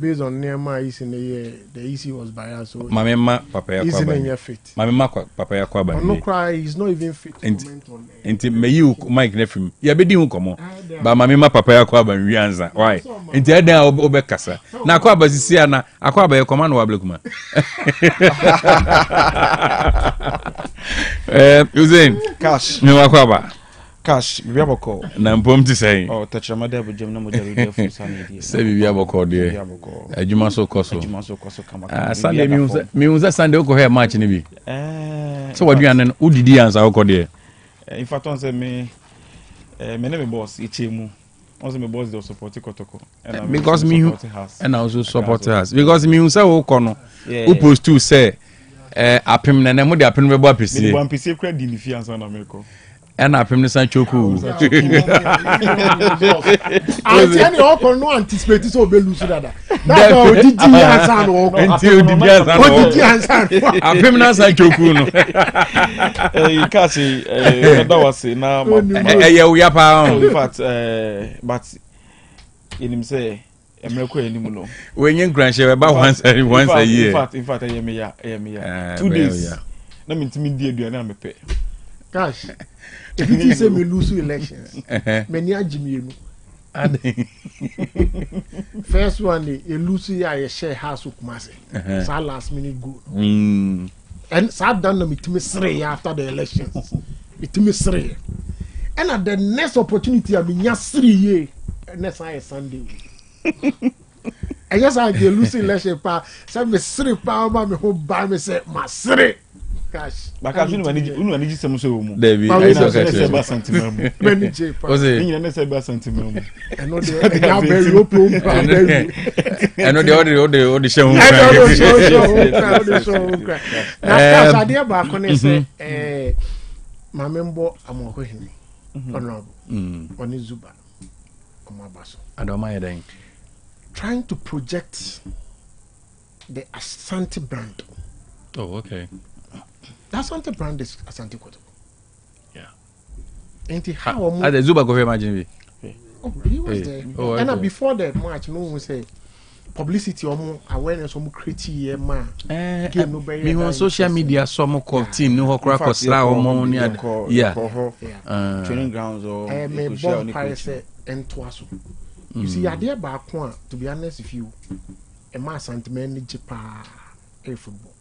based on near my is in the year the EC was biased so Mamema Papa Yakwa fit Mamema Papa Yakwa no cry he's not even fit Enti me you Mike Nefim ya bedi hu komo ba Mamema Papa Yakwa ban wianza why enti eden obekasa na akwa basisia na akwa ba yakoma na wablekuma Usain cash me akwa ba cash bibia boko na mpom ti say oh tachama da bujam na moja radio fu sanidi say bibia boko de adwuma so koso kama Sunday mi unza Sunday ko hair match ni bi so waduane no udidi ansa ko de in fact on say me me boss ichemu on say me boss dey support Kotoko because me and also support us because me unsa wo ko no who post to say apem na mo de apem be bo apesi me bo apesi kra di ni fi ansa na me ko and I pim San Choku. I tell you, all no anticipate so be lose that. That's how did you answer? Until the answer. I pim na San Choku no. You can't say that was now. Yeah, we are pound. In fact, but in him say. When you grant about once a year. In fact, I am 2 days. Let me intimidate you and I'm a pay. Gosh. If you say me lose elections, many are Jimmy. First one, you lose your share house with Kumasi. It's our last minute good. And so I've done it to me 3 after the elections. It to me 3. And at the next opportunity, I mean, just 3 years. And that's why Sunday. And yes, I get lose election. So me 3 pound, me home buy me say, my 3. Cash. Baka unu maniji semu so mu. David, I know say ba sentiment mu. Maniji. Yin na say ba sentiment mu. Eno de ya very open. Eno de odi show. Na cash ade ba ko ne say mamembo amoko hini. Honorable. Oni Zuba. Omabaso. Adoma yeden. Trying to project the Asante brand. Oh, okay. That Asante brand is Asante Kotoko. Yeah. And how the Zuba go imagine me. Oh, he was there. Oh, and okay. Before that match, no one say publicity or awareness or creativity man. Me on social media some call team no hokra kosra o mo ni yeah. Training grounds or me bomb Paris and twaso. You see idea ba ko to be honest with you a man sentiment ni jipa a football.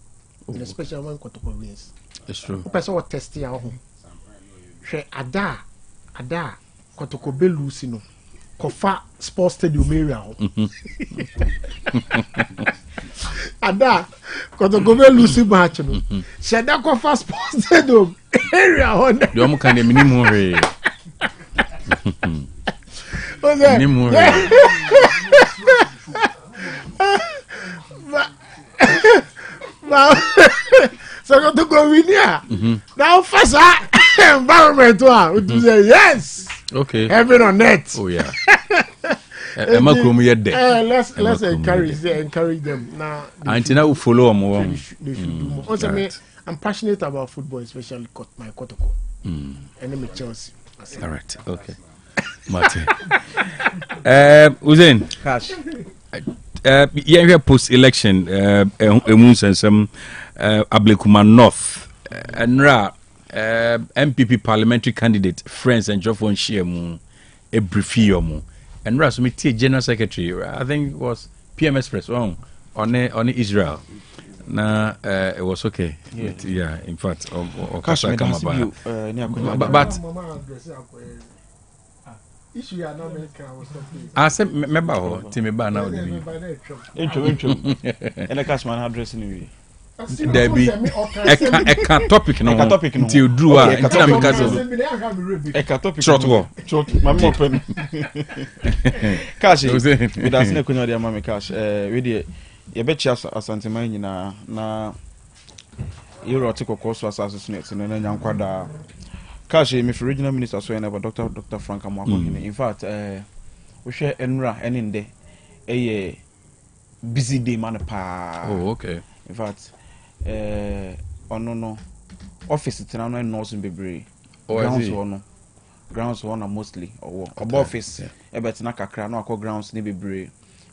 And especially when Kotoko wins. It's true. Person what test ya ho. Hwe ada Kotoko be lose no. Kofa sports stadium area ho. Ada Kotoko be lose match no. Sheda kofa sports stadium area ho. Do am kan minimum re. Minimum re. So go to go win here. Now first environment one to say yes. Okay. Heaven on net. Oh yeah. Let's encourage them now. Until now follow them. They should do more. Also, I'm passionate about football, especially my Kotoko. And then Chelsea. All right. Okay. Martin. Usain. Cash. Yeah, post election emun some Ablekuma North Enra MPP parliamentary candidate friends and Joffon share mu a briefio mu. Enra so me general secretary I think it was PMS press on Israel. Na it was okay. Yeah, in fact but I said member ho Timmy ba now the intro and a cashman address anyway. There be a topic no until drew a topic short go my mom open cash with us na kunya dia mama cash we dey ye be chia asanteman nyina na euro tikoko so assassinate no na nyankwada cash me for regional minister so na Dr. Frank Amwako in fact we share enra eninde busy day man pa. Oh okay. In fact no office tena no nurse bebre grounds one mostly or office ebetena kakra no akọ grounds ne bebre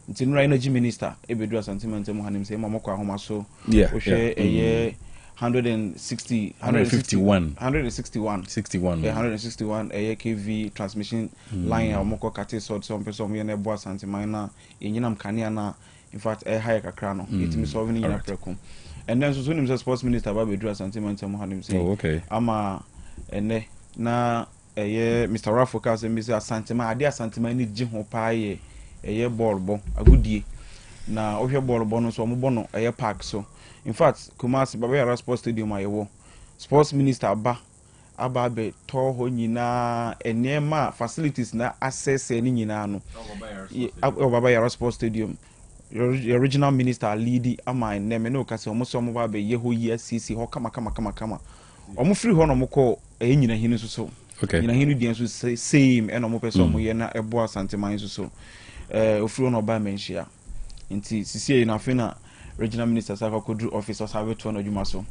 nti no energy minister ebedu asantiment mu hanim say mamako ahoma so o share 161 kV transmission line amoko kate so person ye na ebo asantiman na enyinam kania na in fact high kakra no etimi solve ni nyina prekum. And then so him sports minister Babedu Asantiment Mohanim say ama ene na Mr. Rafoka say Mr. Asantiment ade Asantiment ni ji ho pa ye ballbo agudie na ohwe ballbo no so mo bono park so in fact Kumasi Baba Sports Stadium ayewo sports minister aba be to ho nyina enema facilities na access ni nyina no Baba Sports Stadium. Your original minister lead ama neme no kase omo ba be yeho CC ho kama omo free ho no mo ko nyina hinu so nyina hinu dia so same and omo person omo ye na ebo asanteman so ofri no ba menhia nti CC na afina regional minister saka kodru office o sabe to no djuma so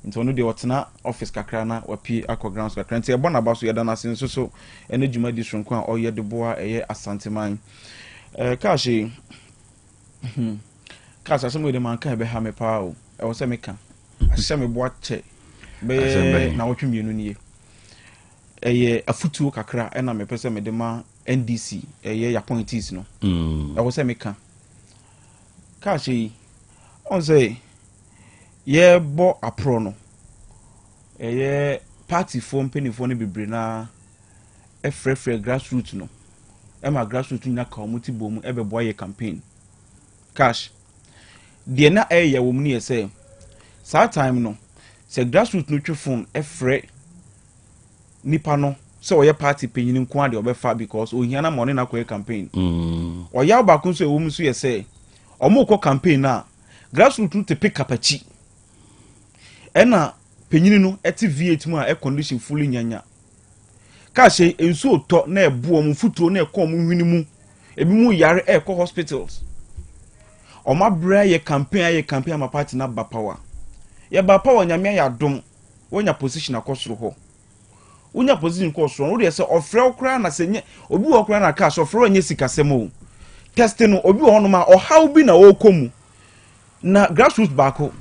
nti ono de otena office kakra na wapi akọ grounds kakra nti ebo na ba so ye da na sin so ene djuma di sonko a o ye de boa asanteman kashi Kasa some de man kan be ha me pa o e wo se me kan ahye me boa che be na wotwe mienu nie afutuo kakra e na me pese me de ma NDC ya appointees no e wo se me kan kashi on say ye bo apro no party form penifo no bebre na frefre grassroots no e ma grassroots na ka omuti bomu e be boa ye campaign cash de na ya wo mu ne say sa time no say grassroots no twefon efre nipa no so oye party penyin nko ade obefa because ohiana money na ko campaign oya ba kun so wo mu so ye say omo ko campaign na grassroots no te pick up achi ena penyin no eti V8 mu a condition fully nyanya cash ensu oto na ebo mu futuo na ekọ mu hwini mu ebi mu yare ekọ hospitals Oma bra ye campaign ama party na ba power. Ye ba power nyame ya dom. Wonya position akosoro ho. Wonya position akosoro. Wo de se ofre okra na senye obi okra na ka so ofre onye sikasem o. Test no obi ho no ma o how bi na wo komu. Na grassroots bako.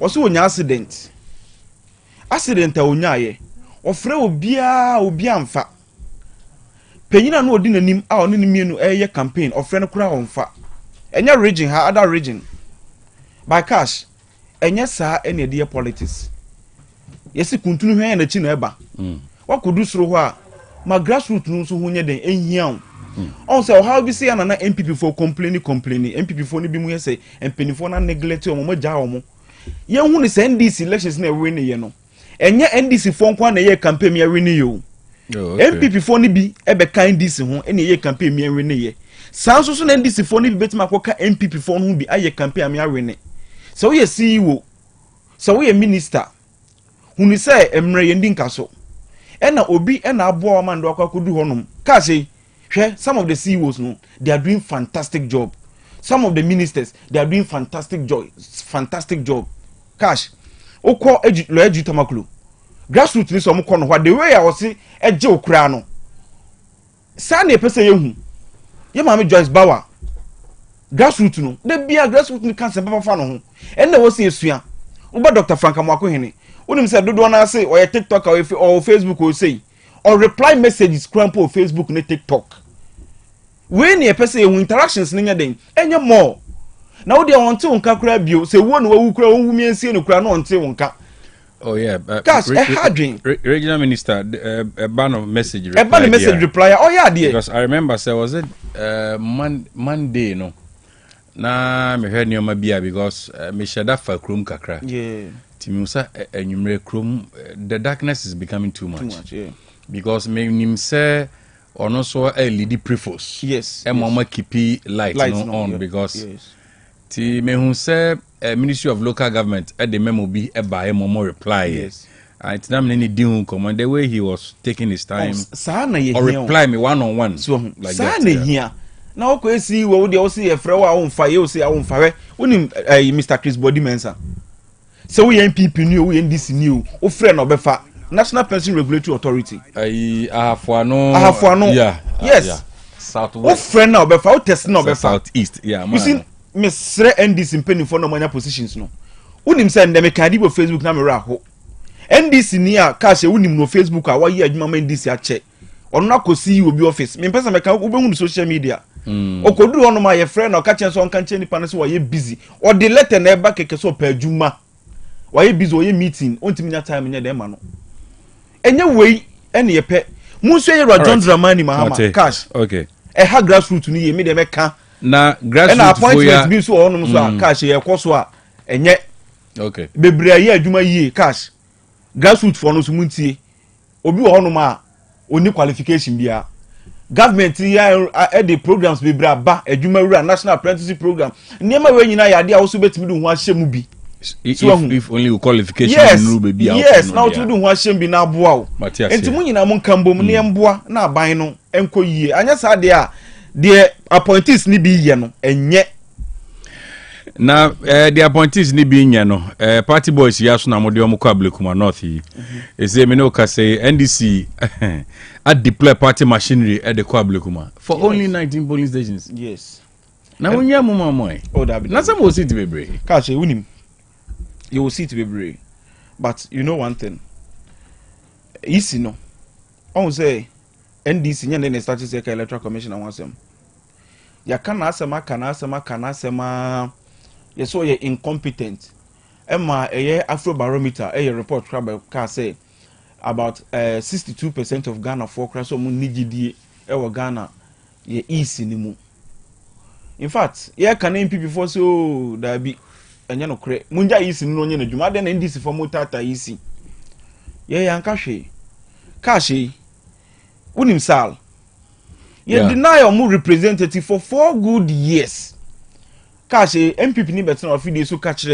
Wo se wonya accident. Accident a wonya ye. Ofre obi amfa. Penyina no odi nanim a ono ni mienu ye campaign ofre no kura onfa. Enya region ha other region by cash enya sa ene de politics yesi kuntunu hwan na chi na eba wakodu soro ho a ma grassroots no so hunye den ehia on say how be say na MPP for complaining MPP for ni bi mu yese MPP for na neglect o mo ja o mo ye hu ni say NDC elections na we ni ye no enya NDC for nkwa na ye campaign me we ni yo MPP for ni bi ebe kan NDC ho ene ye campaign me we ni ye Sanso so na NDC for ni betima akoka MPP for no bi aye campaign am awene so we CEO so we minister hunu say emre yendi nkaso ena obi ena abo ma ndo akwakodu honum ka say hwe some of the CEOs no they are doing fantastic job, some of the ministers they are doing fantastic job cash okọ lo eju tamakulu grassroots ni so mo kono the way I was say eje okura no sa na pese yehu ye mama Joyce Bauer grassroots no de bia grassroots ni kan se papa fa no ho en na wo se esua uba Dr. Frank Amwako hene unim say dodo na say or TikTok or Facebook or say or reply messages crampo or Facebook ne TikTok when ye person e interactions ne nya den enye more na wo de wonte wonka kra bio say wo no wu kra wo miensie no kra no wonte wonka. Oh yeah, Cash, a hard dream. Regional Minister, a ban of message reply. A ban of message reply. Oh yeah, dear. Because I remember, so was it Monday, no? Na me heard you mabia because me shada for krum kakra. Yeah. Timusa enyumre krum. The darkness is becoming too much. Too much, yeah. Because me nimse ono so a lady prefos. Yes. E mama keep lights no on yeah. because. Yes. Ti me hu say Ministry of Local Government at the memo be a by more reply. Yes. It's not many deal command the way he was taking his time or reply me one on one. So like that. Yeah. Now okay see we dey see a friend wa on fire say on fire. When Mr. Chris Body Mensa. So we NPP new we NDC new. O friend obefa National Pension Regulatory Authority. Ahafuano. Yeah. Yes. Yeah. Southwest. O friend na obefa o test na obefa. Southeast. Yeah, man. You see Mr. NDC penny for no mania positions no. Unim say ndem ka di bo Facebook na me ra ho. NDC ni a cash unim no Facebook a wa yi adwuma ma NDC a che. Ono na kosi obi office. Me pesa me ka ubehun social media. Okoduru ono ma ye friend na ka chen so nka chen nipa na so wa ye busy. O de letter na eba keke so pa adwuma. Wa ye busy o ye meeting. Ontimi nya time nya dem ma no. Enye wei ene ye pe. Munso ye John Dramani Mahama cash. Okay. E ha grassroots ni ye me dem ka. Na grassroots and appointment bi so onum so a cash ye koso a enye okay bebre aye adwuma yie cash grassroots for no so muntie obi wo honum a oni qualification bia government ya the programs bebre aba adwuma wura national apprenticeship program niema we nyina ya de a wo so betimi du ho ahye mu bi if only qualification no be bia yes now to do ho ahye bi na aboa wo enti mu nyina mu nkambom ne emboa na aban no enko yie anya sa de a the appointees ni bi ye no enye na the appointees ni bi nye no party boys ya so na mo de omo kwa Ablekuma North yi ese me no ka say NDC at deploy party machinery at the kwa Ablekuma for yes. Only 19 polling stations. Yes. Na wonya mo mamoy oh that be na some will see to be brave catch unim you will see to be brave but you know one thing easy no on say NDC nyane ne start say electoral commission and wansem ya kana asema ye so ye incompetent ema eye Afrobarometer eye report ka say about 62% of Ghana for crash so mu nigidie e wo Ghana ye easy ni mu in fact ye kana MPP for so da bi enye no kre munja easy no nye na dwuma de na NDC for mutata easy ye yanka hwe ka hwe unim sal you deny your representative for 4 good years cash MPP ni better of the so catch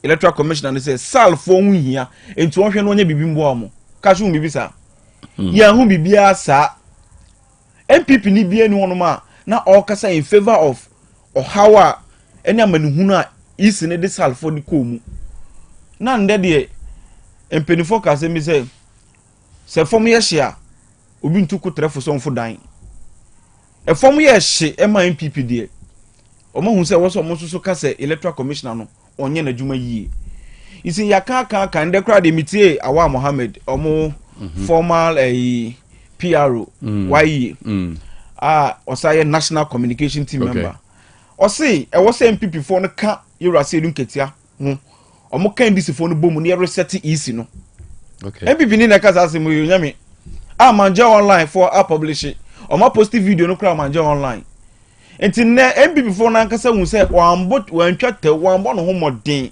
electoral commission and say sal for hu hia enti won hwe no nya bibi mbo am cash hu bibi sa ya hu bibi asa MPP ni bia ni wono ma na all kasa in favor of ohawa eni amanihunu a isi ne de sal for ni komu na nde de empeni focus mi say se form ye hia obi ntuku trefo so mfo dan e form ye hye e ma MPP de o ma hu se wo so mo so ka se electoral commissioner no onye na dwuma yie isi yaka nde kra de mitie Awa Mohammed omo formal PRO YE osaye national communication team member o say e wo se MPP for no ka yura se edu nketia ho omo kan disi for no bomu ne reset easy no okay MPP ni na kasa se mo nyame manja online for a publish it or my positive video no crowd manja online enti na MPP for na nkasa hu say wambot wantwate wambo no homodin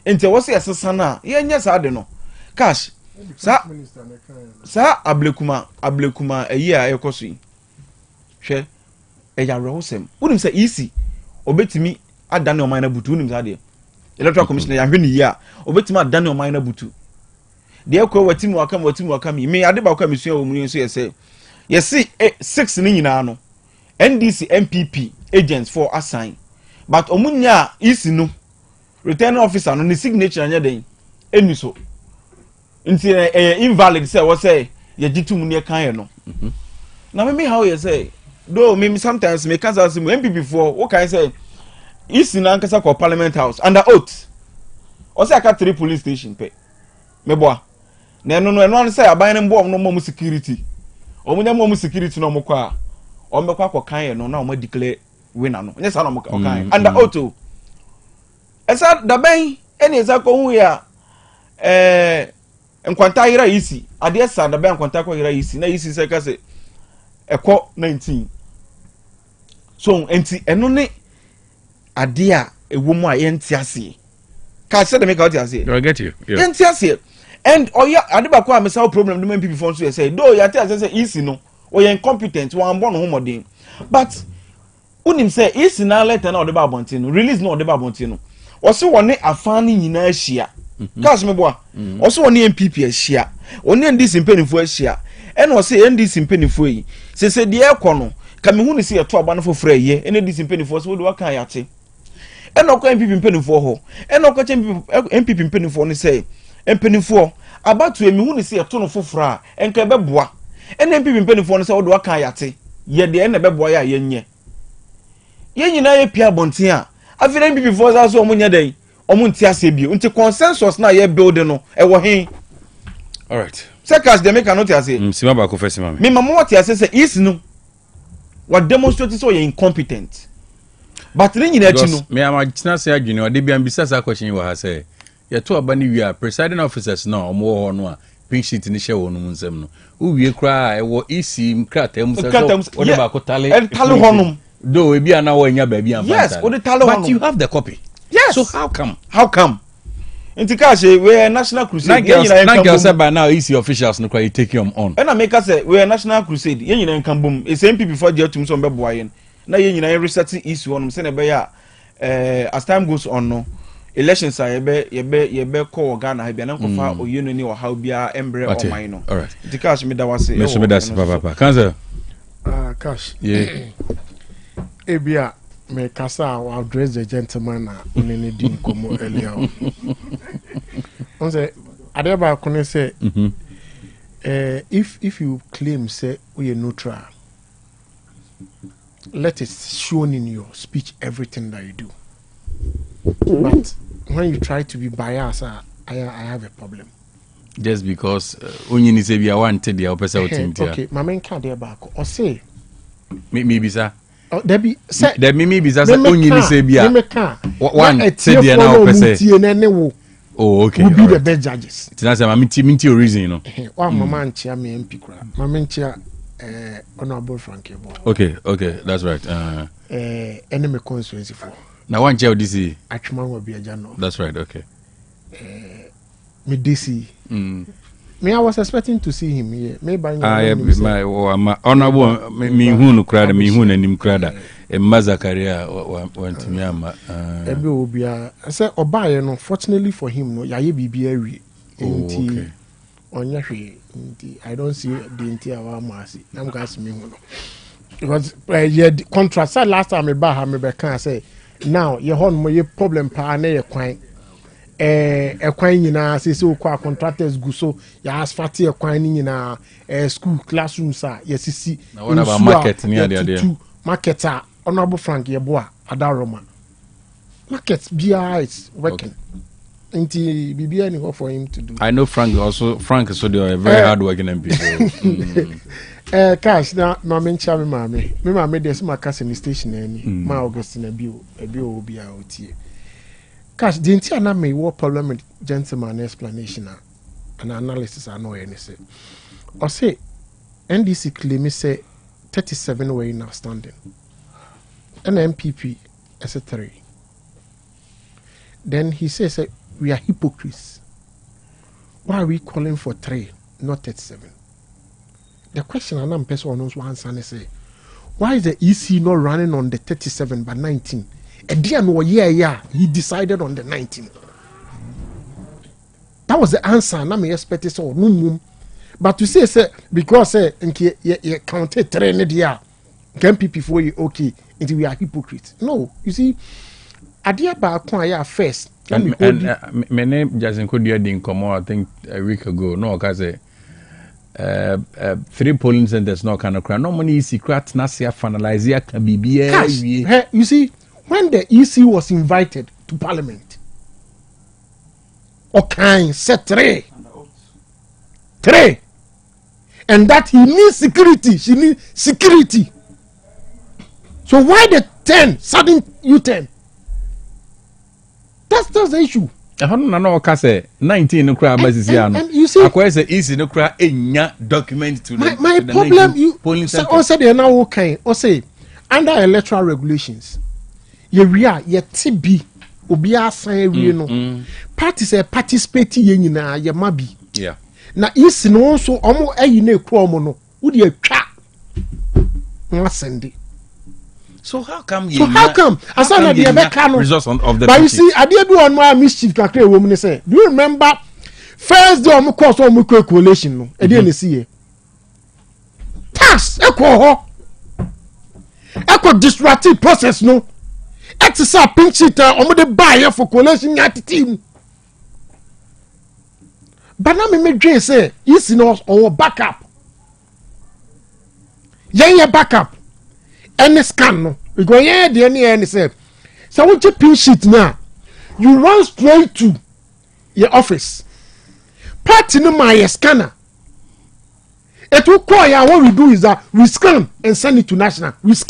enti wo se asesa na ye nya sa de no cash sa Ablekuma eyi a ekoso yi hwe eya rehosem unim say easy obetimi adane o man na butu unim sa de electoral commissioner ya hwe ni yi a obetimi adane o man na butu de ekwa watimi wakam me ade ba kwa mesua wo mu nso yese yesi 6 ni nyina no NDC MPP agents for assign but omunya isi no returning officer no ni signature anya den eni so nti invalid say what say ye gitum ne kan no na me how you say though me sometimes me can say MPP for what can say isi na nkasa ko parliament house under oath ɔsɛ aka 3 police station pɛ meboa na ɛno say aban no mbɔ no mo security omunya mo security no mo kɔ a ɔmbɛkɔ akɔkan yɛ no na ɔmo declare winner no nyɛ sa na ɔmo kan under auto ɛsa daban ɛne ɛsa kɔ hu ya nkwanta yira yisi adeɛ sa daban nkwanta kɔ yira yisi na yisi sɛ ka sɛ ɛkɔ 19 so enti ɛno ne adeɛ a ɛwɔ mu a yɛnti ase ka sɛ de make out ase I get you yɛnti ase and oya ade ba ko a mesa problem no man people for so say do yate ase say easy no o yɛ incompetent wan born ho modern but unim say easy na letter na ode ba abontin no release na ode ba abontin no o se woni afan ni nyina ahia cash me boa o se woni MPP ahia oni ndc mpanifo ahia ɛna o se ndc mpanifo yi se de ekɔ no ka me hu ni se yeto aba no foforo aye ɛna ndc mpanifo so wo de waka yate ɛna okɔ MPP mpanifo ho ɛna okɔ MPP mpanifo no say mpanifo abatu emi hu ni se yeto no foforo a enka bɛboa ɛna MPP mpanifo no say wo de waka yate ye de ɛna bɛboa ya yenye ye nyina ye pia bonten a afina MPP for so omunya den omunti ase bio nti consensus na ye build no e wo hen all right seconds de make not ase sima ba ko fesi mama me mama what ase say is no what demonstrate so you incompetent but ni nyina achi no me am china say adwene o de bia mbisa sa question wa ha say ye to aba ni wi a presiding officers na omo ho no a pink sheet ni hye wo no nsem no wo wie kra e wo isi mkrata mu say so o de ba ko tale honum do e bia na wo nya ba bia yes o de tale honum but you have the copy yes so how come inti ka say we national crusade ye nyina nkan say by now isi officials no kwa you take him on and I make us say we national crusade ye nyina nkan bom e say MPP for je atum so be boa yen na ye nyina research issue honum say na be ya as time goes on no elections are ye be call Ghana ha bia na nkofa oyenu ni o how bia embre o man no inti ka me da wase me so me da papa cancer cash yeah ebia me kasa I'll address the gentleman na unene din komo earlier on say adeba kone say if you claim say we are neutral, let it shown in your speech everything that you do, but when you try to be biased, I have a problem. Just because only ni say be wanted the opposite outing. Okay, my main card there back or say maybe sir. Oh, there be say there me be say only ni say be one say the na opposite. Oh, okay. Will be the best judges. It's not say minti your reason, you know. One mama chia me MP kra. Mama chia honorable Frankie Boy. Okay, that's right. Enemy constituency for. Now one chair DC. Achuma will be a jano. That's right, okay. Me DC. Me I was expecting to see him here. Maybe my honorable me hunu krada me hunu nim krada. Mazakaria went to me ama. Ebe obi a say obaye no fortunately for him no yaye bibia wi. Enti onya hwe enti I don't see the enti awa masi. Am gas me hu no. Because ye contrast last time me ba ha me be kan say now ye hon mo ye problem pa na ye kwan ekwan nyina say kwa contractors gu so ya asphalt ekwan nyina school classrooms a ye sisi na what about market near there market a honorable Frank Yeboah Adaroma market BI is working until BBI any for him to do. I know Frank is so a very hard working MP. Cash na mencha me mama dey my cash in station any ma Augustine ebio obi a otie. Cash the entire na me what problem with gentleman explanation and analysis I know any say. Or say NDC claim say 37 were in outstanding. And MPP as a 3. Then he says we are hypocrites. Why are we calling for 3, not 37? The question I'm person knows one son say, why is the EC not running on the 37 but 19? A dear no yeah, he decided on the 19. That was the answer. And I'm expecting so no. But to say because you counted 3 in the year, MPP for you okay, until we are hypocrites. No, you see, idea about first. My name Jason Kodia didn't come out, I think a week ago. No, because 3 polling centers no kind of crowd. No money secret nasia finalize can be you see, when the EC was invited to Parliament, Okay, set 3. And that he needs security. She needs security. So why the 10 sudden U10? That's the issue. I don't know what say 19 no cry about this year. And you see, I say easy no cry enya document to my the problem. You also they are now okay. Or say under electoral regulations, ye TB obi asan we no parties participate ye nyina ye mabi. Yeah. Na isi no so omo ayi na ekro omo no wo de atwa send. So how come asana de beka no results of the but you see ade bi on my mischief kakra wo mu say do you remember first day omo course omo coalition no e dey na see tax ekwo disruptive process no et sa pink sheet omo de buy for coalition yat team but na me dwen say isi no or backup yen backup any scan no because the any say so what you pin sheet now you run straight to your office party no my scanner it will call ya what we do is that we scan and send it to national it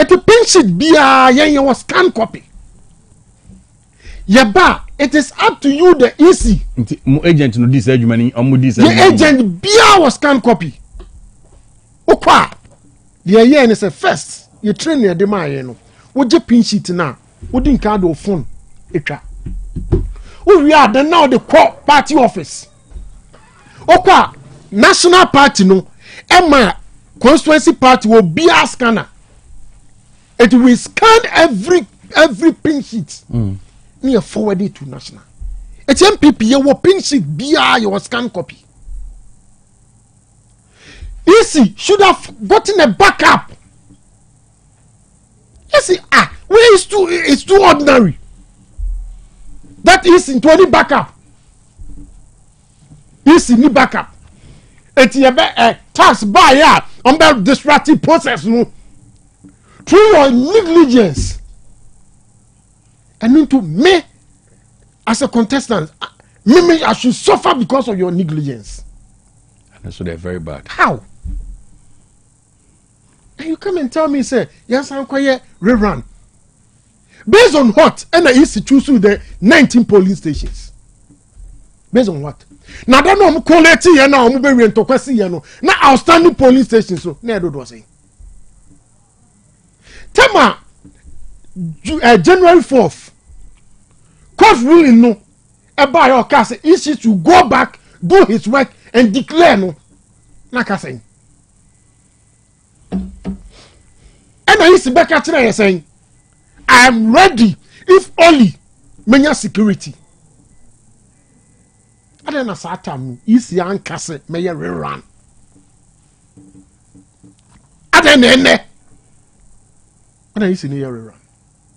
will pin sheet be your scan copy yeba it is up to you the easy agent no this money the agent be our scan copy okwa the year is a first you train your demand no wo je pin sheet na wo din card of phone etwa we are the now the party office okwa national party no ema constituency party will be a scanner it will scan every pin sheet near forward it to national it's MPP your pin sheet be your scan copy. Easy should have gotten a backup. You see, where is it's too ordinary. That is into any backup. Easy need backup. It's a tax buyer on that disruptive process no. Through your negligence. And into me as a contestant, me I should suffer because of your negligence. And so they're very bad. How? And you come and tell me, say, yes, I'm quiet, rerun. Based on what? And I used to choose the 19 polling stations. Based on what? Now, I don't know, I'm quality, and now I'm very to question, you know. Now, outstanding polling stations, so, never do say. Tema, January 4th, court ruling, no, about your case, is to go back, do his work, and declare, no, like I say. And I used to back at saying, I am ready if only many security. I don't know Satan is young castle may rerun. I don't know. And I used to near rerun.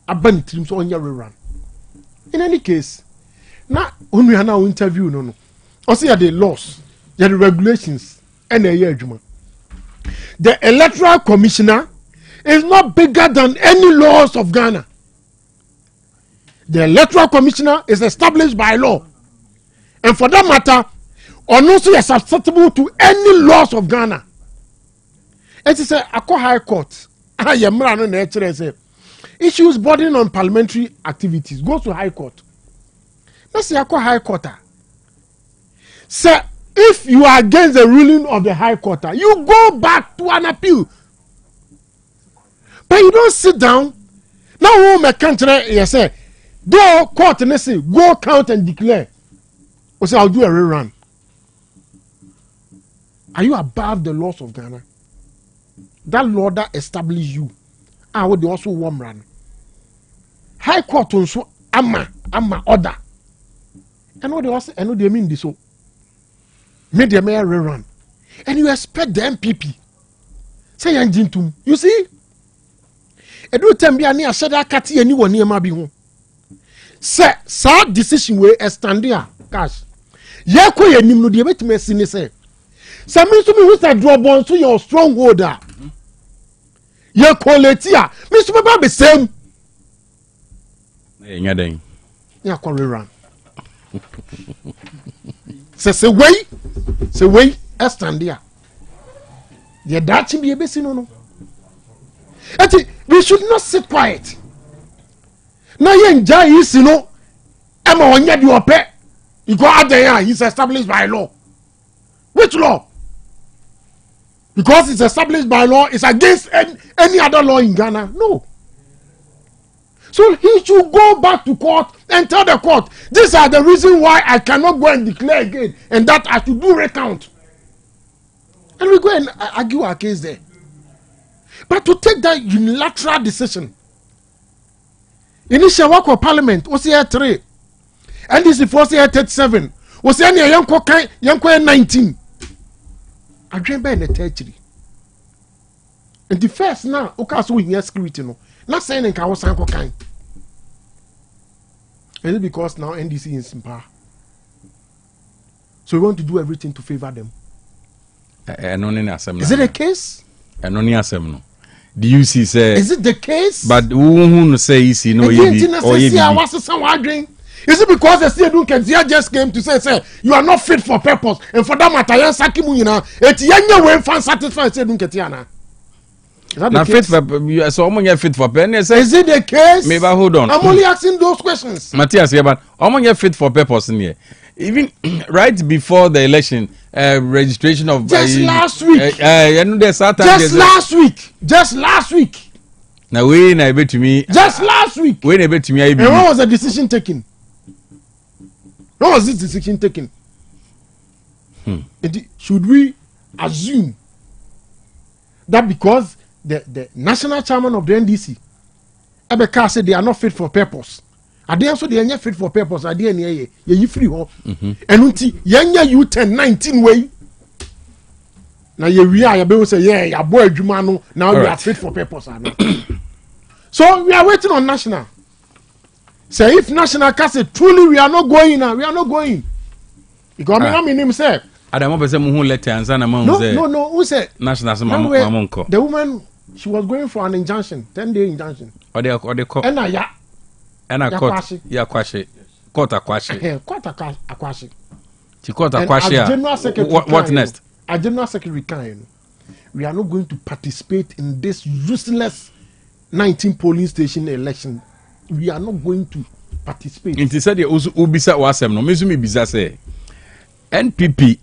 I banned teams on your rerun. In any case, now when we are now interview, no. Also, the laws, the regulations, and the year. The electoral commissioner is not bigger than any laws of Ghana. The electoral commissioner is established by law. And for that matter, also is susceptible to any laws of Ghana. It is a high court. Issues bordering on parliamentary activities goes to high court. Let's say high court. Sir, if you are against the ruling of the high court, you go back to an appeal. But you don't sit down. Now, who my country, you say, go court and say, go count and declare. Or say, I'll do a rerun. Are you above the laws of Ghana? That law that established you. I would also warm run. High court also, ama order. And what they also, and what they mean this so. Made the mayor rerun. And you expect the MPP. Say, you see? Edu tembi ani asheda kati eni woni e ma bi ho se sa decision we extend ya cash ye ko yanim no de betime si ni se se me so me hu say Dwabrem so your stronghold a ye quality a me so ba be same enya den ya kwa rerun say way stand there the dachi be ebesi no we should not sit quiet na ye enjoy is no ema onye di ope you go out there he's established by law. Which law? Because it's established by law, it's against any other law in Ghana? No. So he should go back to court and tell the court, these are the reasons why I cannot go and declare again, and that I should do recount. And we go and argue our case there. But to take that unilateral decision, initial work of parliament was here 3, and this is for here 37, was here near young 19. I dream by the territory. And the first now, okay, so we have security no. Not saying in Kawasan kind. Is it because now NDC is in power? So we want to do everything to favor them. Is it the case? The UC say. Is it the case? But who say easy no Is it because the State Council just came to say you are not fit for purpose, and for that matter, you sakimu you know, it yanya way fan satisfied State Council. Not fit for so fit for purpose. Is it the case? Maybe hold on. I'm only asking those questions. Matthias, yeah, but how fit for purpose in here? Even right before the election, registration of just last week. Just last week. Now when I bet to me. Just last week. When I bet to me, and what was the decision taken? What was this decision taken? Should we assume that because the national chairman of the NDC, Ebeka, said they are not fit for purpose? Are they also they are not fit for purpose? Are they any ye free ho? And unti yenya you 10-19 way. Now we are say yeah, boy Jumano now we are fit for purpose. So we are waiting on national. Say if national can say truly we are not going now, we are not going. Because me name say. Adamo be say mu hu letter answer na man say. No, who say national say mamonko. The woman she was going for an injunction, 10-day injunction. Or they call. And I caught ya kwashi. Court akwashi. Court akwashi. Ti court akwashi. What next? I General Secretary kind. We are not going to participate in this useless 19 polling station election. We are not going to participate. Inti said you also ubisa wasem no mezu mi bisa say NPP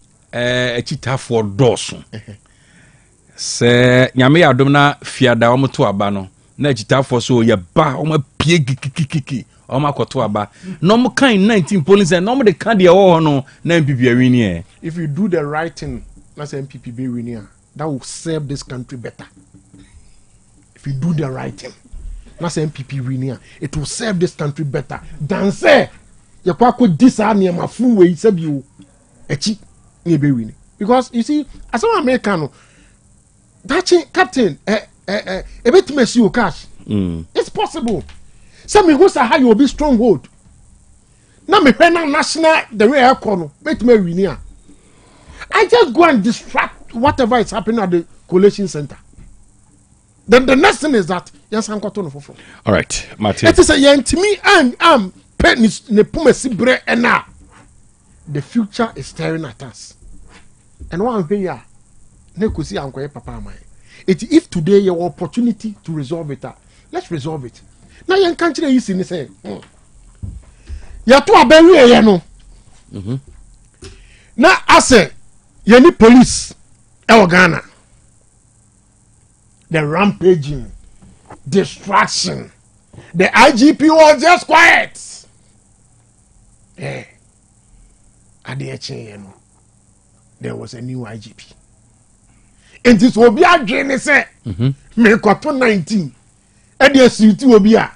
chita for doso. Se nyame adom na fiada omoto aba no na chita for so ye ba omo pie kikikiki omo akoto aba. No mo kan 19 police no mo de kan de wo no na NPP awini e. If you do the right thing, that's NPP be winning. That will serve this country better. If you do the right thing, that's NPP winning. It will serve this country better than say you could disarm my full way save you a cheap be winning. Because you see, as an American, that captain a bit mess you cash. It's possible. Some who say how you will be stronghold. Now me national the way I call bet me winning. I just go and distract whatever is happening at the collation center. Then the next thing is that yes, I'm got on for. All right, Martin. It is a yen to me and penis ne pumesi bre and now the future is staring at us. And one thing ya ne kusi anko papa mai. If today your opportunity to resolve it, let's resolve it. Now yen can't you see me say ya to aberi ye no. Now I say you need police Ghana. The rampaging, distraction. The IGP was just quiet. At the HN, there was a new IGP. And this will be a journey, say, me got 19. And the city will be a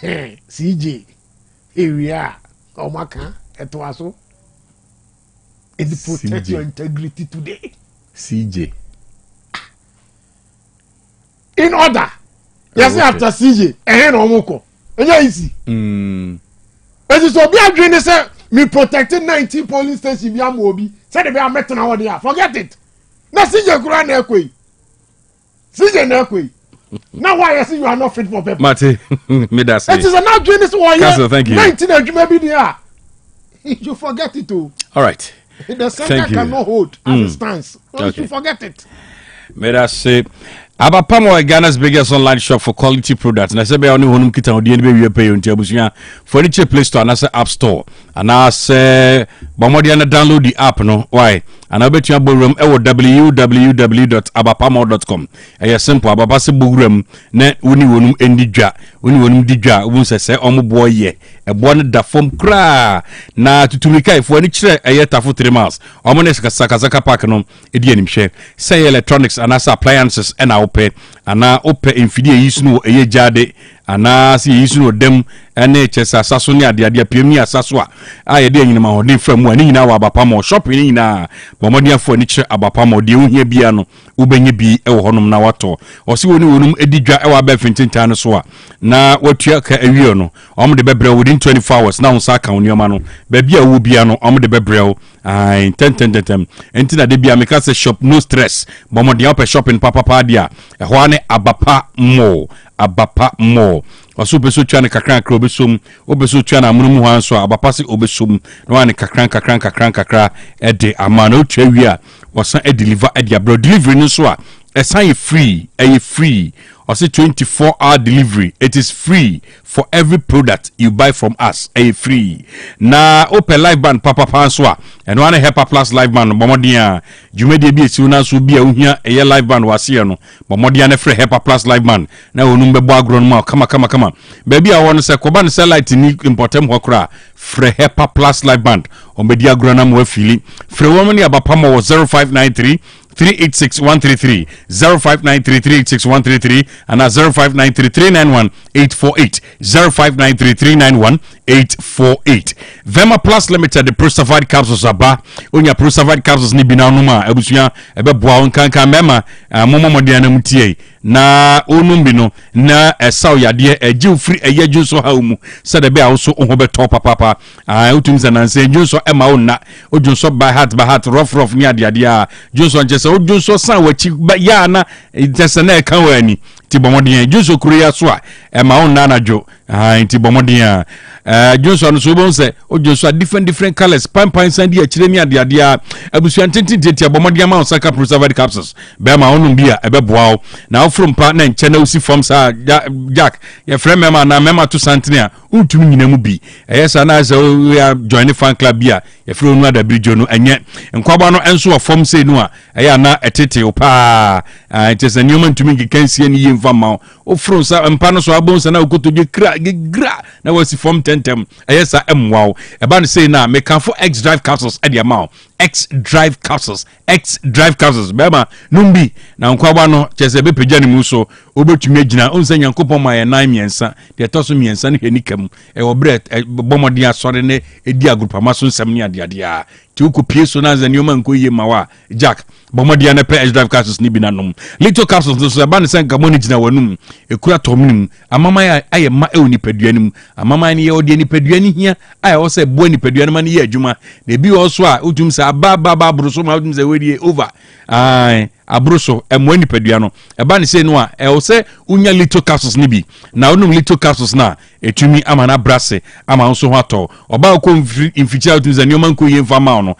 CJ. Here we are. Omaka, Etwaso. It protect your integrity today. CJ. In order. Yes, after CJ. Omoko. And you easy. And so be a dream, say, me protected 19 police stations. Be a mobi. Say they are meeting out there. Forget it. Na CJ Kura na ekwe. CJ na ekwe. Now why I see you are not fit for purpose? Mate, me that say. It is an out this 1 year. Castle, thank you. 19 maybe there. You forget it too. All right. The center cannot hold as it stands. Okay. You forget it. May that say. Abapamo Ghana's biggest online shop for quality products. Na sebe oni honum kita odi eni be wie pay on tiabusuya furniture Play Store na say App Store. And na say bomodi na download the app no. Why? And I bet you Dwabrem e wo www.abapamo.com. E simple abapa se Dwabrem na woni wonum endi dwa. Woni wonum di dwa won se omo boy ye. Ebo ne da form kra na tutumika ifo ani kire eye tafo 3 miles. Omo ne saka park no edi anim hwe. Say electronics and as appliances and ope ana ope infidie yisunu eye jade ana si yisunu dem ene chesa saso ni ade piem ni asaso a ye de anyina ma hodin fam ani nyina wa abapamo shop ni nyina bomodian fo ni kire abapamo de ohia bia no ubenye bi e wo honom na wato osi woni wonum edidwa e wa ba fintinta no so a na watua ka awio no om de bebre within 24 hours na unsa ka onioma no ba bia wo bia no om de bebre ai ten entina de bia meka se shop no stress bomodian ope shopping papa dia e ho ane abapa mo waso beso twa ne kakran kra obesom obeso twa na amunumu ho anso abapa se obesom no ane kakran e de amana otwa wi a wasan e deliver e dia bro delivery no so a e free or say 24-hour delivery. It is free for every product you buy from us. Free. Na open live band papa panswa. And one Hepa Plus live band bomodia. Jumedi bi siuna so bia uhia eye live band wase no. Bomodia na free Hepa Plus live band. Na onumbe bo agron ma kama. Baby I want to say koba ne light ni important hokra. Free Hepa Plus live band. Ombedi agron am we fili. Free woman ya bapamo 0593 386-133 0593-386-133 and 0593-391-848 0593-391-848 Vema Plus Limited the Prosavid capsules aba onya Prosavid capsules ni bina numa ebusuya ebeboa onkanka mema momomode na mutie na onum bi no na esaw yade eji free eyeju so hawmu sede be awo so ho beto papa utum zananse junso ema onna ojunso by heart rough ni ade a junso nchese ojunso san wachi ya na nchese na eka wani ti bomodien junso kuru ya so a ema onna najo ti bomodien Johnson so bon say ojoso different colors pan sandi a kire ni ade a abusuan tintin bomodian ma saka preserved capsules be ma onum bia ebeboa na from pa na nche na usi form sa Jack ye friend mema na mema to santenia untumi nyina mu bi eyesa na say we are join fan club bia ye frɛ onu adabrijo no enye nkwaba no enso form say no a eya na etete opa it is a new man to me kensie ni yemfa ma o fro sa mpa no so abon sa na okotoje gra na wasi form tentem eyesa emwa e ba no say na me kan for X drive capsules e dia ma X drive capsules bema numbi na nkwaba no chese be pagya ni mu so obetumi agina onsa nyankopon ma ye 9 miensa de toso miensa ne henikam e obret bomodi asore ne edi agrupa maso nsam ni ade a ti ukopie so na zanioma nko ye mawa Jack bomodi na pe drive capsules ni binanom little capsules so ba ne senka moni gina wanum ekura tomnim amama ya aye ma e oni paduanim amama ni ye odi ni paduani hia aye wo se bo ni paduanima ni ye adwuma na bi wo so a utum sa ba bruso ma utum se we over abruso emwani padua no eba ne se no a e wo se unya little capsules ni bi na onum little capsules na etumi ama na brase ama nso ho ato oba ko inficha utum se nyoma nko yemfa ma no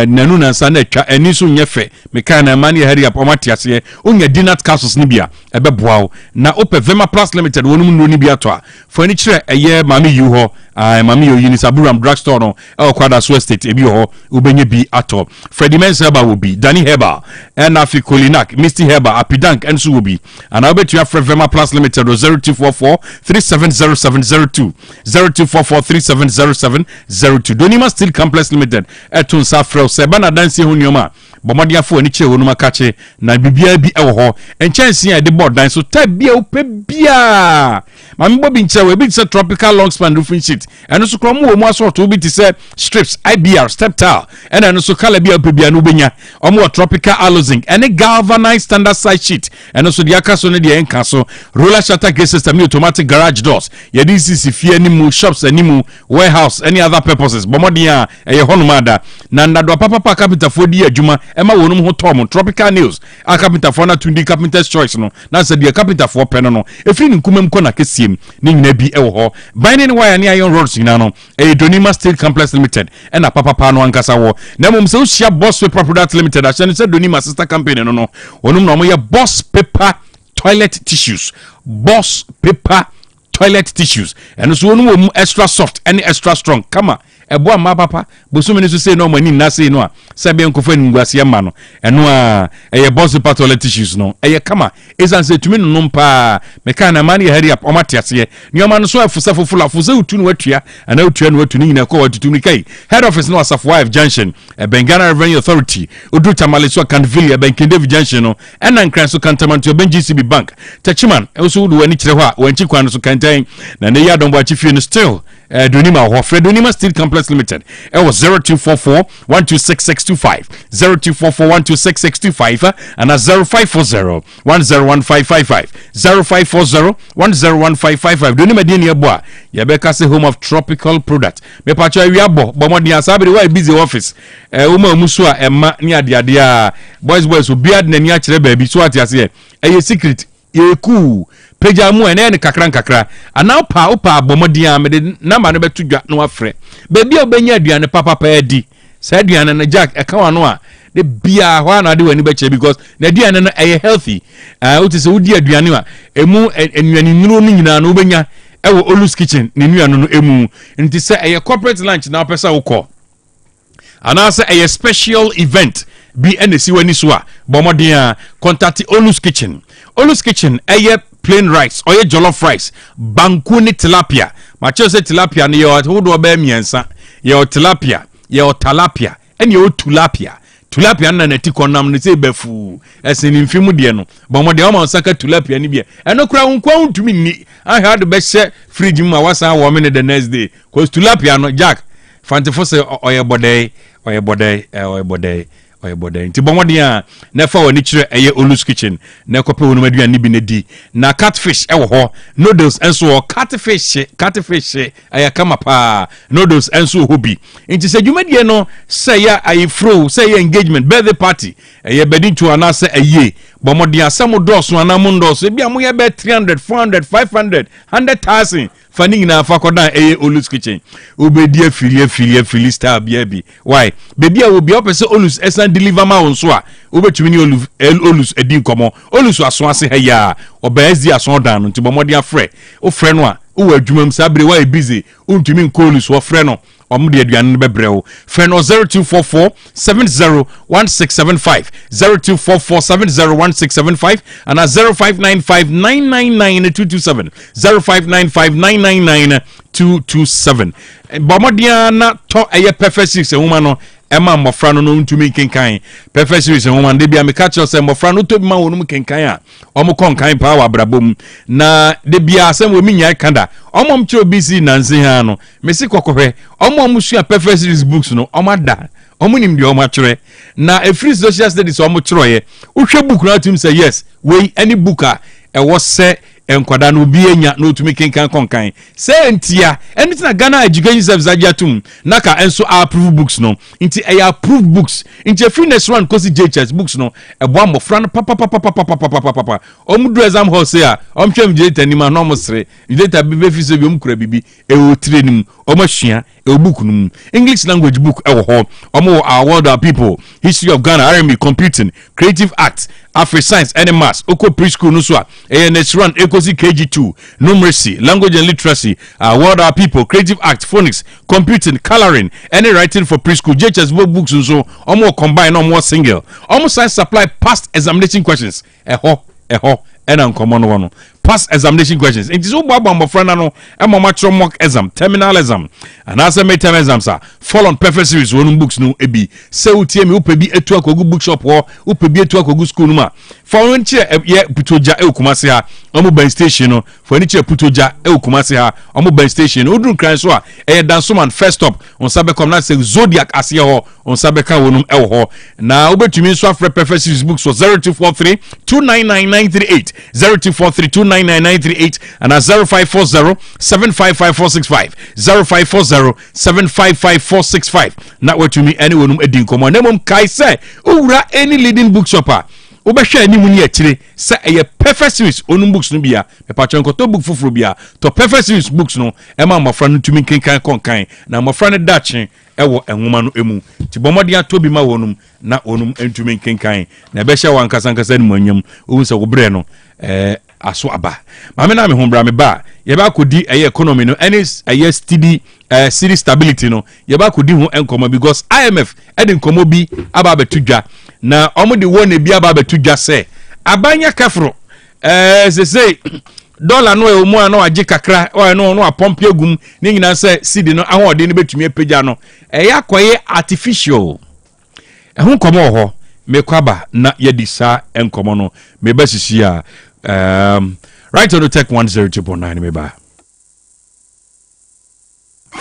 nanu na nsa na atwa eni so nyefe meka na mani hurry up omatiase unya dinat capsules ni bia ebeboa na ope Vema Plus Limited wonum no ni bia to a fo ani kire eye mami yu ho mami yo uni Saburam drugstore no e kwada so estate ebi ho ubenye bi ato Freddie Mensa ba will be Danny Heba and Afi Kolinak Misty Heba Apidank and so will be and I bet you have Vema Plus Limited 0244 370702 0244 370702 Donima Steel Complex Limited etun safrel sebana dansi ho nyoma bomodia fo ani kire wonuma kache na bibia bi ewo ho enchansi ya de board dan so tabia upebia mami bobi nche we bi se tropical long span roofing sheet eno so krom wo mu asort wo bi ti se strips IBR step tile eno so kala bia upebia no benya omo tropical alozing ene galvanized standard size sheet eno so dia kaso ne dia enka so roller shutter gate system ni automatic garage doors ye di sisi fie ni mu shops ani mu warehouse any other purposes bomodia eye honumada na ndado papa capital fo di adwuma ema wonum ho tom tropical nails a carpenter for na tundi carpenter's choice no na se de carpenter for pen no efiri nkumam ko na kesiem ni nyina bi ewo ho binding wire ne iron rods nyina no Donima Steel Complex Limited and a papa no ankasa wo na mum se usia Boss Paper Product Limited a se Donima sister company no onum no mo ye Boss Paper Toilet Tissues Boss Paper Toilet Tissues and so onum extra soft and extra strong kama ebo ama papa bosumi ne so say no mani na say no a se be nkofo ngwase ma no eno a eye Boss Paper Toilet Tissues no eye kama esan say tumi no mpa me kan na mani hurry up o matiase ni o ma no so afusa fofula afusa utu no watua ana utua no watu ni nyina ko watutumi kai head office no Asaf Wife Junction Bengana Revenue Authority odu tamale so Canville Benkende Junction no ena nkran so Kantamanto GCB Bank tachiman so do wani kire ho a wanchi kwan so kantan na ne ya dombo achifie no still Donima ho Donima Steel Complex Limited it was 0244 126625 0244 126625 and 0540 101555 0540 101555 Donima dini eboa ya beka se home of tropical product me pacho wiabo bomodi asabere why busy office uma musu a emma ni ade a boys obiad na ni a kire ba bi so atiase secret yeku peja mu ene kakra ana opa abomodia me de number no betu dwa no afre ba bia obenya aduane papa edi sa aduane na Jack e ka no a de bia ho na de wani beche because na aduane no healthy utise udi aduane a emu enuane nuru no nyina no obenya ewo Olus Kitchen ne nuane no emu nti se corporate lunch na opesa ukọ ana se special event bi enesi wani so a bomodia contact Olus Kitchen plain rice or jollof rice banku ni tilapia macho se tilapia ni yo hodo ba miensa yo tilapia yo talapia ene yo tulapia na nati konam ne se befu eseni mfimu de no bomode o ma saka tulapia ni bia eno kura nkwa untumi ni I had be she fridge mu awasa wo me the next day cause tilapia no Jack fantifo se oyebodai nti bomodea na fa woni kire Olus Kitchen na kope wonu aduane bi na di na catfish ewo ho noodles enso catfish kama pa noodles enso hobi nti se dwumadie no say ya ayefro say ya engagement birthday party bedi to anase bomodea samodoso anamundoso bia mo ye be 300 400 500 100,000 fani na afakodan Olus Kitchen obedi afili star bi why baby obi opese Olus esan deliver ma wonso a obetumi ni Olus edin komo Olus aso ase ha ya obaezi aso dan no ntibomode afre o frɛ no a o wa adwumam sabre why busy untumi nko Olus wo frɛ no omde aduane bebrɛw frɛ no 0244 701675 0244 701675 and 0595999227 0595999227 bomodia na to perfect six woman no Emma Mofrano no ntumi kenkan perfect series woman de bia me catch us Mofrano to ma wonum kenkan a omo konkan power brabom na de bia asem we minya kanda omom che obisi nanse ha no me si kokohwe omom sua perfect series books no omada omunim de omachre na a free social studies omochroye uhwe book na tum say yes we any booker e was say enkwada no bi enya no tumi kenkan konkan say ntia anything na Ghana Education Service agiatum naka enso approve books no nti approve books nti fitness run kosi JHS books no ebo amofra no papa omudu exam hall say a omtwem data ni ma no mosre data bi fi so bi omkura bibi o training omahua book no English language book ewo ho omo award our people history of Ghana RME computing creative arts Afri science and maths oko preschool no so a next run ekosi KG2 numeracy language and literacy award our people creative arts phonics computing coloring any writing for preschool JHS books so omo combine omo single omo science supply past examination questions eho ena nkomo no past examination questions it is obo friend no e mock exam terminal exam and as a midterm exams are fall on perfect series one books no ebi say utie me upebi etu akogu bookshop ho upebi etu akogu school no ma for any chair ye putoja e Kumasi ha omo ben station no for any chair putoja e Kumasi ha omo ben station odun kran so a e dansoman first stop on sabe kom na say Zodiac ase ho on sabe ka wonum e ho na obetumi so afre perfect series books for 0243 299938 0243 299938 and 0540 755 0540 755 na wetumi any wonum edin komo na mom kai say owura any leading bookshop obehwe animu ni akire say eye perfect series onum books no bia me pa nkoto book fufuru bia to perfect series books no e ma mafra no tumi kenkan konkan na mafra no dache ewo enwoma no emu ti bomode atobi ma wonum na onum entumi kenkan na behye wankasa ni manyam ohun se wo bre no aso aba mame na me hombra me ba ye ba kodi eye economy no any eye steady city stability no ye ba kodi ho enkomo because IMF edin komo bi aba betudwa na omo de won e bi aba betudwa se abanya kafro say dollar no e mu an no age kakra o no apompe agum ni nyina se city no ahode ne betumi apagya no yakoye artificial ehun komo ho me kwaba na ye di sa enkomo no me ba sisi a right on OTEC 102.9 me ba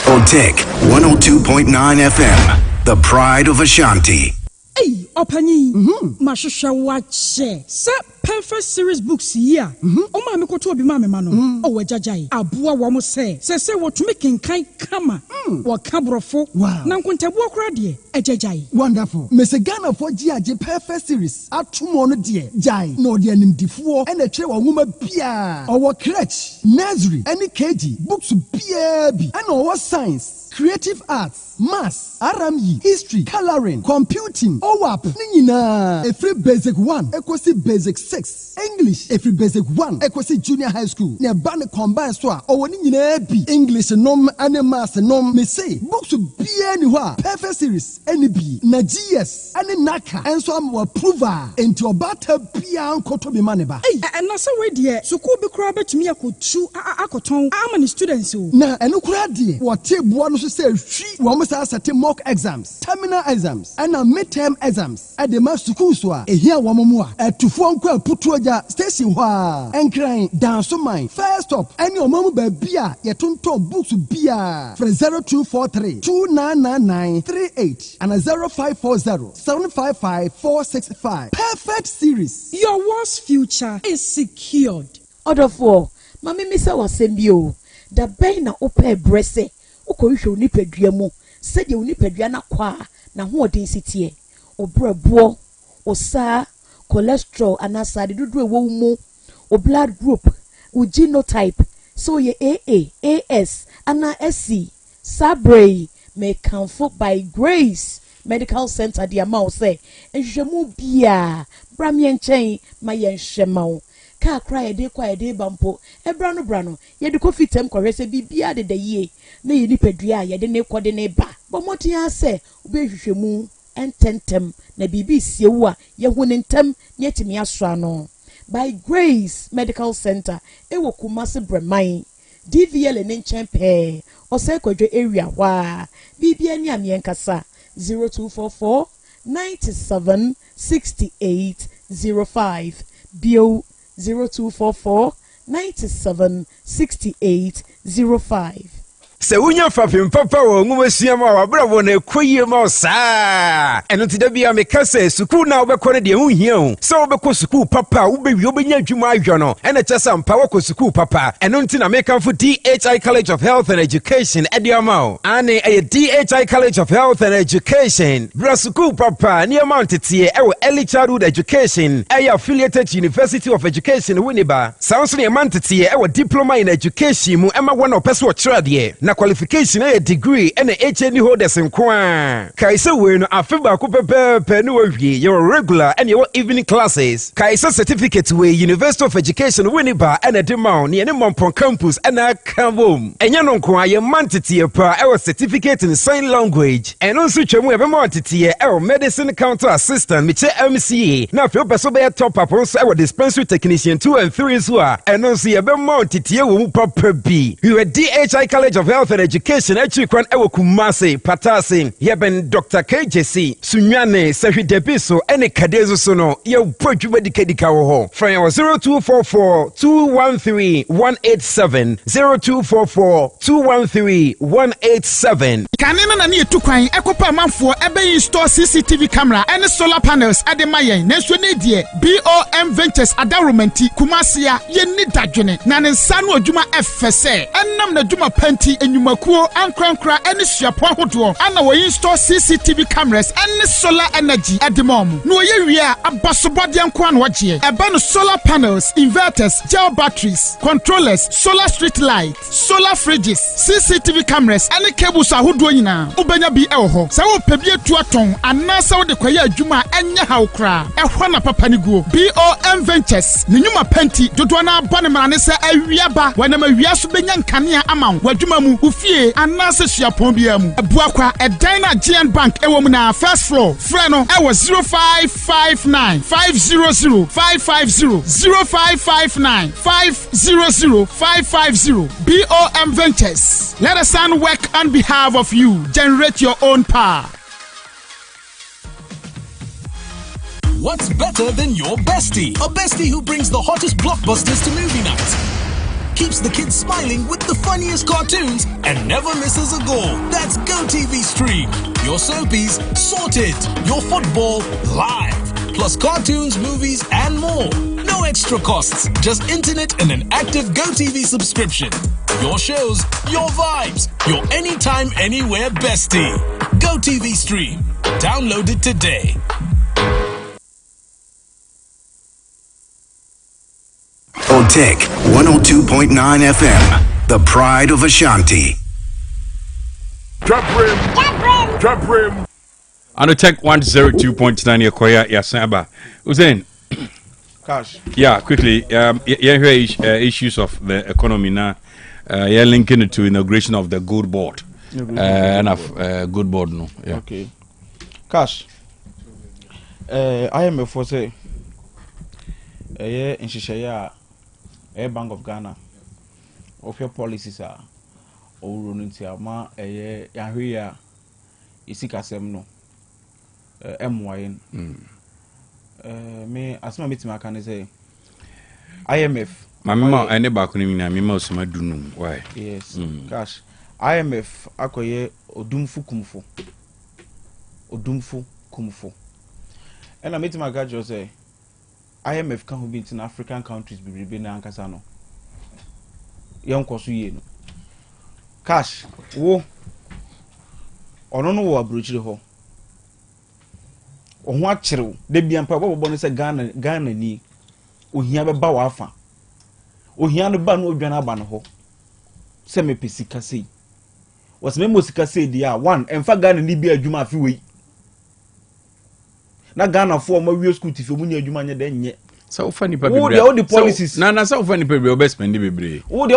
OTEC 102.9 FM, the pride of Ashanti. Hey, Opani, Mashusha Wache, Sir Perfect Series Books here. Oh, my Mikoto be mamma mano. Oh, Jajai, Abua Wamo say what to make in kind kama. What cabrofo. Wow. Nankunta walk ready. A Jajai. Wonderful. Miss Ghana for GIJ Perfect Series. At tomorrow, dear. Jai, no dear name D4 and a chair woman Pia. Our crutch, nursery, any KG, books BAB, and our science, creative arts, maths, RME, history, coloring, computing, OWAP, Nina, a free basic 1, equally basic 6, English, a free basic 1, equally junior high school, near Banner combined store, or Nina B, English, nom, and maths, nom, me say, books to be anywhere, perfect series, any B, na GS, any NACA, and some were prover, into a batter Pian Kotobi Maneba. Hey, and not so way, dear, so could be crab to me, I could chew, I could tongue, how many students who now, and look, dear, what table one say, she almost has a mock exams, terminal exams, and a midterm exams at the master school. A here one more at to phone call put to a station and crying down so mine. First stop, and your mama by beer, your tonto books beer for 0243 2999 38 and a 0540 755 465. Perfect series. Your worst future is secured. Order 4. Mami Misa was sembio. The Baina Ope Bresse. Ukoisho nipadua mu sede unipadua na kwa na ho density obrabo osa cholesterol anasa de dudu ewo mu o blood group o genotype so ye AA AS ana SC Sabre may comfort by Grace Medical Center the amount say enhwemu bia bramye nchen ma ye nhwema ka cry de kwa de bampo brano ye de coffee tem kwese bibia de ye na ye nipadua ye de ne kode ne ba bomotia se obehwehwemu ententem na bibi siewu a ye hu ne ntem ne timi aso no by Grace Medical Center ewo Kumasi Breman DVL ne nchen pe ose kwadwe area wa bibia ni amienkasa 0244 97 68 05 bio 0244 97 68 05. Se unya fapim papa wo ngumasiam a wabrabo na ekoyie ma osa eno ti da bia me kase sukuu na obekọ ne de hu hia hu se obekọ sukuu papa ubewi obenya adwuma ahwo no ena chesa mpa wako sukuu papa eno nti na me kanfo DHI College of Health and Education ediamao ane a DHI College of Health and Education bra sukuu papa ne amount tie ewo early childhood education affiliated University of Education Winneba sounds ne amount tie ewo diploma in education mu ema wona opeso okyerade na qualification a degree and HND holders in kwa kaisa we no afeba ko pepe no wie your regular and your evening classes kaisa certificate we University of Education Winneba and a demand ne Mompon campus and a kabom enya no kwa ye mantete pa our certificate in sign language and also twemu e be mantete our medicine counter assistant me MCA na fe opeso be top up on our dispensary technician 2 and 3 so a and also ye be mantete wo mu papa bi we DHI College of Health Health and Education Echikwan Ewo Kumasi Patasi Yeben Dr. KJC Sunyane Sahi Debiso Ene Kadezo Sono Ye Prodjuma Dikadika Ho from 0244 213 187 0244 213 187. Kanina na ni etukwan ekopa manfo ebe install CCTV camera and solar panels ade mayen nenso ne die BOM Ventures Adarumenti Kumasia ye ni dadwene na ne nsa no adwuma efese enam na adwuma panti enyumakuo ankrankra ene suapo ahodo ana wo install CCTV cameras and solar energy ade mom no ye wie abasobode anko an wagye ebe no solar panels inverters gel batteries controllers solar street lights solar fridges CCTV cameras and cables ahodo nyina ubenya bi eho sa wo pebie tu aton anasa wo de kwaye adwuma enya hawkra ehwa na papa ni guo BOM Ventures ne nyuma panti dodo na abane mane se awiaba wana mawia so benya nkanea ama wadwuma mu ufie anasa suapon bia mu abuakwa edan na GN Bank ewo mu na first floor freno ewo 0559 500 550 0559 500 550 BOM Ventures. Let us work on behalf of you. Generate your own power. What's better than your bestie? A bestie who brings the hottest blockbusters to movie nights, keeps the kids smiling with the funniest cartoons, and never misses a goal. That's GoTV Stream. Your soapies sorted. Your football live. Plus cartoons, movies, and more. No extra costs. Just internet and an active GoTV subscription. Your shows, your vibes, your anytime, anywhere bestie. GoTV Stream. Download it today. OTEC 102.9 FM, the pride of Ashanti. Dwabrem. On OTEC 102.9 Yakoya Yasaba. Uzain. Cash. Yeah, quickly. Issues of the economy now. You're linking it to inauguration of the good board. And of good board no. Yeah. Okay. Cash. IMF for say. In Shishaya. Bank of Ghana of your policies are all running to ma Yahweh Isikasem no MYN me as my meeting I can say IMF Mama I never could mean I'm most my dunum why yes cash IMF akoye odumfu kumfu and I meet my guy just say IMF can be in African countries be na ankasa no yon kwaso ye no cash wo ono no wo abrochire ho oho akyerew de bia mpa bobo no se Ghana ni ohia be ba wa afa ohia no ba no odwan aba no ho se me pesika sei was me mosika sei dia one emfa Ghana ni bia adwuma afi wei na Ghana for ma wi school tifi omunya adwuma nye den nye so funny people all the policies na so funny people o best spend bebre o be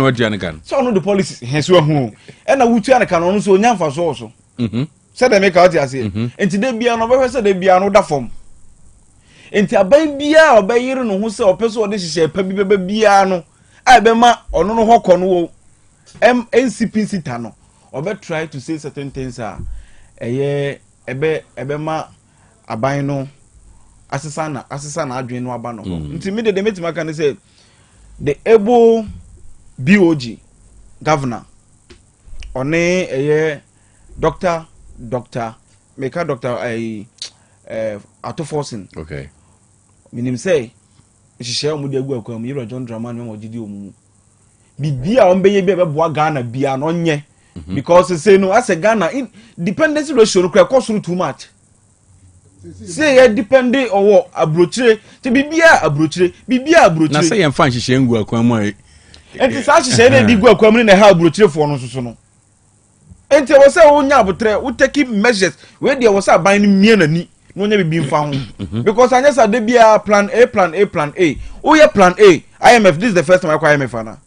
what you can so no the policies heso hu e na wutu an kan no so onya mfa so say dem make out ase enti de bia no be say de bia no da form enti aban bia obayire no hu say opeso o de hihye pa bi be bia no ai be ma ono no hokọ no wo NCP sita no obe try to say certain things ebe ma aban no asesa na adwen no aba no nti me de metima kan say the able BOG governor one doctor Ato Forcing okay minim say hihye omudi agu akwa mu Yero John Dramani mo gidi omu bibia on beye be boa Ghana bia no nye because say no as a Ghana dependency ratio no kwa cost too much. Say ya depend on abrochire te bibia abrochire na say yem fan hihye ngu akwa mu ai enti sa hihye na di gu akwa mu na ha abrochire fo no soso no enti wo say wonya abotre wo take measures we dey wo say ban ni mie nani no nya bibi mfa ho because anya sa de bia plan A oh yeah plan A IMF this is the first time I call IMF ana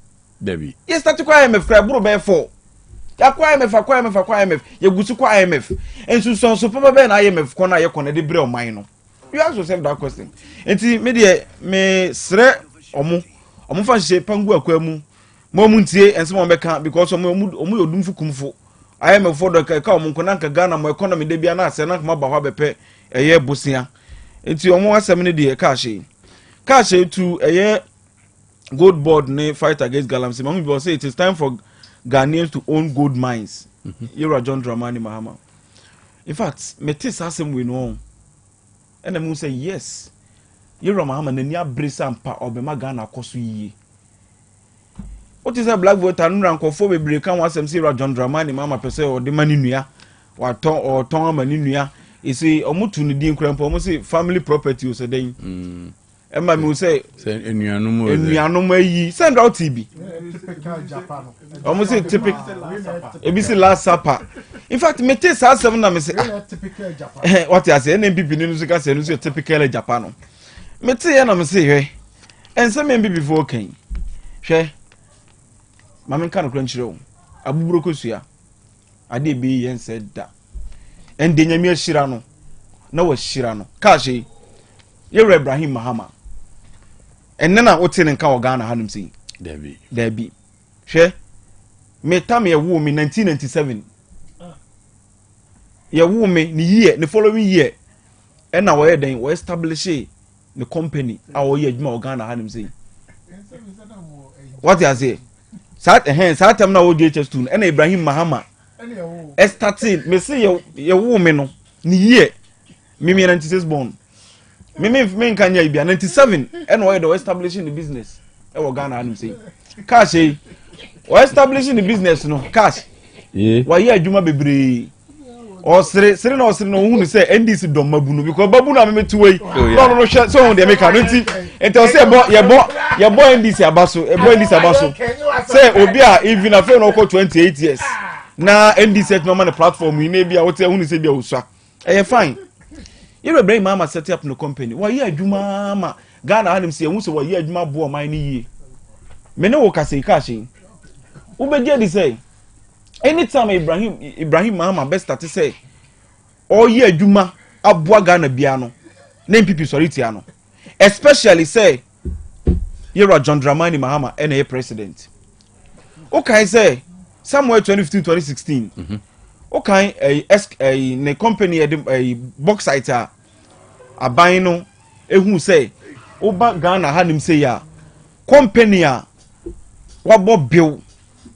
Debbie yes start to call IMF cry bro be 4 akwa IMF ye gusu kwa IMF ensu so papa be na IMF ko na ye ko na de bre o man no you ask yourself that question enti me de me sre omo fa hye pangu akwa mu Momuntie and some beka because omudumfu kumfu. I am a further come Konanka Ghana, my economy de biana, Senak Maba bepe a year busia. It's your more 70 dear Kashi. Kashi to a year gold board name fight against Galamsi. Mommy will say it is time for Ghanaians to own gold mines. You're John Dramani Mahama. In fact, Metis has him we know. And the moon say yes. You're Mahama, and near Brisampa or Bemagana Kosu. What is a black vote and rank for we can once and see John Dramani Mama per se or the Maninuya or Tom Maninuya. You see, Omutuni Dean Cramp almost say family property was a day. And my moon say, in Yanumo ye send out TB. Almost say typical ABC last supper. In fact, Metis has 7 numbers. What I say, NMP Nusica says, typical Japano. Metis and I'm say, and some maybe before came. Share. Mamen kan crunch room abuburo kosua ade bi yen said that and de nyame ahira no na wa hira no ka hye ye Ibrahim Mahama enne na wote ne nka Ghana hanum sei dabi hwe me tam ye wo me 1997 ye wo me ni year the following year and na wo ye den wo establish the company a wo ye adwuma Ghana hanum sei what you say Satam na ODHS2 and Ibrahim Mahama. Starting, me say your woman no year. Mimi 96 born. Mimi Kanya be 97 and why they establishing the business. E wo Ghana him say. Cash we establishing the business no cash. Why here adwuma bebre. O sere no hu say NDC dom mabu no because babu na me to way. No so they make anti enti say your boy NDC abaso say obia even after no 28 years na NDC no man platform we na bia what hu say bia usua fine you Ibrahim Mahama set up no company why here adwuma ma Ghana hanim say hu say why here adwuma bo man ni yie me ne wo kase kashi wo be dey say anytime Ibrahim Mahama best start say all year adwuma aboa Ghana bia no na MPP sorry tia no especially say you're John Dramani Mahama and a president. Okay, say somewhere 2015-2016. Okay, a company a box site a buying who say Oba Ghana had him say ya company what bill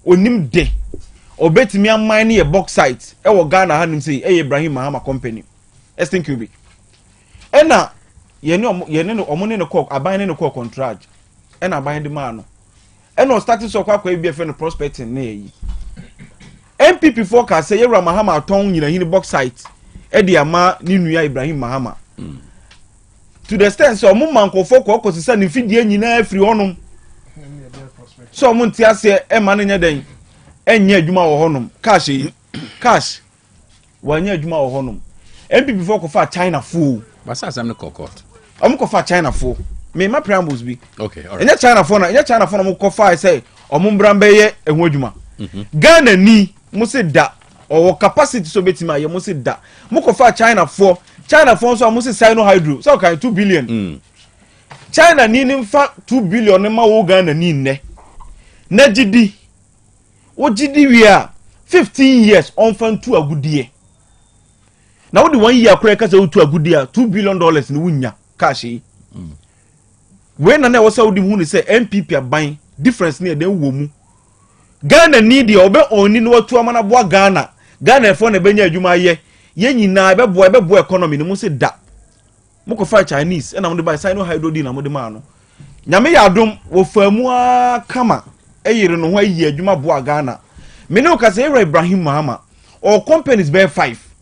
onim de obet me mine a box site e Ghana had him say Ibrahim Mahama company. Estin Cubic. Ena ye no omone no call abine no call contract. And I buy the man. And on starting so quite be a friend of prospecting near MPP forecast say Yera Mahama tongue in a box site. Eddie Ama Ninuya Ibrahim Mahama. To the extent so Mumanko folk was sending feed the free honum. So Muntia say a man in your day. And ye Juma or honum. Cash. 1 year Juma or honum. MPP folk of China fool. But I'm the cockot. I'm going for China fool. Me my preambles be okay all right enya China phone mo kofa say omumbrambe ye ehwadwuma Ghana ni mo se da or capacity so betima ye mo se da mo kofa China phone so mo se Sino Hydro so kan 2 billion China ni mfa 2 billion ma wo Ghana ni nne na gidi wo gidi wi a 15 years on fan 2 agudie na wo di 1 year akora ka say 2 agudie $2 billion ni wunya cash when na was Saudi who say MPP aban difference near dem wo mu Ghana need the obe oni no watu amana boa Ghana for na benya adwuma ye nyina bebo economy no mu se da mo ko fa Chinese na mo de buy Sino Hydro na mo de ma no nyame ya adom wo famu kama eyire no ho ayi adwuma boa Ghana me ne o ka say Ibrahim Mahama or companies be 5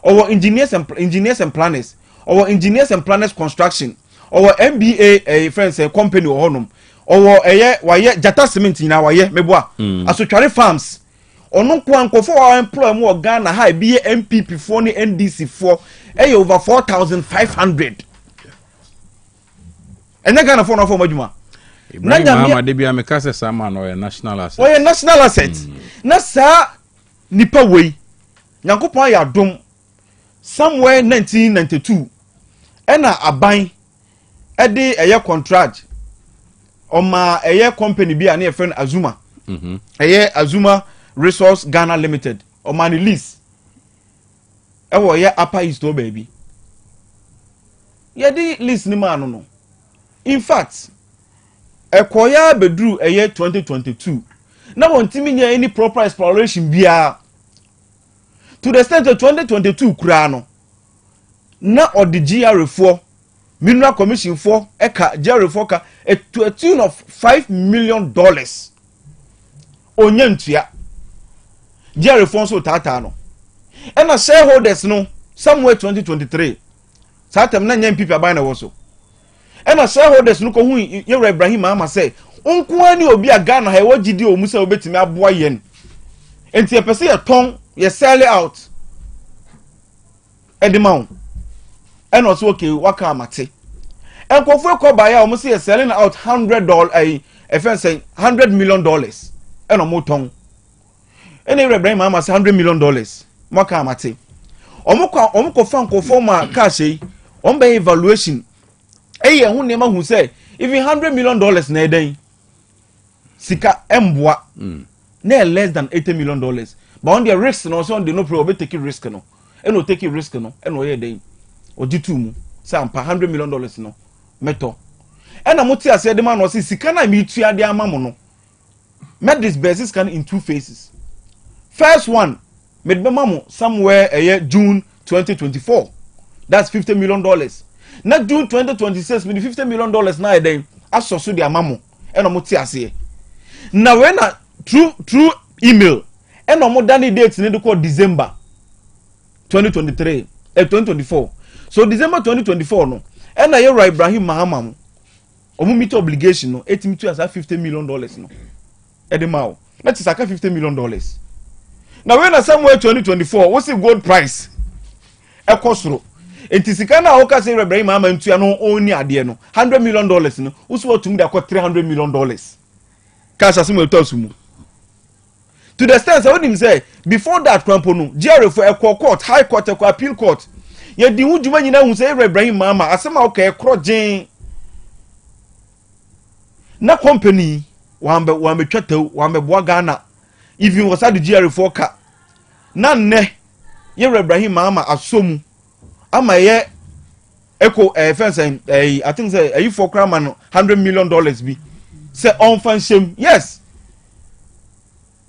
or engineers and planners or engineers and planners construction or MBA a friends a company or honum or a Jata Cement in our ye meboa asotware farms or no kwanko for our employ more Ghana high be MPP for ni NDC for over 4,500 and na Ghana for no for majuma Mahama de bia me kase sama no national asset national asset na sa nipa wei Nyankopon ya dom somewhere 1992 ena aban ede eye contract oma eye company bi a na friend Azuma ɛyɛ Azuma Resource Ghana Limited ɔman lease ɛwɔ yɛ Upper East o baby yɛde lease ni maa no in fact ɛkɔya bedru ɛyɛ 2022 na wɔn timi nya any proper exploration biara to the extent of 2022 kura no na ɔde GRA for mineral commission for eka GRA for ka to a tune of $5 million onyantua GRA for so tata no ɛna shareholders no somewhere 2023 satam na nya mpipa ban na wo so ɛna shareholders no ko hu Yewra Ibrahim ama say onko ani obi a Ghana ha wo gidi o mu say obetimi aboa yen enti e pese ye ton ye sell out edimau ɛna so okay waka amate enkofo ekoba ya o mu say selling out $100 $100 million ɛna mo ton ɛna Yewra Ibrahim ama say $100 million waka amate omko fa nkofo ma cash yi ombe evaluation eye hu ne ma hu say even $100 million na eden sika emboa na less than $80 million but on the risk no so on the no problem take risk no e no take risk no e no ye den ojitu mu say ampa $100 million no meto e na moti ase de ma no say sika na mi tua de ama mo no met this basis can in two phases. First one med be mamo somewhere June 2024 that's $50 million. Na June 2026 with $50 million na eden asoso de amamo e no moti ase na when through email e no mo dani date ni call December 2024 so December 2024 no e na Yewra Ibrahim Mahama omu meet obligation no etimi to as $50 million no e de mawo let is aka $50 million na when na somewhere 2024 what's the gold price e kosoro enti sika na oka say Ibrahim Mahama ntua no oni ade no $100 million no uso otum de akọ $300 million cash asimu etosumu to the extent that him say before that crampo no GRA for a court high court a appeal court ye di hu juma nyina hu say Ibrahim Mahama asema okay ekrojen na company wambe tweteu wambe boa Ghana even was at the GRA for ka na ne ye Ibrahim Mahama asomu ama ye eko fence I think say for crime $100 million bi say on fan shame yes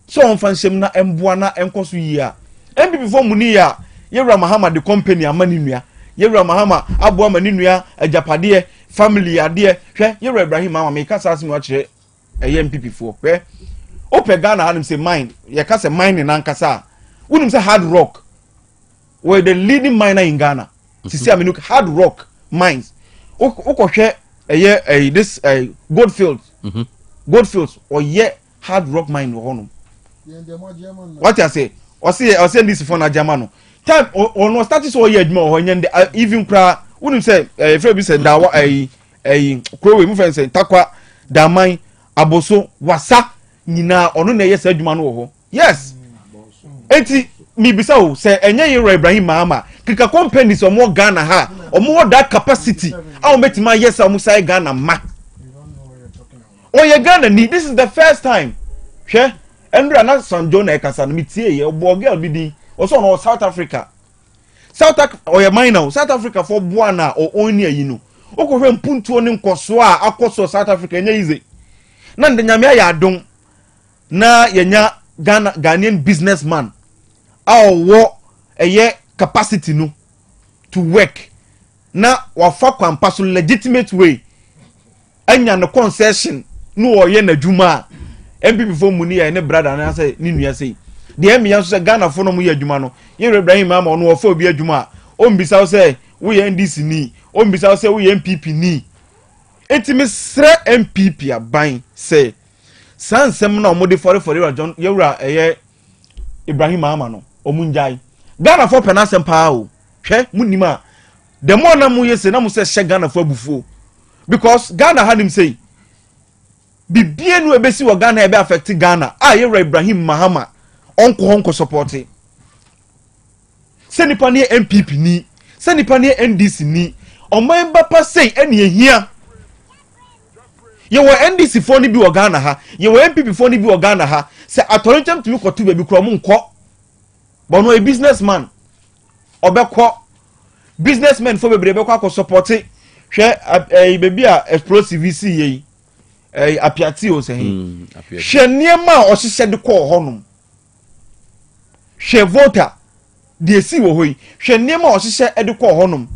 so on fan shame na emboa na enkoso yi a embi before muni ya Yewra Mahama the company amani nua Yewra Mahama aboa mani nua ajapade family ade hwe Yewra Ibrahim Mahama me kasa asemi wa kire MPP for hwe ope Ghana hanim say mine ye kasa mine na nkasa unim say Hard Rock were the leading miner in Ghana sisi amenu Hard Rock mines okohwe this Goldfields Goldfields or ye Hard Rock mine honum what I say or say this for na Germano time on no status or ye adwuma ho nyende even kra wouldn't say if be say dawa krowe mu friend say takwa daman aboso wasa nyina ono na ye say adwuma no ho yes enti mi bisa o say enye Yewra Ibrahim Mahama kika companies omo Ghana ha omo that capacity how metima yes omo say Ghana ma oh ye Ghana ni this is the first time hwe Andrew na Sanjo na ekasa na mitie ye obo girl bi din also no South Africa or ye mine South Africa for buana or oni ayi no okohwe mpuntuo ne nkoso a akoso South Africa enya easy na ndanyame ya adon na yenya Ghanaian businessman wo eye capacity no to work na wafa kwampa so legitimate way anya no concession no oye na dwuma MPP for muni ya ne brother na say ni nua say de emi ya so say Ghana for no mu ya dwuma no Yewra Ibrahim Mahama no ofa obi adwuma o mbisa say wo ye NDC ni o mbisa say wo ye MPP ni etimi sre MPP aban say sansem na omode for John Yewra Ibrahim Mahama no omunjai Ghana for penasem pa o hwe munima the more na mu yese na mu say she Ghana for abufuo because Ghana had him say bibie nu ebesi wo Ghana ebe affect Ghana Yewra Ibrahim Mahama onko support se nipa ne MPP ni se nipa ne NDC ni oman ba pa sei ene ehia You were NDC for ni bi Ghana ha. You were MPP for ni bi Ghana ha. Say atorencham tumi kotu baby kro mu nko. But no a businessman. Obekọ businessmen for bebre be kwa support hwe baby a explosive VC yi apiati o se hin hwe niema o hye de kọ honum hwe voter de esi wo hoyi hwe niema o hye de kọ honum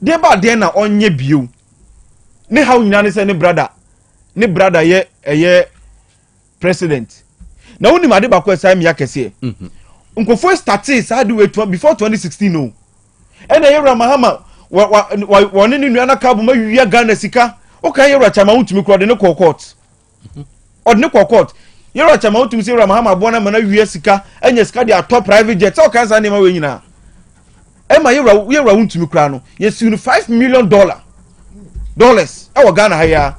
de ba de na onye bio ne ha nyina ne se ne brother ye president na woni ma de ba ko sai me yakese nkofo started side way before 2016 no ena yewra mahama woni ni nua na kabu ma wiya Ghana sika o kan yewra chama utumi kro de ne court odne court yewra chama utumi se yewra mahama bona ma na wiya sika enya sika de atop private jet o kan sa ne ma we nyina e ma yewra utumi kra no yesu $5 million e wo Ghana ha ya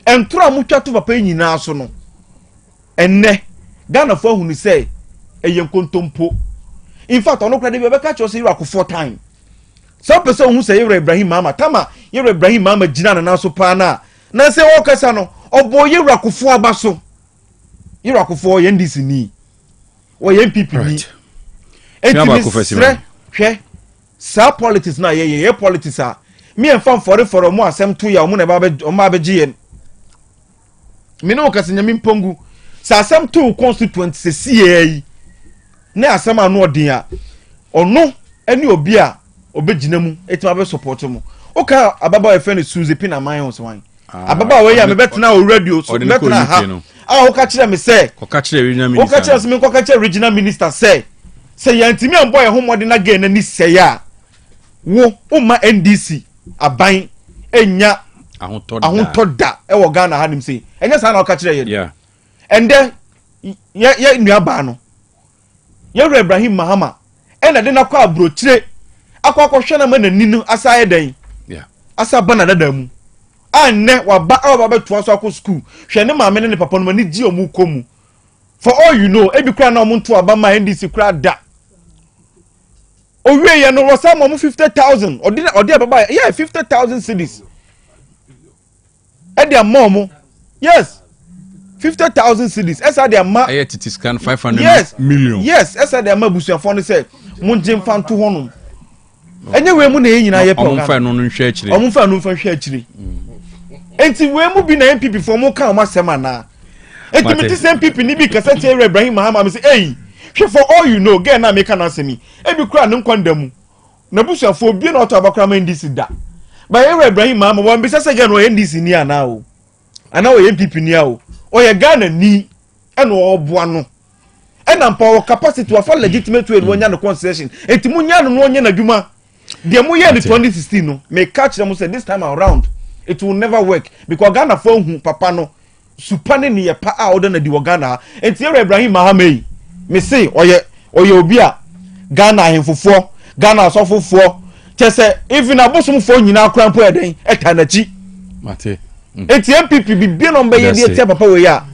entro amutwa to papa nyina so no enne Ghana fo hu ni say eyen kontompo in fact ono kra de be ka cho say yewra ko 4 time some person who say Ibrahim Mama tama Ibrahim Mama jina na so pa na say o kasa no obo yewra ko fo aba so yewra ko fo ye ndisi ni o ye MPP ni hwe sa politics na ye politics a me en fam for mo asem to ya mo na ba o ma be giye me no kasa nyame mpongu sa asem to constituent se CA na asem anu odin a ono eni obi a obegina mu etima be support mu oka ababa e friend Suzy Pina man ho so wan ababa we ya me betena o radio so betena ha a oka kire me say oka kire regional minister say yantimi ambo ye homode na ga na ni say ya wo umma NDC aban enya ahotoda e wo Ghana hanim say enya sa na oka kire ye yeah and then ye nuaba no ye Ibrahim Mahama e na de na kwa abrochire akwa hwe na ma na ninu asaye den yeah asa bana dada mu anne wa ba beto aso akọ school hwe ne ma me ne papa no ma ni gi omu komu for all you know e bi kra na omu to aba ma NDC kra da owie ye no rosa mo 50,000 odi baba yeah 50,000 cedis e dia mom yes 50,000 cedis esa dia ma e titi scan 500 million yes esa dia ma busuafo ne say munjin fan to honum enye we mu na enyina ye program omfa no nhwe akire omfa no mfa hwe akire enti we mu bi na MPP for mo kan masema na enti mi ti MPP ni bi kasa tie Ibrahim Mahama me say hey for all you know get na make na semi e bi kura ne nkondamu na busuafo bi na oto abakura ma NDC da ba Ibrahim Mahama won bi sese get no NDC ni ana o MPP ni a o ye Ghana ni e no oboa no e na mpa capacity wa for legitimate way wonya no concession enti munya no onye na dwuma the mu year 2016 no may catch them say this time around it will never work because Ghana for hu papa no supane ni ye pa a oda na di wo Ghana enti Ibrahim Mahama me say oye obi a Ghana ahemfofo Ghana asofofo chese even abosomfo nyina akran po eden etanachi mate enti MPP bi no mbe ye die papa we ya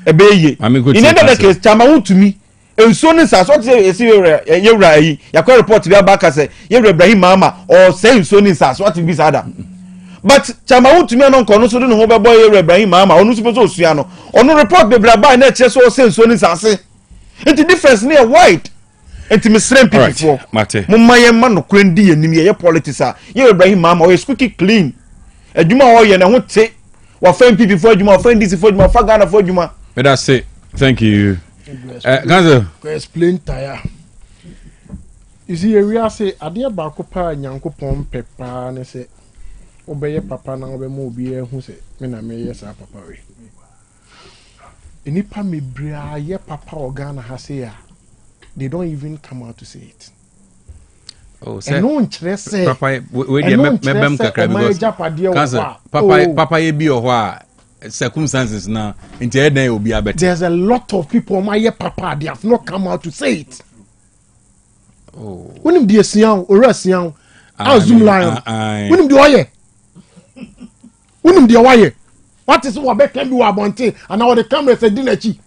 ebe ye in the case chama wutumi enso ni sa so te esi yewra yi yakwa report bi abaka say yewra Ibrahim Mahama or say enso ni sa so ati bi sada but chama wutumi no nko no so no ho bebo yewra Ibrahim Mahama onu so so sua no onu report be bra ba na che so say enso ni sa se enti difference ni wide enti misrem people for mumma ye ma no kwandi yanim ye politics a yewra Ibrahim Mahama o squeaky clean adwuma o ye na ho te wa fa MPP for adwuma fa NDC for adwuma fa Ghana for adwuma but that's it thank you Ganzo explain tire you see we are say ade ba ko pa nyankopon pepa ne say obeye papa na obemo obi ehu say me na me yes papa we enipa me bra ye papa organa ha say ya they don't even come out to say it oh say no nkyerese papa we dey mebem kakra because papa ye bi o ho a circumstances now into there's a lot of people my papa they have not come out to say it when him dey sian ora sian azum lion when him dey oye when him dey oye what is what be can do abonte and now the camera say dinachi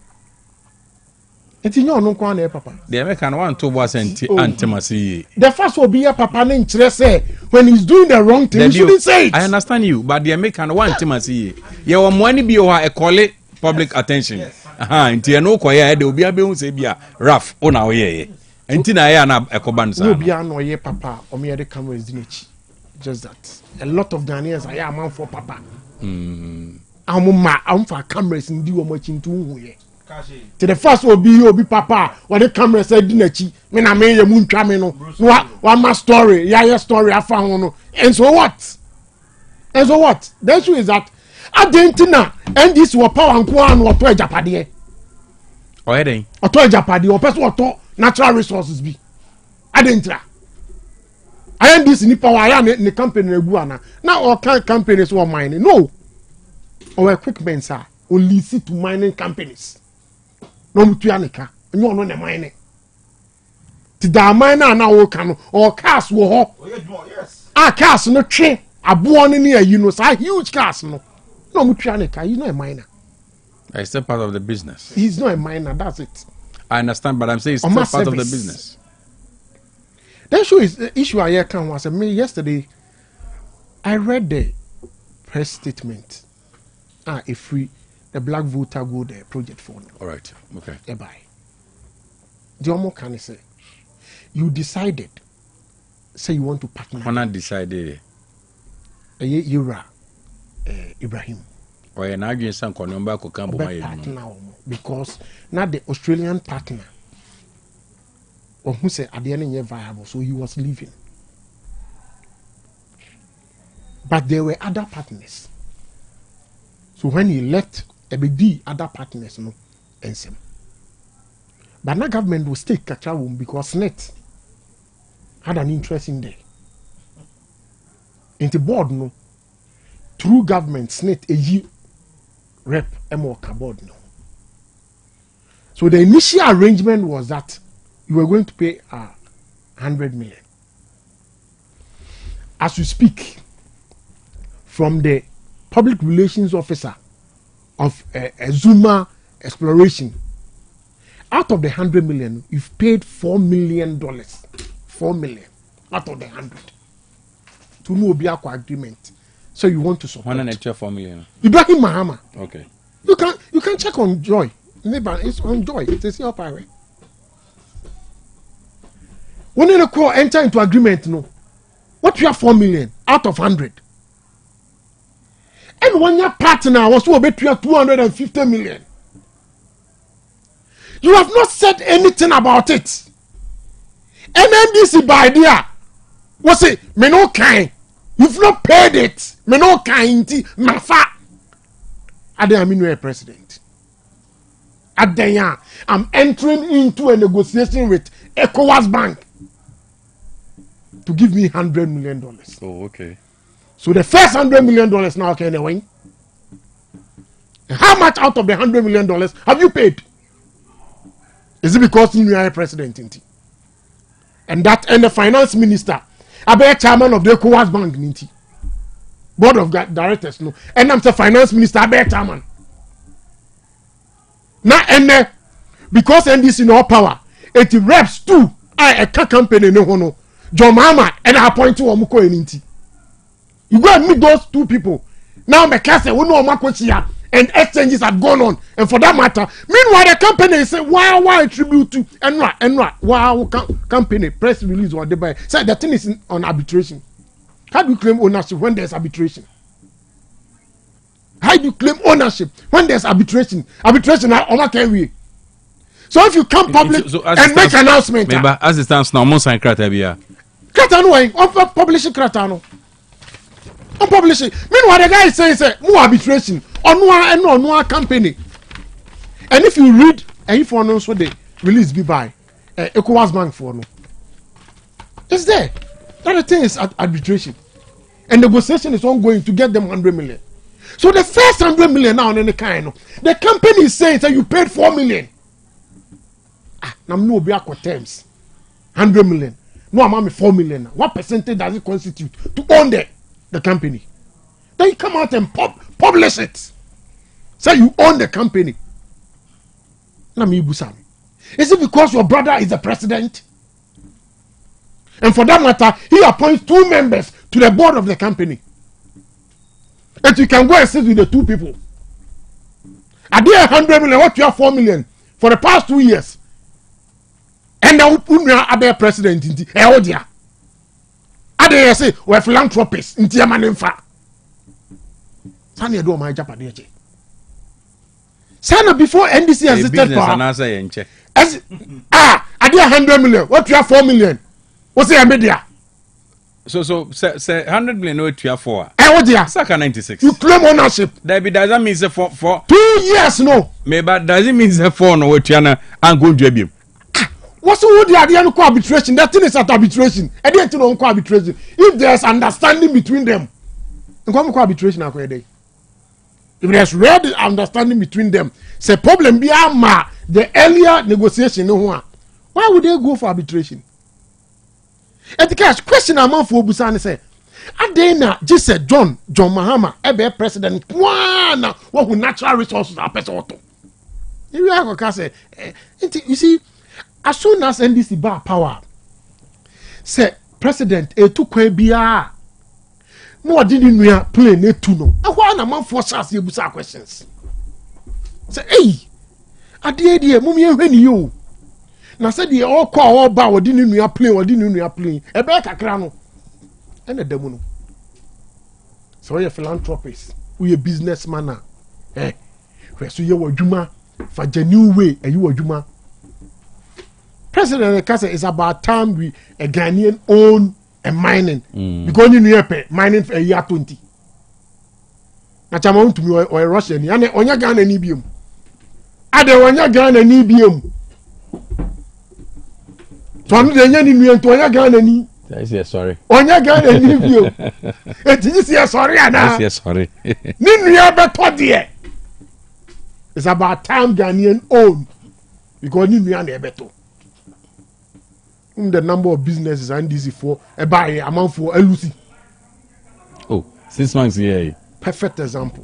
Enti nyo no kwa na papa. The American one to was antimasi. The first will be a papa na nkyere say when he's doing the wrong thing, you shouldn't say it. I understand you, but the American one antimasi. You want money be o e call it public attention. Nti e no koya e de obi abe hu say bia rough ona oyeye. Nti na ya na ekoban sa. Obi an oye papa o me the cameras dinachi. Just that. A lot of Ghanaians are a man for papa. I'm for cameras in do much into who to the first will be papa or the camera said dinachi. Me na me moon camino. One more story. Yeah, story I found. And so what? And so what? The issue is that Argentina and this were power and kwan or to Japadi. Or heading. Or to Japadi or person or to natural resources be. Argentina. I am this in power. I am in the company Guana. Now all companies were mining. No. Or equipment, sir. Only see to mining companies. No mutuanica. And you are not mining. To the miner now can or cars war. Yes. Our cars no tree. A born in here, you know, so huge cars no. No mutuanica. He's not a miner. It's still part of the business. He's not a miner. That's it. I understand, but I'm saying it's still part of the business. The issue I can was me yesterday. I read the press statement. If the black voter go the project for now. All right. Okay. Bye. The Omo can say you decided. Say you want to partner. When I decided. Yura Ibrahim. Or an argument some Konomba could come partner because not the Australian partner. Or who said at the end of viable, so he was leaving. But there were other partners. So when he left, the other partners no answer. But now government will stay Kachawum because NET had an interest in there. In the board no, through government NET a year rep more board no. So the initial arrangement was that you were going to pay 100 million. As you speak, from the public relations officer of Zuma Exploration, out of the 100 million, you've paid $4 million. 4 million out of the 100. To no Obiako agreement. So you want to support. 104 million. Ibrahim Mahama. Okay. You can check on Joy. It's on Joy. It's a CL pirate. When you enter into agreement, no, what you have 4 million out of 100, and when your partner was to bet you 250 million, you have not said anything about it. NMDC by idea was it me no kind, you've not paid it, me no kind, mafa. I'm president. I'm entering into a negotiation with ECOWAS Bank to give me $100 million. Oh, okay. So the first $100 million now can they win? How much out of the $100 million have you paid? Is it because you are a president? And the finance minister, I be chairman of the ECOWAS Bank, board of directors, no. And I'm the finance minister, I be chairman. Now and because NDC no power, it reps too. A company no. John Mama and I appoint to Omuko Eninti. You go and meet those two people. Now my castle we know Omakochia and exchanges have gone on. And for that matter, meanwhile the company say why tribute to Enra wow company press release or they buy. Say the thing is on arbitration. How do you claim ownership when there's arbitration? How do you claim ownership when there's arbitration? Arbitration Omakewi. So if you come public and make an announcement, remember as it stands now, most and Kratabia. Kratano, publishing Kratano. On publishing. Meanwhile, the guy says more arbitration on one company. And if you read, and if one also the release be by ECOWAS Bank for no, it's there. That the thing is arbitration, and negotiation is ongoing to get them 100 million. So the first 100 million now on any kind, the company is saying that you paid 4 million. Now no be aqua terms 100 million. No amount 4 million. What percentage does it constitute to own the company? Then you come out and publish it. Say you own the company. Now me busam. Is it because your brother is the president? And for that matter, he appoints 2 members to the board of the company. And you can go and sit with the 2 people. Are they 100 million? What you have 4 million for the past 2 years? And now other president in the Eodia. Other say we're philanthropists in Tiamanenfa. Sanya do my Japanese. Sana before NDC has existed for are they 100 million? What you have 4 million? What's the media? So say 100 million what you have for? What dia? Saka 96. You claim ownership. That doesn't mean say for 2 years no. Maybe doesn't mean say for no what you na and go dwebim. What's the word idea no arbitration? That thing is at arbitration. I didn't know arbitration. If there's understanding between them, no arbitration akwa. If there's real understanding between them, say problem be the earlier negotiation no one. Why would they go for arbitration? And the cash question I'm on for Busani say, Adena just said John Mahama, ebe president, one what with natural resources are person auto. You you see, as soon as NDC bar power, say president a two kwebia. No, I didn't know plane a tuno. I want a man for us you busa questions. Say, hey, Adie, mummy, when you. Now said the all call all bow didn't know plane or didn't know plane. A back a crano and a demono. So you're a philanthropist, we a businessman. Eh, where so you were Juma for the new way and you were Juma. President Kasa is about time we a Ghanaian own and mining because you know mining for a year 20. Na chama to me or a Russian yana onya Ghana ni biom. Ade onya Ghana ni biom. To anu de nya ni nuen to onya Ghana ni. I say sorry. Onya Ghana ni biom. E ti say sorry ana. I say sorry. Ni nua beto de. It's about time Ghanaian own because ni nua na beto. The number of businesses and this for a buy amount for a Lucy. Oh, 6 months here. Perfect example.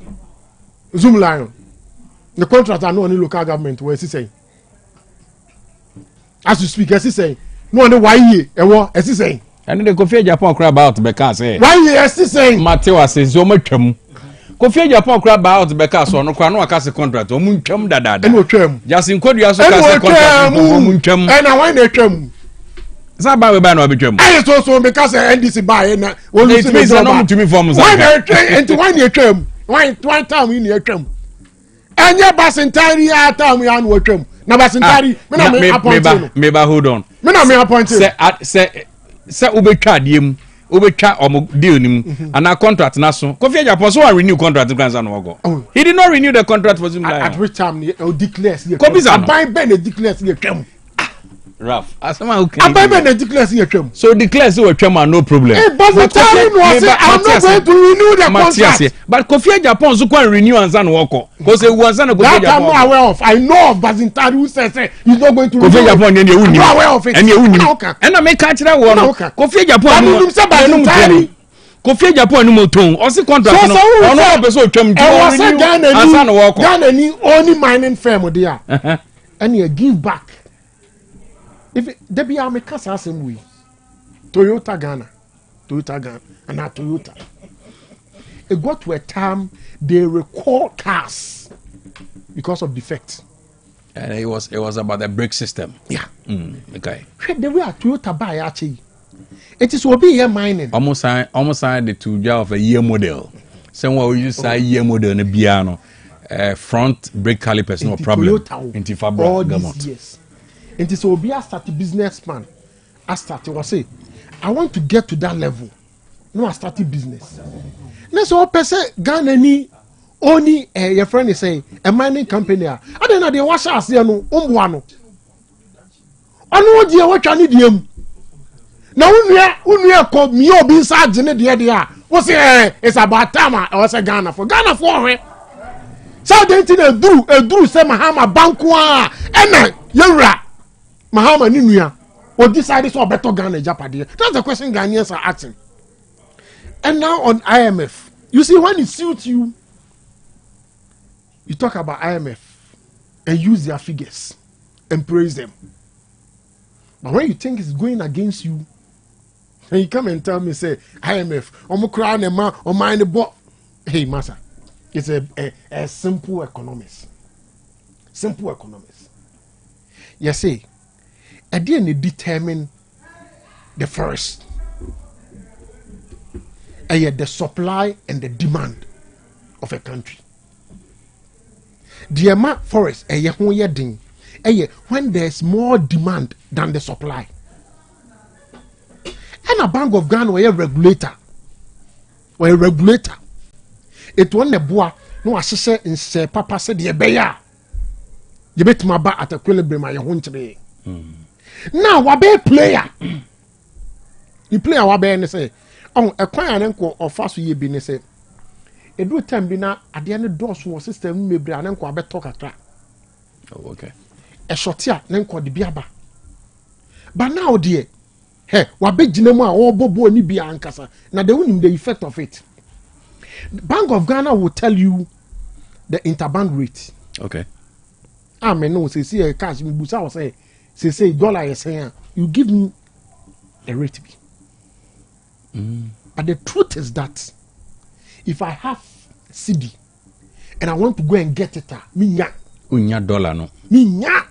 Zoom Lion. The contract are not only local government where is saying. As you speak, as he saying. No only why ye as he saying. And the Kofi Japan crab out because why ye as he saying. Mateo says so much. Kofi Japan crab out because no kwano akase contract o muntwam dada. No twam. Just in code you also akase contract o muntwam. And I want to twam. Zaba we buy no abetwam. I so because NDC buy na we lose me so no to me form Zaba. Why you twam? Why time in your twam? Anya basentari atam ya no twam. Na basentari me na me appoint. Me ba hold on. Me na me appoint. Say ubetwa diem. Ubetwa omo deal nim and our contract na so. Kofi Japan so renew contract grants no go. He did not renew the contract for Zoom. At which time he declares here. Kofi buy Ben declares here twam. Ralph, asama okay. Ababa declares here twam. So declares we twam no problem. Hey, but the time was I'm not going to renew the contract. But Kofi Japan so can renew and zan work. Because he was an Kofi Japan. I'm not aware of. I know of Bazintari who says he's not going to renew. Kofi Japan and you I'm not aware of it. And you and I make catch that one. Kofi Japan. Kofi Japan no moton. Osi contract no. Ono person twam. Ghana ni only mining firm there. And you give back. If there be a Mikasa same way, Toyota Ghana, and not Toyota. It got to a time they recall cars because of defects. And it was about the brake system. Yeah. Okay. The way a Toyota buy actually, it is will be here mining. Almost signed the 2 year of a year model. Somewhere we use a year model in a piano. Front brake calipers no problem. Into Fabra Gamont. Yes. And it will be a start businessman. I started was say, I want to get to that level. No, I started business. Let's all person Ghana ni only your friend is saying a mining company. I don't know the wash us there no umbuano. I know dear what I need him. Now when we are called me or being sergeant the what's it's about time I was a Ghana for so then do say Mahama Bankwa and Yura. Mahama Ninuya or decided to better Ghana Japadi. That's the question Ghanaians are asking. And now on IMF, you see when it suits you, you talk about IMF and use their figures and praise them. But when you think it's going against you, and you come and tell me, say, IMF, or mind the book. Hey, Master, it's a simple economics. Simple economics. You see, at the end, they determine the first. And yet the supply and the demand of a country. The amount forest, when there's more demand than the supply. And a Bank of Ghana or a regulator. It won the boy, no assessor in say papa said ye beya. You bet my back at a equilibrium I want to be. Now wabe player. You play our bear and say, oh, a quiet uncle or fast ye been say. A do time be now at the end of doors was system maybe an uncle bet talk a crack. Oh, okay. A short here, then called the biaba. But now, dear, hey, what big jinema or bobo ni be ankasa. Now they win the effect of it. Bank of Ghana will tell you the interbank rate. Okay. I mean, no, say a cash, me busa was say dollar is saying you give me a rate. But the truth is that if I have CD and I want to go and get it, me nya dollar no. Me nya.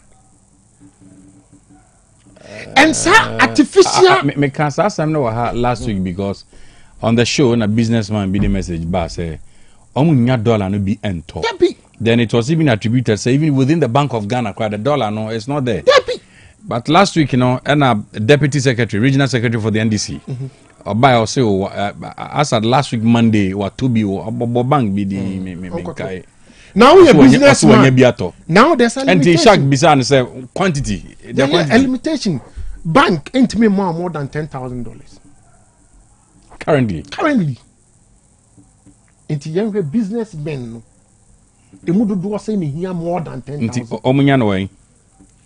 And sir, artificial. Me can say something last week because on the show, a businessman be the message bar say, nya dollar no be ento. Then it was even attributed, say even within the Bank of Ghana, the dollar no, it's not there. But last week, and a deputy secretary, regional secretary for the NDC, by also as at last week Monday, what to be or bank be the now we are businessman. Now there's a limitation. And say quantity. The limitation. Bank ain't me more than $10,000. Currently. Into young businessmen, they would do say me here more than 10,000.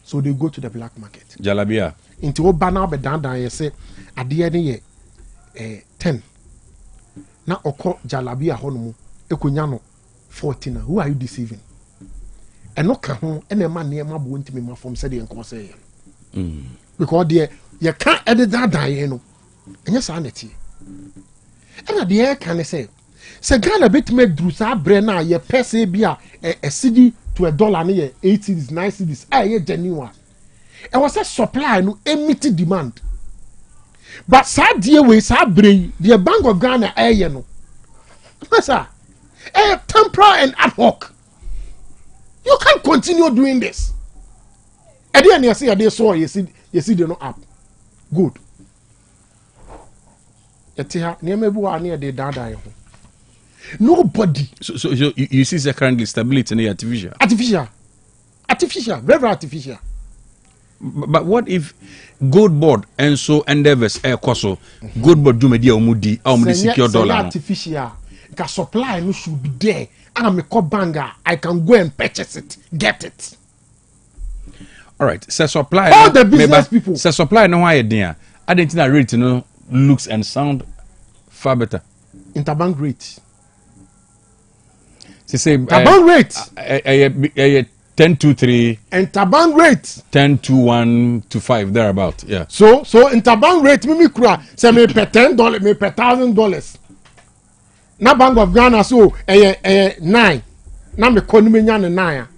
So they go to the black market. Jalabia. Into Obana be down you say at the end 10. Now oko Jalabia honomu ekunyano 14. Who are you deceiving? And no can any man near my boon to me from said and say. Because dear you can't edit that you know. And yes, sanity. And at the air can I say Ghana bit me drusa brena ye per se bia a cedi to $1 near 8 cities, 9 cities. Aye, genuine. It was a supply no emit demand. But sad dear way sabre the Bank of Ghana aye no. Sir, temporal and ad hoc. You can't continue doing this. And then you see they saw you see they no up. Good. Etiha near near the dada. Nobody. So you see currently stability in the artificial, very artificial. But what if gold board and so endeavors koso gold board do media omudi secure dollar artificial can supply no should be there. I'm a co-banger. I can go and purchase it, get it. All right. So supply all the business people. So supply no why there. I didn't think that rate looks and sound far better. Interbank rate. Say interbank rate 10-2-3 and interbank rate 10-1-5 thereabout. Yeah. So interbank rate me kura say me per $10 me per $1,000. Na Bank of Ghana so 9. Na me kono me nya 9.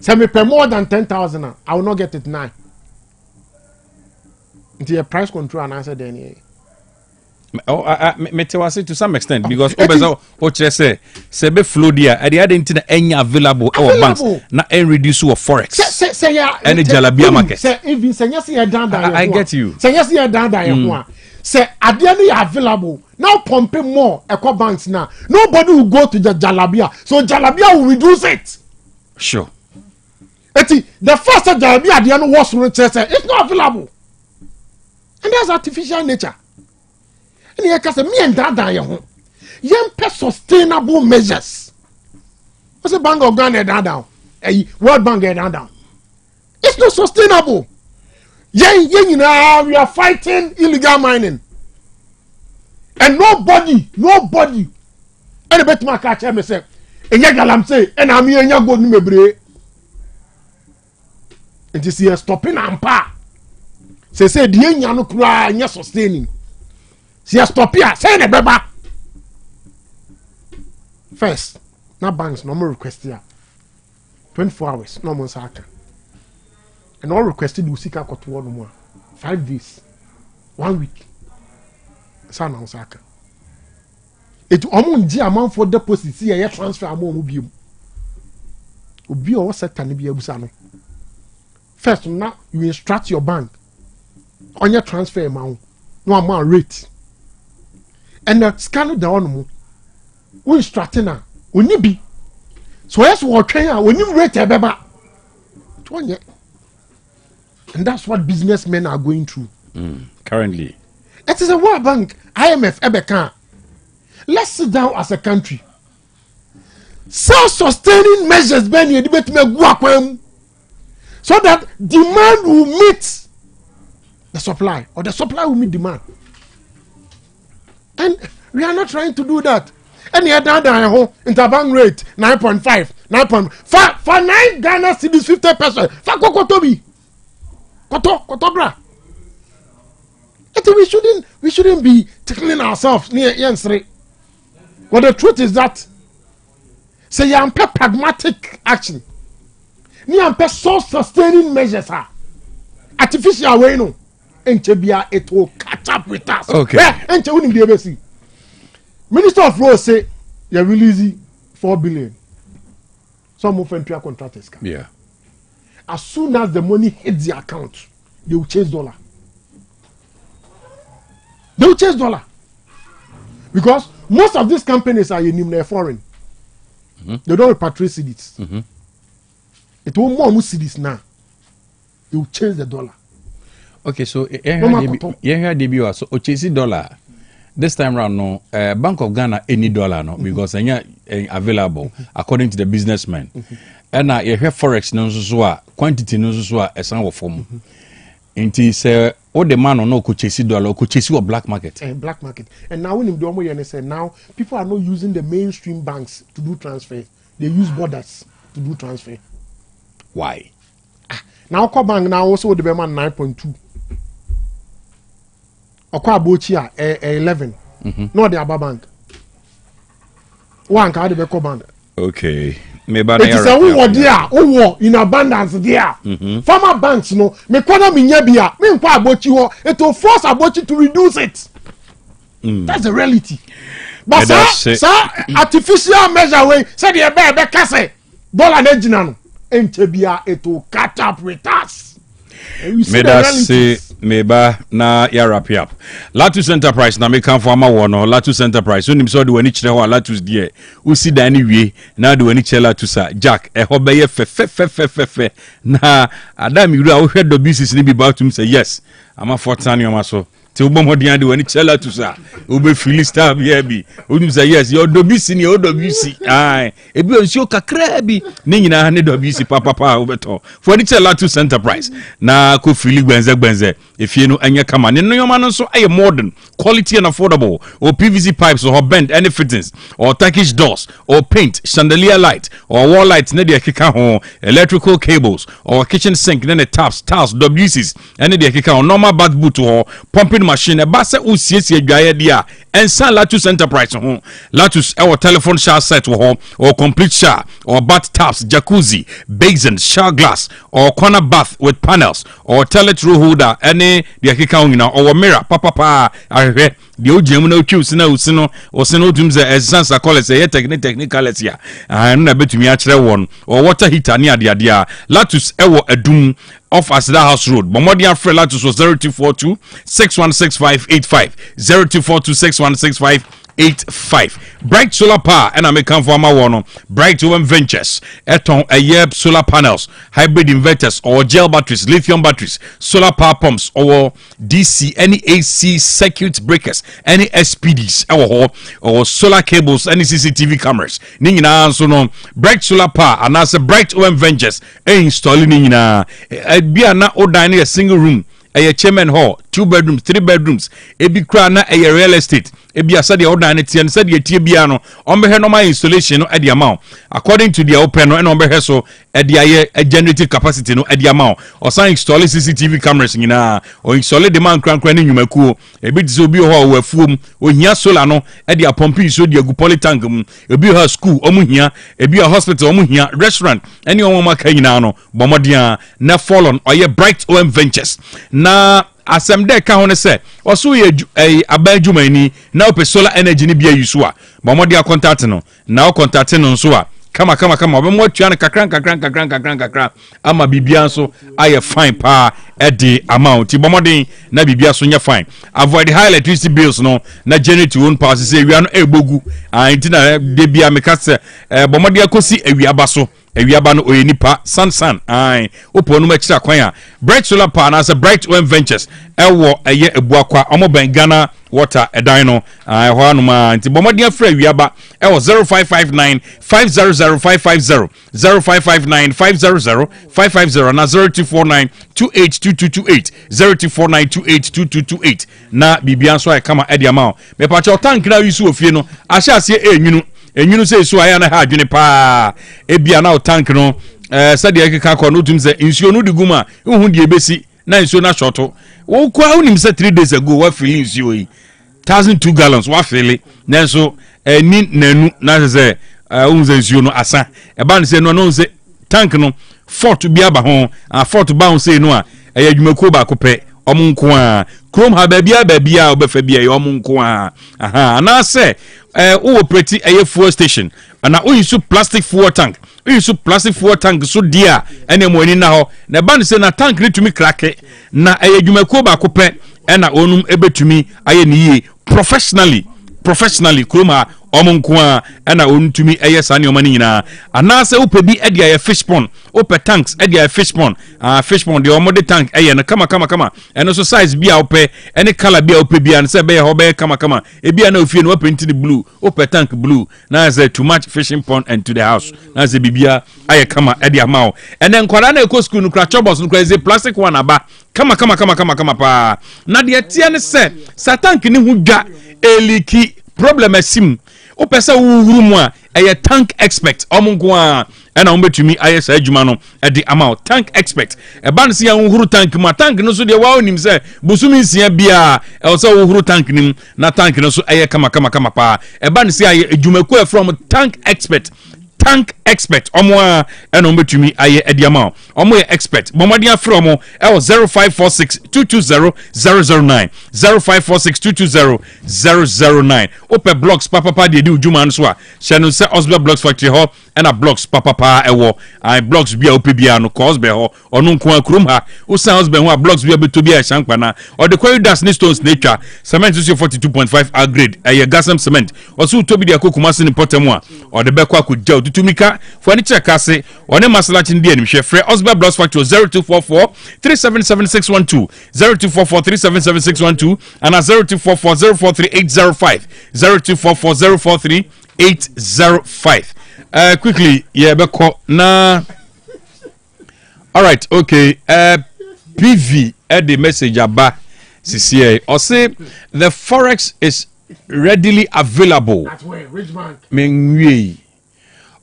Say me per more than 10,000 I will not get it 9. Until price control and answer then. Me to some extent because say be flow there at the other internet any available our banks na reduce your forex say any jalabia market say even say yes down I get you say yes down say at the end available now pumping more eco banks now nobody will go to the jalabia so jalabia will reduce it sure the first jalabia at the end was it's not available and that's artificial nature. And you can say, me and Dada, young sustainable measures. What's the Bank of Ghana down? World Bank down. It's not sustainable. We are fighting illegal mining. And nobody, and a bit my catch me say, and Yagalam say, and I'm here and you go to me. Nti si stopping ampa. Say the enya no kura nya sustaining. Si stop here, say na beba. First, na banks no more request here. 24 hours no more saka. And all requested we seek out no more. 5 days. 1 week. Sa na saka. It omo nji amount for deposit see ye transfer amount mu biom. Obi o sector ne bia busa no. First now you instruct your bank on your transfer amount. No amount rate. And the scan down mo. We instruct na oni bi. So yes we twen when you rate ebeba. And that's what businessmen are going through. Currently. It is a World Bank, IMF, Ebeka. Let's sit down as a country. Self-sustaining measures so that demand will meet the supply, or the supply will meet demand. And we are not trying to do that. Any other interbank rate 9.5, 9.5 for 9 Ghana cedis 50%. For Kotobi. Kotobra. We shouldn't be tickling ourselves near Yansre. But the truth is that say you pragmatic action. You self-sustaining measures are artificial way no. It will catch up with us. Okay. Minister of Roads say you're releasing 4 billion. Some of them contractors. Yeah. As soon as the money hits the account, they will chase dollar. They will chase dollar. Because most of these companies are in foreign. They don't repatriate cedis. It will more cedis now. They will change the dollar. Okay, so DBO so chase dollar. This time round, no, Bank of Ghana any dollar no because available according to the businessman. And you hear forex no so quantity no so a sound of form. Inti say all the man no could chase dollar could chase a black market. Black market. And now when you say now people are not using the mainstream banks to do transfer. They use borders to do transfer. Why? Now bank now also the man 9.2. Okwa Bochia 11. No the Aba bank. One card the bank. Okay. It is a war there, in abundance there. Farmer banks no me kwana minyabia me nkwa abochi ho it will force abochi to reduce it. That's the reality. But sir artificial measure way say the be kase dollar na gina no enchebia it will catch up with us. Meba na ya wrap up. Latus Enterprise na me kan for ama wo no Latus Enterprise unim so de wani kire ho Latus die usi dan ni wie na de wani kire Latus a Jack e ho be ye fe na adam iru a wo hwe do business ni bi bautum say yes ama fortan yo ma so ti wo bomodian de wani kire Latus a wo be Philista bia bi unim say yes your do business ni o do business ai e bi onsi kakra bi ni nyina ne do business papa wo beto for wani kire Latus Enterprise na ko fili gbenze if you know anya kama ne no man so ay modern quality and affordable or PVC pipes or bend any fittings or Turkish doors or paint chandelier light or wall lights ne de keka ho electrical cables or kitchen sink ne taps tiles WCs ene de keka ho normal bath boot or pumping machine e ba se usiesie adwaye dia ensan Latus Enterprise ho Latus our telephone shower set ho or complete shower or bath taps jacuzzi basin shower glass or corner bath with panels or toilet roll holder any the akeka onyina or mirror papa ahwe the ojemu na otwi usina usino osino tumze essence call say technicality ya na betumi a kire won or water heater ne ade a Latus ewo adum off Asda House Road Bomodian Free Latus 0242 616585 0242 616585 Bright Solar Power and I make come for my one Bright Women Ventures eton a solar panels hybrid inverters or gel batteries lithium batteries solar power pumps or DC any AC circuit breakers any SPDs or solar cables any CCTV cameras nina so no Bright Solar Power and as a Bright Women Ventures installing nina be na odan a single room a chairman hall 2 bedrooms 3 bedrooms ebi kra na ɛyɛ real estate ebi asa de order ne tie no sɛ de tie bia no ɔmbɛhɛ normal installation no ɛde amount according to the open no ɛna ɔmbɛhɛ so ɛde ayɛ generative capacity no ɛde amount ɔsan install CCTV cameras nyinaa o install de man krankran ne nnwumakuo ebi de sɛ obi hɔ wɔ afuom ohia solar no ɛde apompi so de agu polytank mu ebi hɔ school ɔmo hia ebi hɔ hospital ɔmo hia restaurant ɛne ɔmo maka nyinaa no bɔmɔden na fallon ɔyɛ bright OM ventures na asɛm dɛ ka ho ne sɛ ɔso yɛ aban dwumani na opɛ solar energy ne bia yusu a bɔmɔden contact no na o contact no nso a kama obɛmo atua no kakran ama bibia nso ayɛ fine pa ɛde amount ti bɔmɔden na bibia so nyɛ fine avoid high electricity bills no na generate own power sɛ ewia no ebogu nti na de bia meka sɛ bɔmɔden akosi ewiaba so ewiaba no oyɛ nipa san ai opo no makira kwan a bright solar power na sɛ bright OM ventures ɛwɔ ɛyɛ ebuakwa ɔmo ben Ghana water ɛdan no ɛhɔ anoma nti bɔmɔden afra ewiaba ɛwɔ 0559 500550 0559 500550 na 0249 282228 0249 282228 na bibia nso ayɛ kama ɛde ama me pa cha tank na yusu ofie no ahyɛ aseɛ enwunu sɛ so ayɛ na ha adwene pa ebia na tank no sɛde ɛkeka kɔ no tum sɛ nsuo no de guma hu de ebesi na nsuo na shorto wo kwa unim sɛ 3 days ago wa fill nsuo yi 1002 gallons wa fill nanso ni nanu na sɛ unze nsuo no asa eba ne sɛ no sɛ tank no fort bi aba ho fort ba ho sɛ no a ɛyɛ adwumako ba ko pɛ ɔmo nko a krom ha baabia obefa bia yɛ ɔmo nko a na sɛ wo operate ɛyɛ fuel station na wo use plastic fuel tank so dia ɛne mo ani na hɔ na ba ne sɛ na tank ne tumi krake na ɛyɛ adwumako ba ko pɛ ɛna onum ebetumi ayɛ ne yie professionally kroma ɔmo nko a ɛna ontumi ɛyɛ saa ne ɔma ne nyinaa anaasɛ wopɛ bi ɛde ayɛ fish pond wopɛ tanks ɛde ayɛ fish pond de ɔmo de tank ɛyɛ no kama ɛno so size bi a wopɛ ɛne color bi a wopɛ bi a no sɛ bɛyɛ hɔ bɛyɛ kama ebi a na ofie no wopɛ nti blue wopɛ tank blue na sɛ too much fishing pond and to the house na sɛ bibia ayɛ kama ɛde ama wo ɛnɛ nkwara na ɛkɔ school no kura chobos no kura ɛsɛ plastic one aba kama pa na deɛ tie ne sɛ tank ne ho dwa eliki problem asim opese wuhuru mu a eye tank expert omunko a na ombetumi aye sa adwuma no e de amount tank expert e ban se ya wuhuru tank ma tank no so de wa onim se busumi nsia bia e so wuhuru tank nim na tank no so eye kama pa e ban se aye adwumako from tank expert omo a na ombetumi aye ediama omo ye expert bomadi afre omo e 0546 220 009 0546 220 009 ope blocks papa de udwuma no so a hye no se Osber Blocks Factory ho na blocks papa ewo ai blocks bia ope bia no Osber ho ono nko akrum ha usan Osber ho a blocks bia beto bia shankpa na o de corridors ni stones na twa cement is 42.5 A grade aye gasam cement oso to bi de akokuma se ni potem a o de bekwa akogja tumika for any check ase one masalachi ndi anim hwe frɛ Osber Blocks Factory 0244 377612 0244 377612 and 0244 043805 0244 043805 quickly beko na all right okay PV the message aba CCA or say the forex is readily available. That's where rich man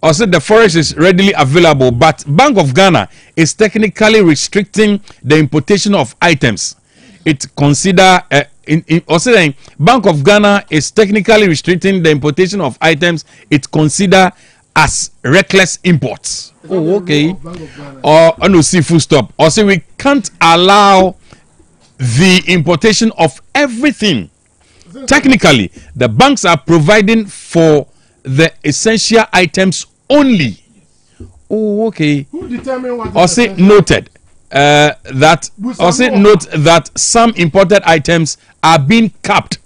or said the forex is readily available, but Bank of Ghana is technically restricting the importation of items. It consider Bank of Ghana is technically restricting the importation of items it consider as reckless imports. Oh, okay. Or no, see full stop. Or say we can't allow the importation of everything. Technically, the banks are providing for the essential items only. Oh, okay. Who determine what? Also noted that also note that some imported items are being capped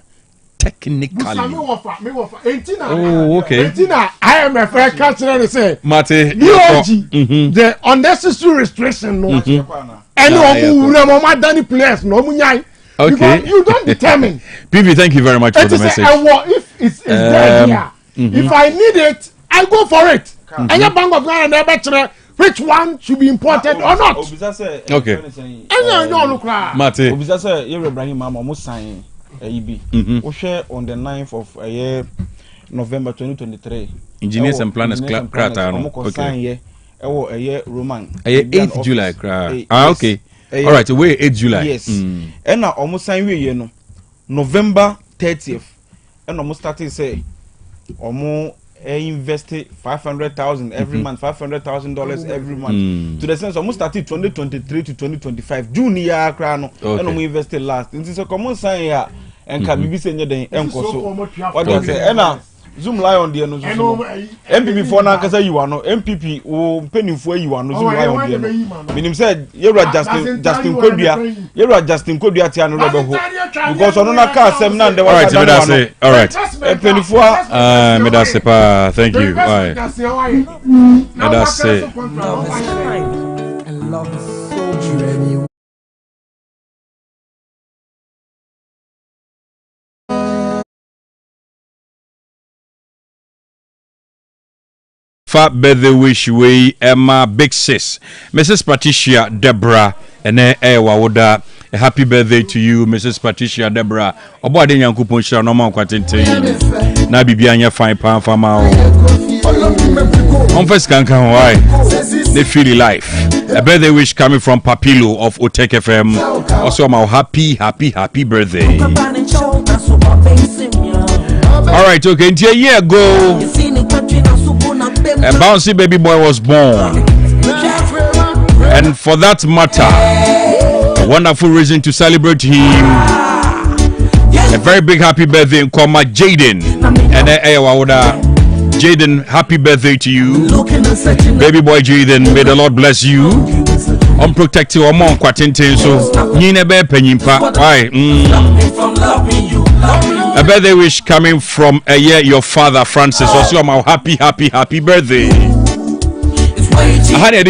technically. Oh, okay. IMF say Mate, the unnecessary restriction no. Any players no munyai. Okay. Because you don't determine. PV, thank you very much for the message. If it's there here, if I need it, I go for it. And your Bank of Ghana never which one should be imported or not. Okay. Mate. Obisa say Ibrahim Mama mo sign EB. We share on the 9th of November 2023. Engineers and planners krata no. Okay. Ewo Roman. 8th July okay. All right, away 8th July. Yes. And now almost sign we no November 30th. And almost started say almost invested 500,000 every month, $500,000 every month. To the sense almost started 2023 to 2025 June year crano. And we invested last. This is a common sign here. And can be seen the what do you say? And Zoom lion there no MPP for na kasa you are no MPP o penifo you are no Zoom lion there no minim said you are Justin Kodua tia no rebe ho because ono na ka asem na ndewa ka da no all right penifo me da se pa thank you bye me da se and love so Fat birthday wish we Emma Big Sis Mrs. Patricia Deborah and wawoda a happy birthday to you Mrs. Patricia Deborah obo ade nyankopon hira no man kwatente na bibia anya fine pan fama o on first can why they feel life a birthday wish coming from Papilo of OTEC FM also my happy birthday. All right, okay, until a year ago a bouncy baby boy was born, and for that matter, a wonderful reason to celebrate him. A very big happy birthday in Koma Jaden, and Jaden, happy birthday to you, baby boy Jaden. May the Lord bless you. Unprotected or more quatintin, so Nina Bear Penimpa. Why? A birthday wish coming from your father Francis. Also, my happy birthday. I had a